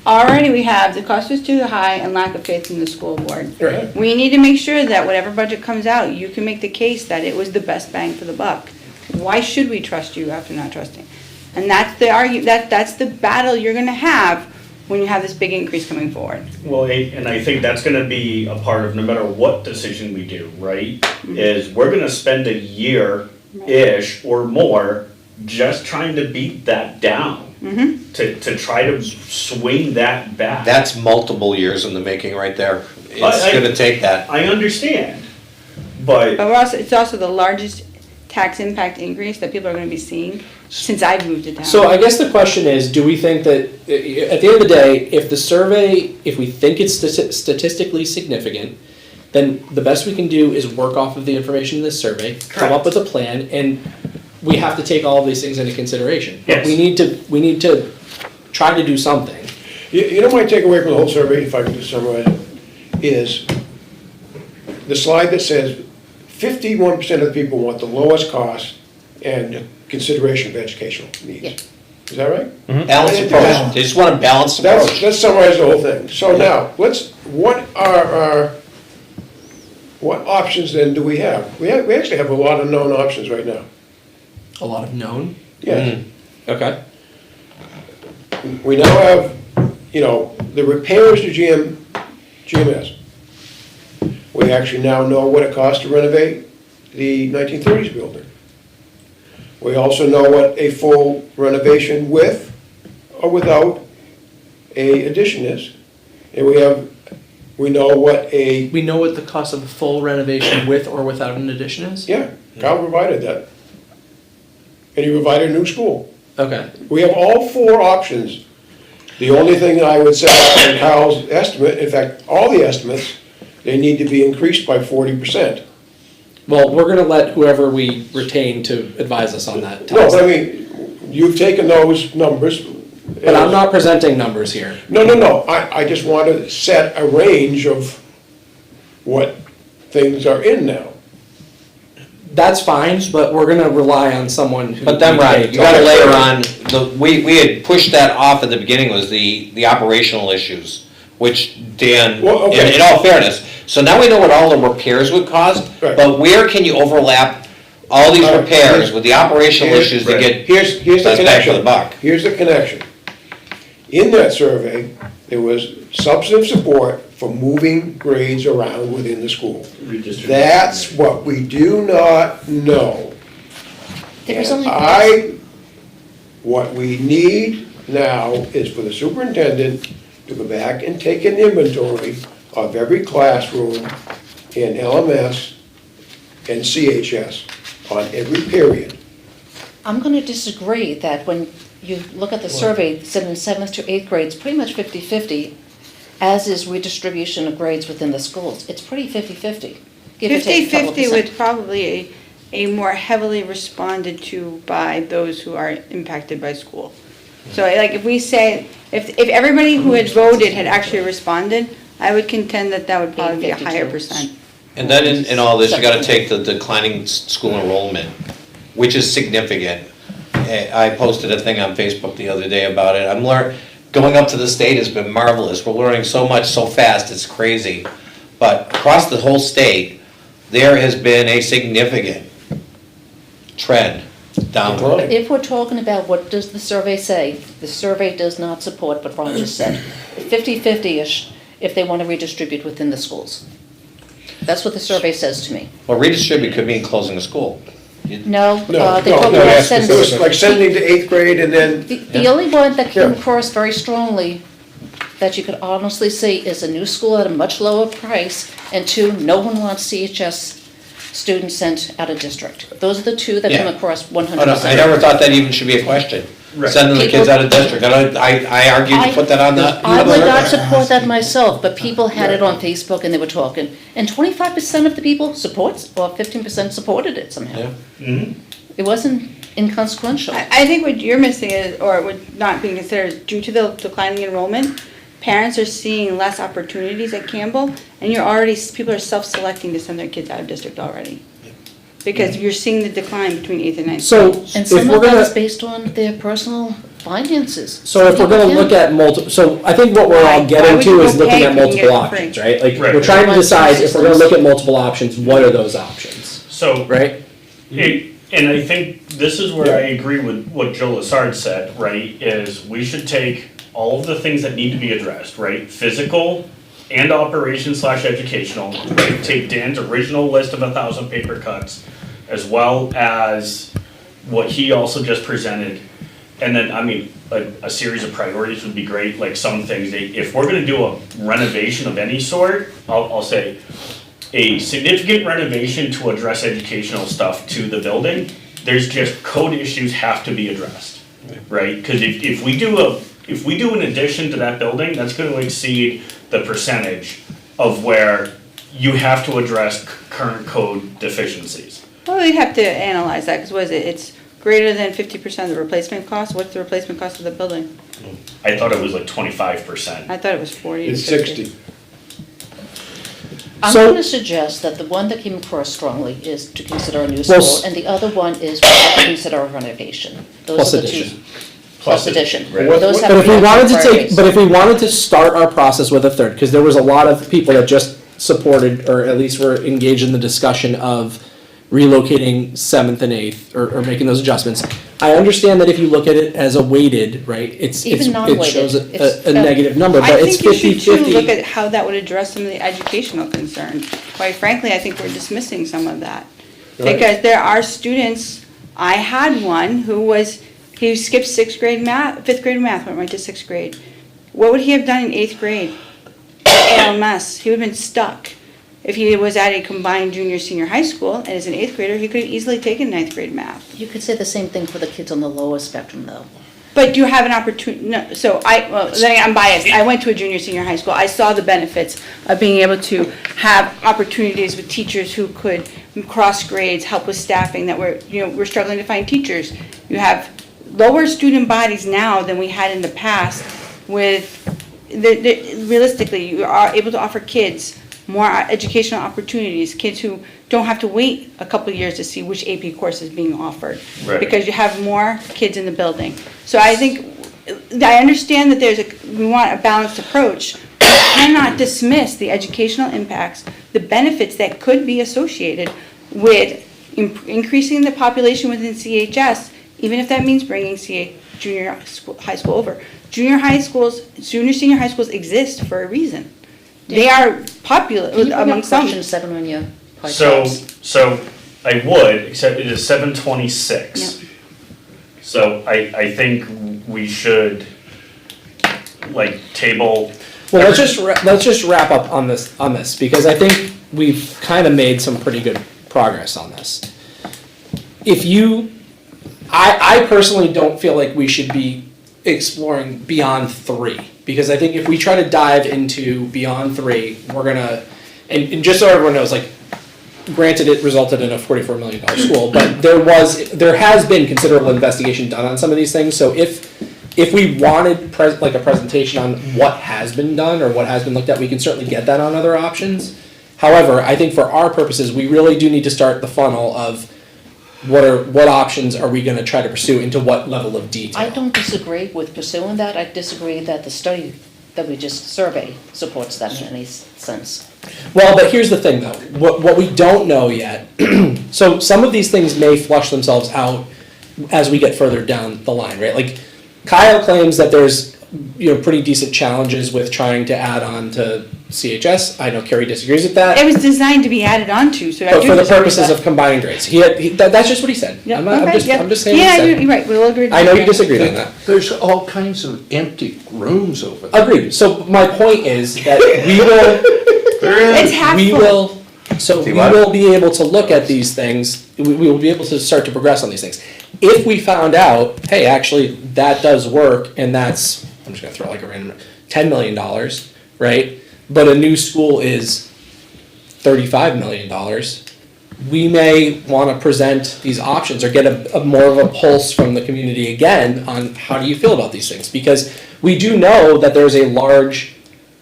already we have, the cost is too high and lack of faith in the school board. Right. We need to make sure that whatever budget comes out, you can make the case that it was the best bang for the buck. Why should we trust you after not trusting? And that's that's the battle you're gonna have when you have this big increase coming forward. Well, and I think that's gonna be a part of no matter what decision we do, right? Is we're gonna spend a year-ish or more just trying to beat that down. To try to swing that back. That's multiple years in the making right there. It's I- gonna take that. I understand, but But it's also the largest tax impact increase that people are gonna be seeing since I've moved to town. So I guess the question is, do we think that, at the end of the day, if the survey, if we think it's statistically significant, then the best we can do is work off of the information in this survey, come up with a plan, and we have to take all of these things into consideration. But Yes. we need to try to do something. You know my takeaway from the whole survey, if I can just summarize it, is the slide that says 51% of the people want the lowest cost and consideration of educational Yeah. needs. Is that right? Balanced approach. They just want a balanced approach. Let's summarize the whole thing. So now, what options then do we have? We actually have a lot of known options right now. A lot of known. Yes. Okay. We now have, the repairs to GMS. We actually now know what it costs to renovate the 1930s building. We also know what a full renovation with or without a addition is. And we know what We know what the cost of a full renovation with or without an addition is? yeah, Kyle provided that. And he provided a new school. Okay. We have all four options. The only thing I would say on Kyle's estimate, in fact, all the estimates, they need to be increased by 40%. Well, we're gonna let whoever we retain to advise us on that. tell No, us but I that. mean, you've taken those numbers. But I'm not presenting numbers here. No, I just want to set a range of what things are in now. That's fine, but we're gonna rely on someone who. But then, Ron, you gotta layer on, we had pushed that off at the beginning, was the operational issues, which Dan, Well, okay. in all fairness, so now we know what all the repairs would cost, Right. but where can you overlap all these All right, repairs with the operational issues to get Here's the best bang for connection. the buck? Here's the connection. in that survey, there was substantive support for moving grades around within the school. That's what we do not know. There was And only. what we need now is for the superintendent to go back and take an inventory of every classroom in LMS and CHS on every period. I'm gonna disagree that when you look at the survey, it said in 7th to 8th grades, pretty much 50-50, as is redistribution of grades within the schools. It's pretty 50-50. Give or take a couple 50-50 percent. would probably a more heavily responded to by those who are impacted by school. So like if we say, if everybody who had voted had actually responded, I would contend that that would probably be a higher 52. percent. And then in all this, you gotta take the declining school enrollment, which is significant. I posted a thing on Facebook the other day about it. Going up to the state has been marvelous. We're learning so much so fast, it's crazy. But across the whole state, there has been a significant trend downward. If we're talking about what does the survey say, the survey does not support what Ron just said. 50-50-ish if they want to redistribute within the schools. That's what the survey says to me. Well, redistribute could mean closing a school. No, No, they no, talk no, about it sending. was like sending to 8th grade and then, The only one that came Yeah. across very strongly that you could honestly see is a new school at a much lower price, and 2, no one wants CHS students sent out of district. Those are the two that come Yeah. across Oh, no, 100%. I never thought that even should be a question. Right. Sending the kids out of district. I argued to put that on the. I would not support that myself, but people had it on Facebook and they were talking. And 25% of the people supports, or 15% supported it somehow. Yeah. It wasn't inconsequential. I think what you're missing is, or what not being considered, is due to the declining enrollment, parents are seeing less opportunities at Campbell, and people are self-selecting to send their kids out of district already. Because you're seeing the decline between 8th and 9th. So And if some we're of that is gonna, based on their personal finances. so if we're gonna look at so I think what we're all Why getting would to you is go looking pay at if you can get multiple it for options, free? right? Like, Right. we're trying to Right. decide if we're gonna look at multiple options, what are those options, So, right? and I think this is where I agree with what Joe Lassard said, right, is we should take all of the things that need to be addressed, right? Physical and operation/educational, right? Take Dan's original list of 1,000 paper cuts, as well as what he also just presented. And then, I mean, a series of priorities would be great, like some things, if we're gonna do a renovation of any sort, I'll say, a significant renovation to address educational stuff to the building, there's just code issues have to be addressed, right? Cause if we do an addition to that building, that's gonna exceed the percentage of where you have to address current code deficiencies. Well, we'd have to analyze that, because what is it, it's greater than 50% of the replacement cost? What's the replacement cost of the building? I thought it was like 25%. I thought it was 40 to it's 50. 60. I'm So- gonna suggest that the one that came across strongly is to consider a new Well, school, and the other one is to consider a renovation. Those Plus are the two. addition. Plus addition. Right. Those have But to if be we our wanted to priorities. but if we wanted to start our process with a third, because there was a lot of people that just supported, or at least were engaged in the discussion of relocating 7th and 8th, or making those adjustments. I understand that if you look at it as a weighted, right, Even it non-weighted, shows it's, a negative number, I but it's think you should too 50-50. look at how that would address some of the educational concerns. Quite frankly, I think we're dismissing some of that. Right. Because there are students, I had one he skipped 5th grade math, went right to 6th grade. What would he have done in 8th grade? ALMS, he would have been stuck. If he was at a combined junior, senior high school, and as an 8th grader, he could have easily taken 9th grade math. You could say the same thing for the kids on the lower spectrum, though. But you have an opportunity, no, so then again, I'm biased, I went to a junior, senior high school, I saw the benefits of being able to have opportunities with teachers who could cross grades, help with staffing, that we're struggling to find teachers. You have lower student bodies now than we had in the past with, realistically, you are able to offer kids more educational opportunities, kids who don't have to wait a couple of years to see which AP course is being offered. Right. Because you have more kids in the building. So I think, I understand that we want a balanced approach. We cannot dismiss the educational impacts, the benefits that could be associated with increasing the population within CHS, even if that means bringing high school over. Junior senior high schools exist for a reason. They are popular Can you bring up among some. question 7 on your pie So, charts? so I would, except it is 7:26. So I think we should, like, table. Well, let's just wrap up on this, because I think we've kind of made some pretty good progress on this. I personally don't feel like we should be exploring beyond 3, because I think if we try to dive into beyond 3, we're gonna, and just so everyone knows, like, granted, it resulted in a $44 million school, but there has been considerable investigation done on some of these things. So if we wanted like a presentation on what has been done or what has been looked at, we can certainly get that on other options. However, I think for our purposes, we really do need to start the funnel of what options are we going to try to pursue into what level of detail. I don't disagree with pursuing that. I disagree that the study that we just surveyed supports that in any sense. Well, but here's the thing, though. What we don't know yet, so some of these things may flush themselves out as we get further down the line, right? Like, Kyle claims that there's, pretty decent challenges with trying to add on to CHS. I know Kerry disagrees with that. It was designed to be added onto, so I do But for the disagree with purposes that. of combining grades, that's just what he said. Yeah, I'm okay, yeah. just saying what he Yeah, said. you're right, we'll agree. I know you disagreed on that. There's all kinds of empty rooms over there. Agreed. So my point is that we will. It's half We full. will, so See we what? will be able to look at these things, we will be able to start to progress on these things. If we found out, hey, actually, that does work, and that's, I'm just gonna throw like a random, $10 million, right? But a new school is $35 million, we may wanna present these options or get a more of a pulse from the community again on how do you feel about these things? Because we do know that there's a large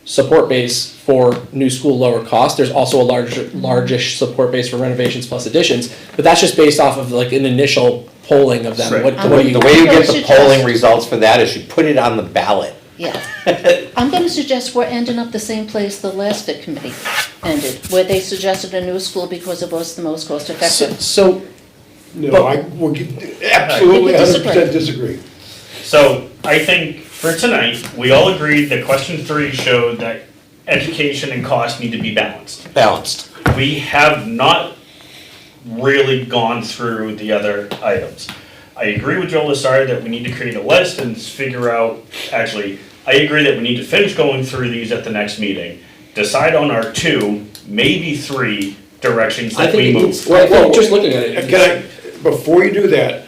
support base for new school lower cost. There's also a largish support base for renovations plus additions, but that's just based off of like an initial polling of them. Right. What The do you? way you get the Suggest- polling results for that is you put it on the ballot. Yeah. I'm gonna suggest we're ending up the same place the last FIT committee ended, where they suggested a new school because it was the most cost effective. So, No, But- I would absolutely You could 100% disagree. So I think for tonight, we all agreed that question 3 showed that education and cost need to be balanced. Balanced. We have not really gone through the other items. I agree with Joe Lasar that we need to create a list and figure out, actually, I agree that we need to finish going through these at the next meeting. Decide on our 2, maybe 3 directions I that we think move. it's, I think just looking at it. Can I, before you do that,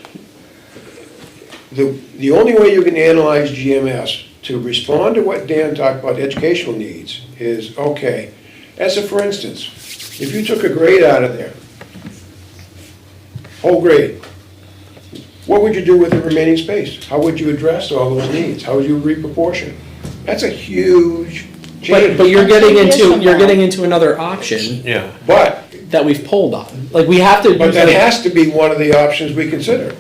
the only way you can analyze GMS to respond to what Dan talked about educational needs is, okay, as a for instance, if you took a grade out of there, whole grade, what would you do with the remaining space? How would you address all those needs? How would you reproportion? That's a huge change. But you're getting Years into, from you're now. getting into another option Yeah. But, that we've pulled on. Like, we have to. but that has to be one of the options we consider.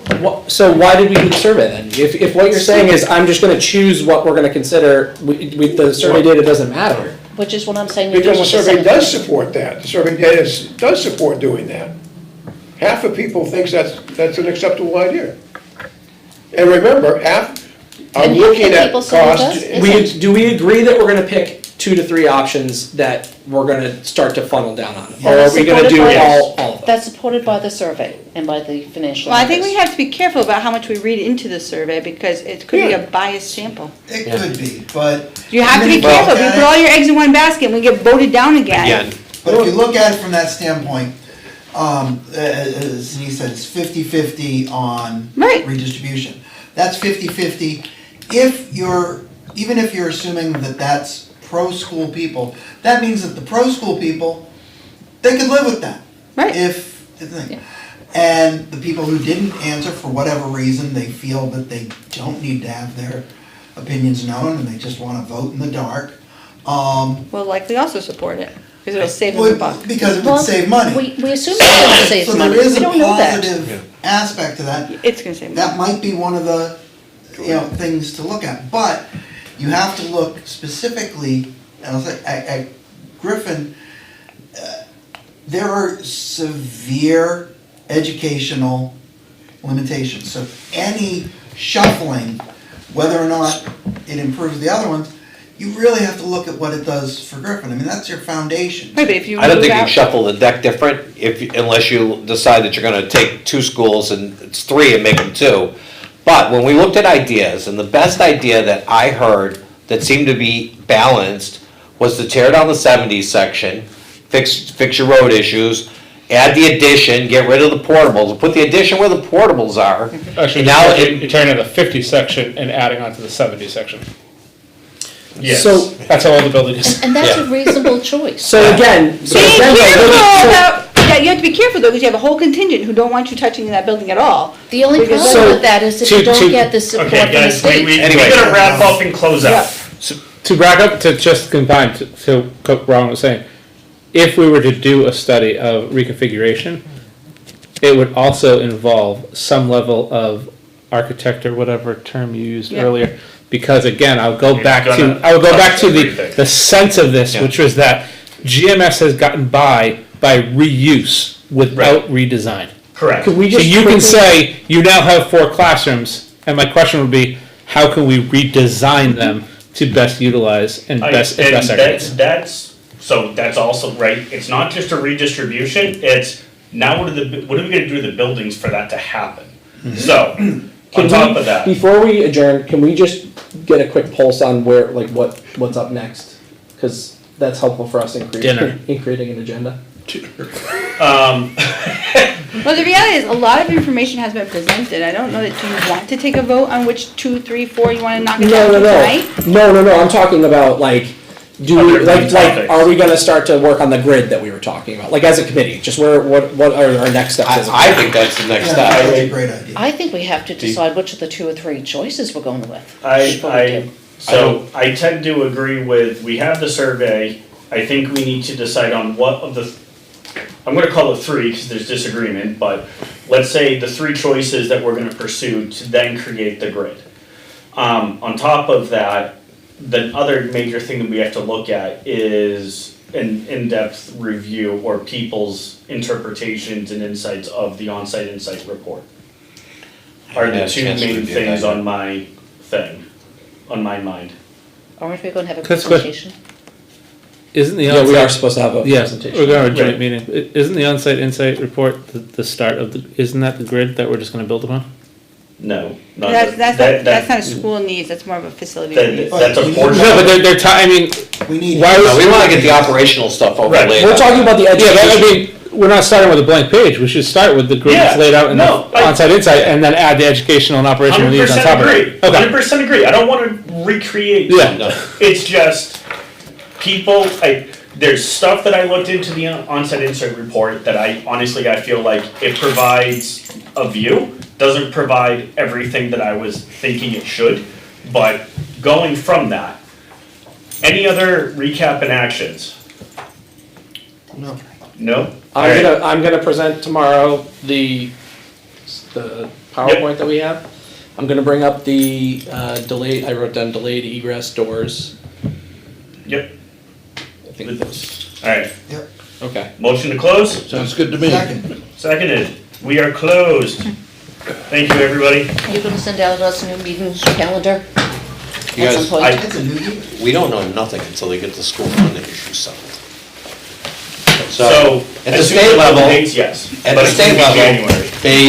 So why did we do the survey then? If what you're saying is, I'm just gonna choose what we're gonna consider, the survey data doesn't matter. Which is what I'm saying. you're Because the doing with survey does 750. support that. The survey data does support doing that. Half of people thinks that's an acceptable idea. And remember, I'm And half looking the at people say it cost. does. Do we agree that we're gonna pick 2 to 3 options that we're gonna start to funnel down on? Or are That's we gonna supported do by- all of them? That's supported by the survey and by the financial. Well, I think we numbers. have to be careful about how much we read into the survey, because it could be a biased sample. It could be, but. You have to be Well- careful, if you put all your eggs in one basket and we get voted down again. Again. But if you look at it from that standpoint, as he said, it's 50-50 on Right. redistribution. That's 50-50 even if you're assuming that that's pro-school people, that means that the pro-school people, they could live with that. Right. Yeah. And the people who didn't answer, for whatever reason, they feel that they don't need to have their opinions known and they just wanna vote in the dark. Will likely also support it, because it'll save them a buck. Because it Well, would save money. We assume it's gonna save So money. there is We a don't know that. positive aspect to that. It's gonna save money. That might be one of the, things to look at, but you have to look specifically, and I'll say, at Griffin, there are severe educational limitations. So any shuffling, whether or not it improves the other ones, you really have to look at what it does for Griffin. I mean, that's your foundation. Right, but if you I don't move think you out- shuffle the deck different unless you decide that you're gonna take two schools and it's three and make them two. But when we looked at ideas, and the best idea that I heard that seemed to be balanced was to tear down the 70s section, fix your road issues, add the addition, get rid of the portables, put the addition where the portables are. Actually, And now you're turning the 50 section and adding on to the 70 section. Yes. So, That's how all the building is. And that's a reasonable choice. so again, Be careful about, yeah, you have to be careful though, because you have a whole contingent who don't want you touching that building at all. The only Because- problem So, with that is if you don't get the support Okay, from the guys, we state. Anyway. gotta wrap up and close out. To back up, to just combine to what Ron was saying, if we were to do a study of reconfiguration, it would also involve some level of architect or whatever term you used Yeah. earlier. Because again, I'll go You're back gonna to touch the everything. sense of this, Yeah. which was that GMS has gotten by reuse without redesign. Correct. could we So just you can quickly- say, you now have 4 classrooms, and my question would be, how can we redesign them to best utilize and best And our kids? that's also, right, it's not just a redistribution, it's now what are we gonna do to the buildings for that to happen? So, on Can top we- of that, Before we adjourn, can we just get a quick pulse on where, like, what's up next? Because that's helpful for us in Dinner. creating an agenda. Well, the reality is, a lot of information has been presented. I don't know that you want to take a vote on which 2, 3, 4 you wanna knock it down to tonight. No, I'm talking about, like, do we, Other like, topics. are we gonna start to work on the grid that we were talking about? Like, as a committee, just what are our next steps? as a I think that's the next Yeah, step. that's a great idea. I think we have to decide which of the 2 or 3 choices we're going with. I tend to agree with, we have the survey, I think we need to decide on what of the, I'm gonna call it 3, because there's disagreement, but let's say the 3 choices that we're gonna pursue to then create the grid. On top of that, the other major thing that we have to look at is an in-depth review or people's interpretations and insights of the on-site insight report. Are haven't the had a 2 chance to main review things that yet. on my thing, on my mind. Aren't we gonna have a That's good. presentation? Isn't the Yeah, we on-site- are supposed to have a Yes, presentation. we're going to have a joint Right. meeting. Isn't the on-site insight report the start of the, isn't that the grid that we're just gonna build upon? No, not That's not a school needs, that's more of a facility needs. That's a portion. No, but they're I mean, We need. why No, was, we wanna get the operational stuff Right. overlaid. We're talking about the yeah, but I education. mean, we're not starting with a blank page. We should start with the grid that's Yeah, laid out in the no, on-site insight and then add the educational and operational needs on 100% top of agree, it. Okay. 100% agree, I don't wanna recreate. Yeah. It's just, people, there's stuff that I looked into the on-site insight report that I feel like it provides a view, doesn't provide everything that I was thinking it should, but going from that, any other recap and actions? No. No? I'm gonna present tomorrow the PowerPoint that we have. I'm gonna bring up the I wrote down delayed egress doors. Yep, I think those, alright, okay. motion to close? Sounds good to me. Second. Seconded, we are closed. Thank you, everybody. You're gonna send out us a new meeting calendar You at some guys- point? It's a new year. We don't know nothing until they get the school funding issue settled. So, at the as soon as state the level, dates, yes, At but the it's state gonna be level, January. they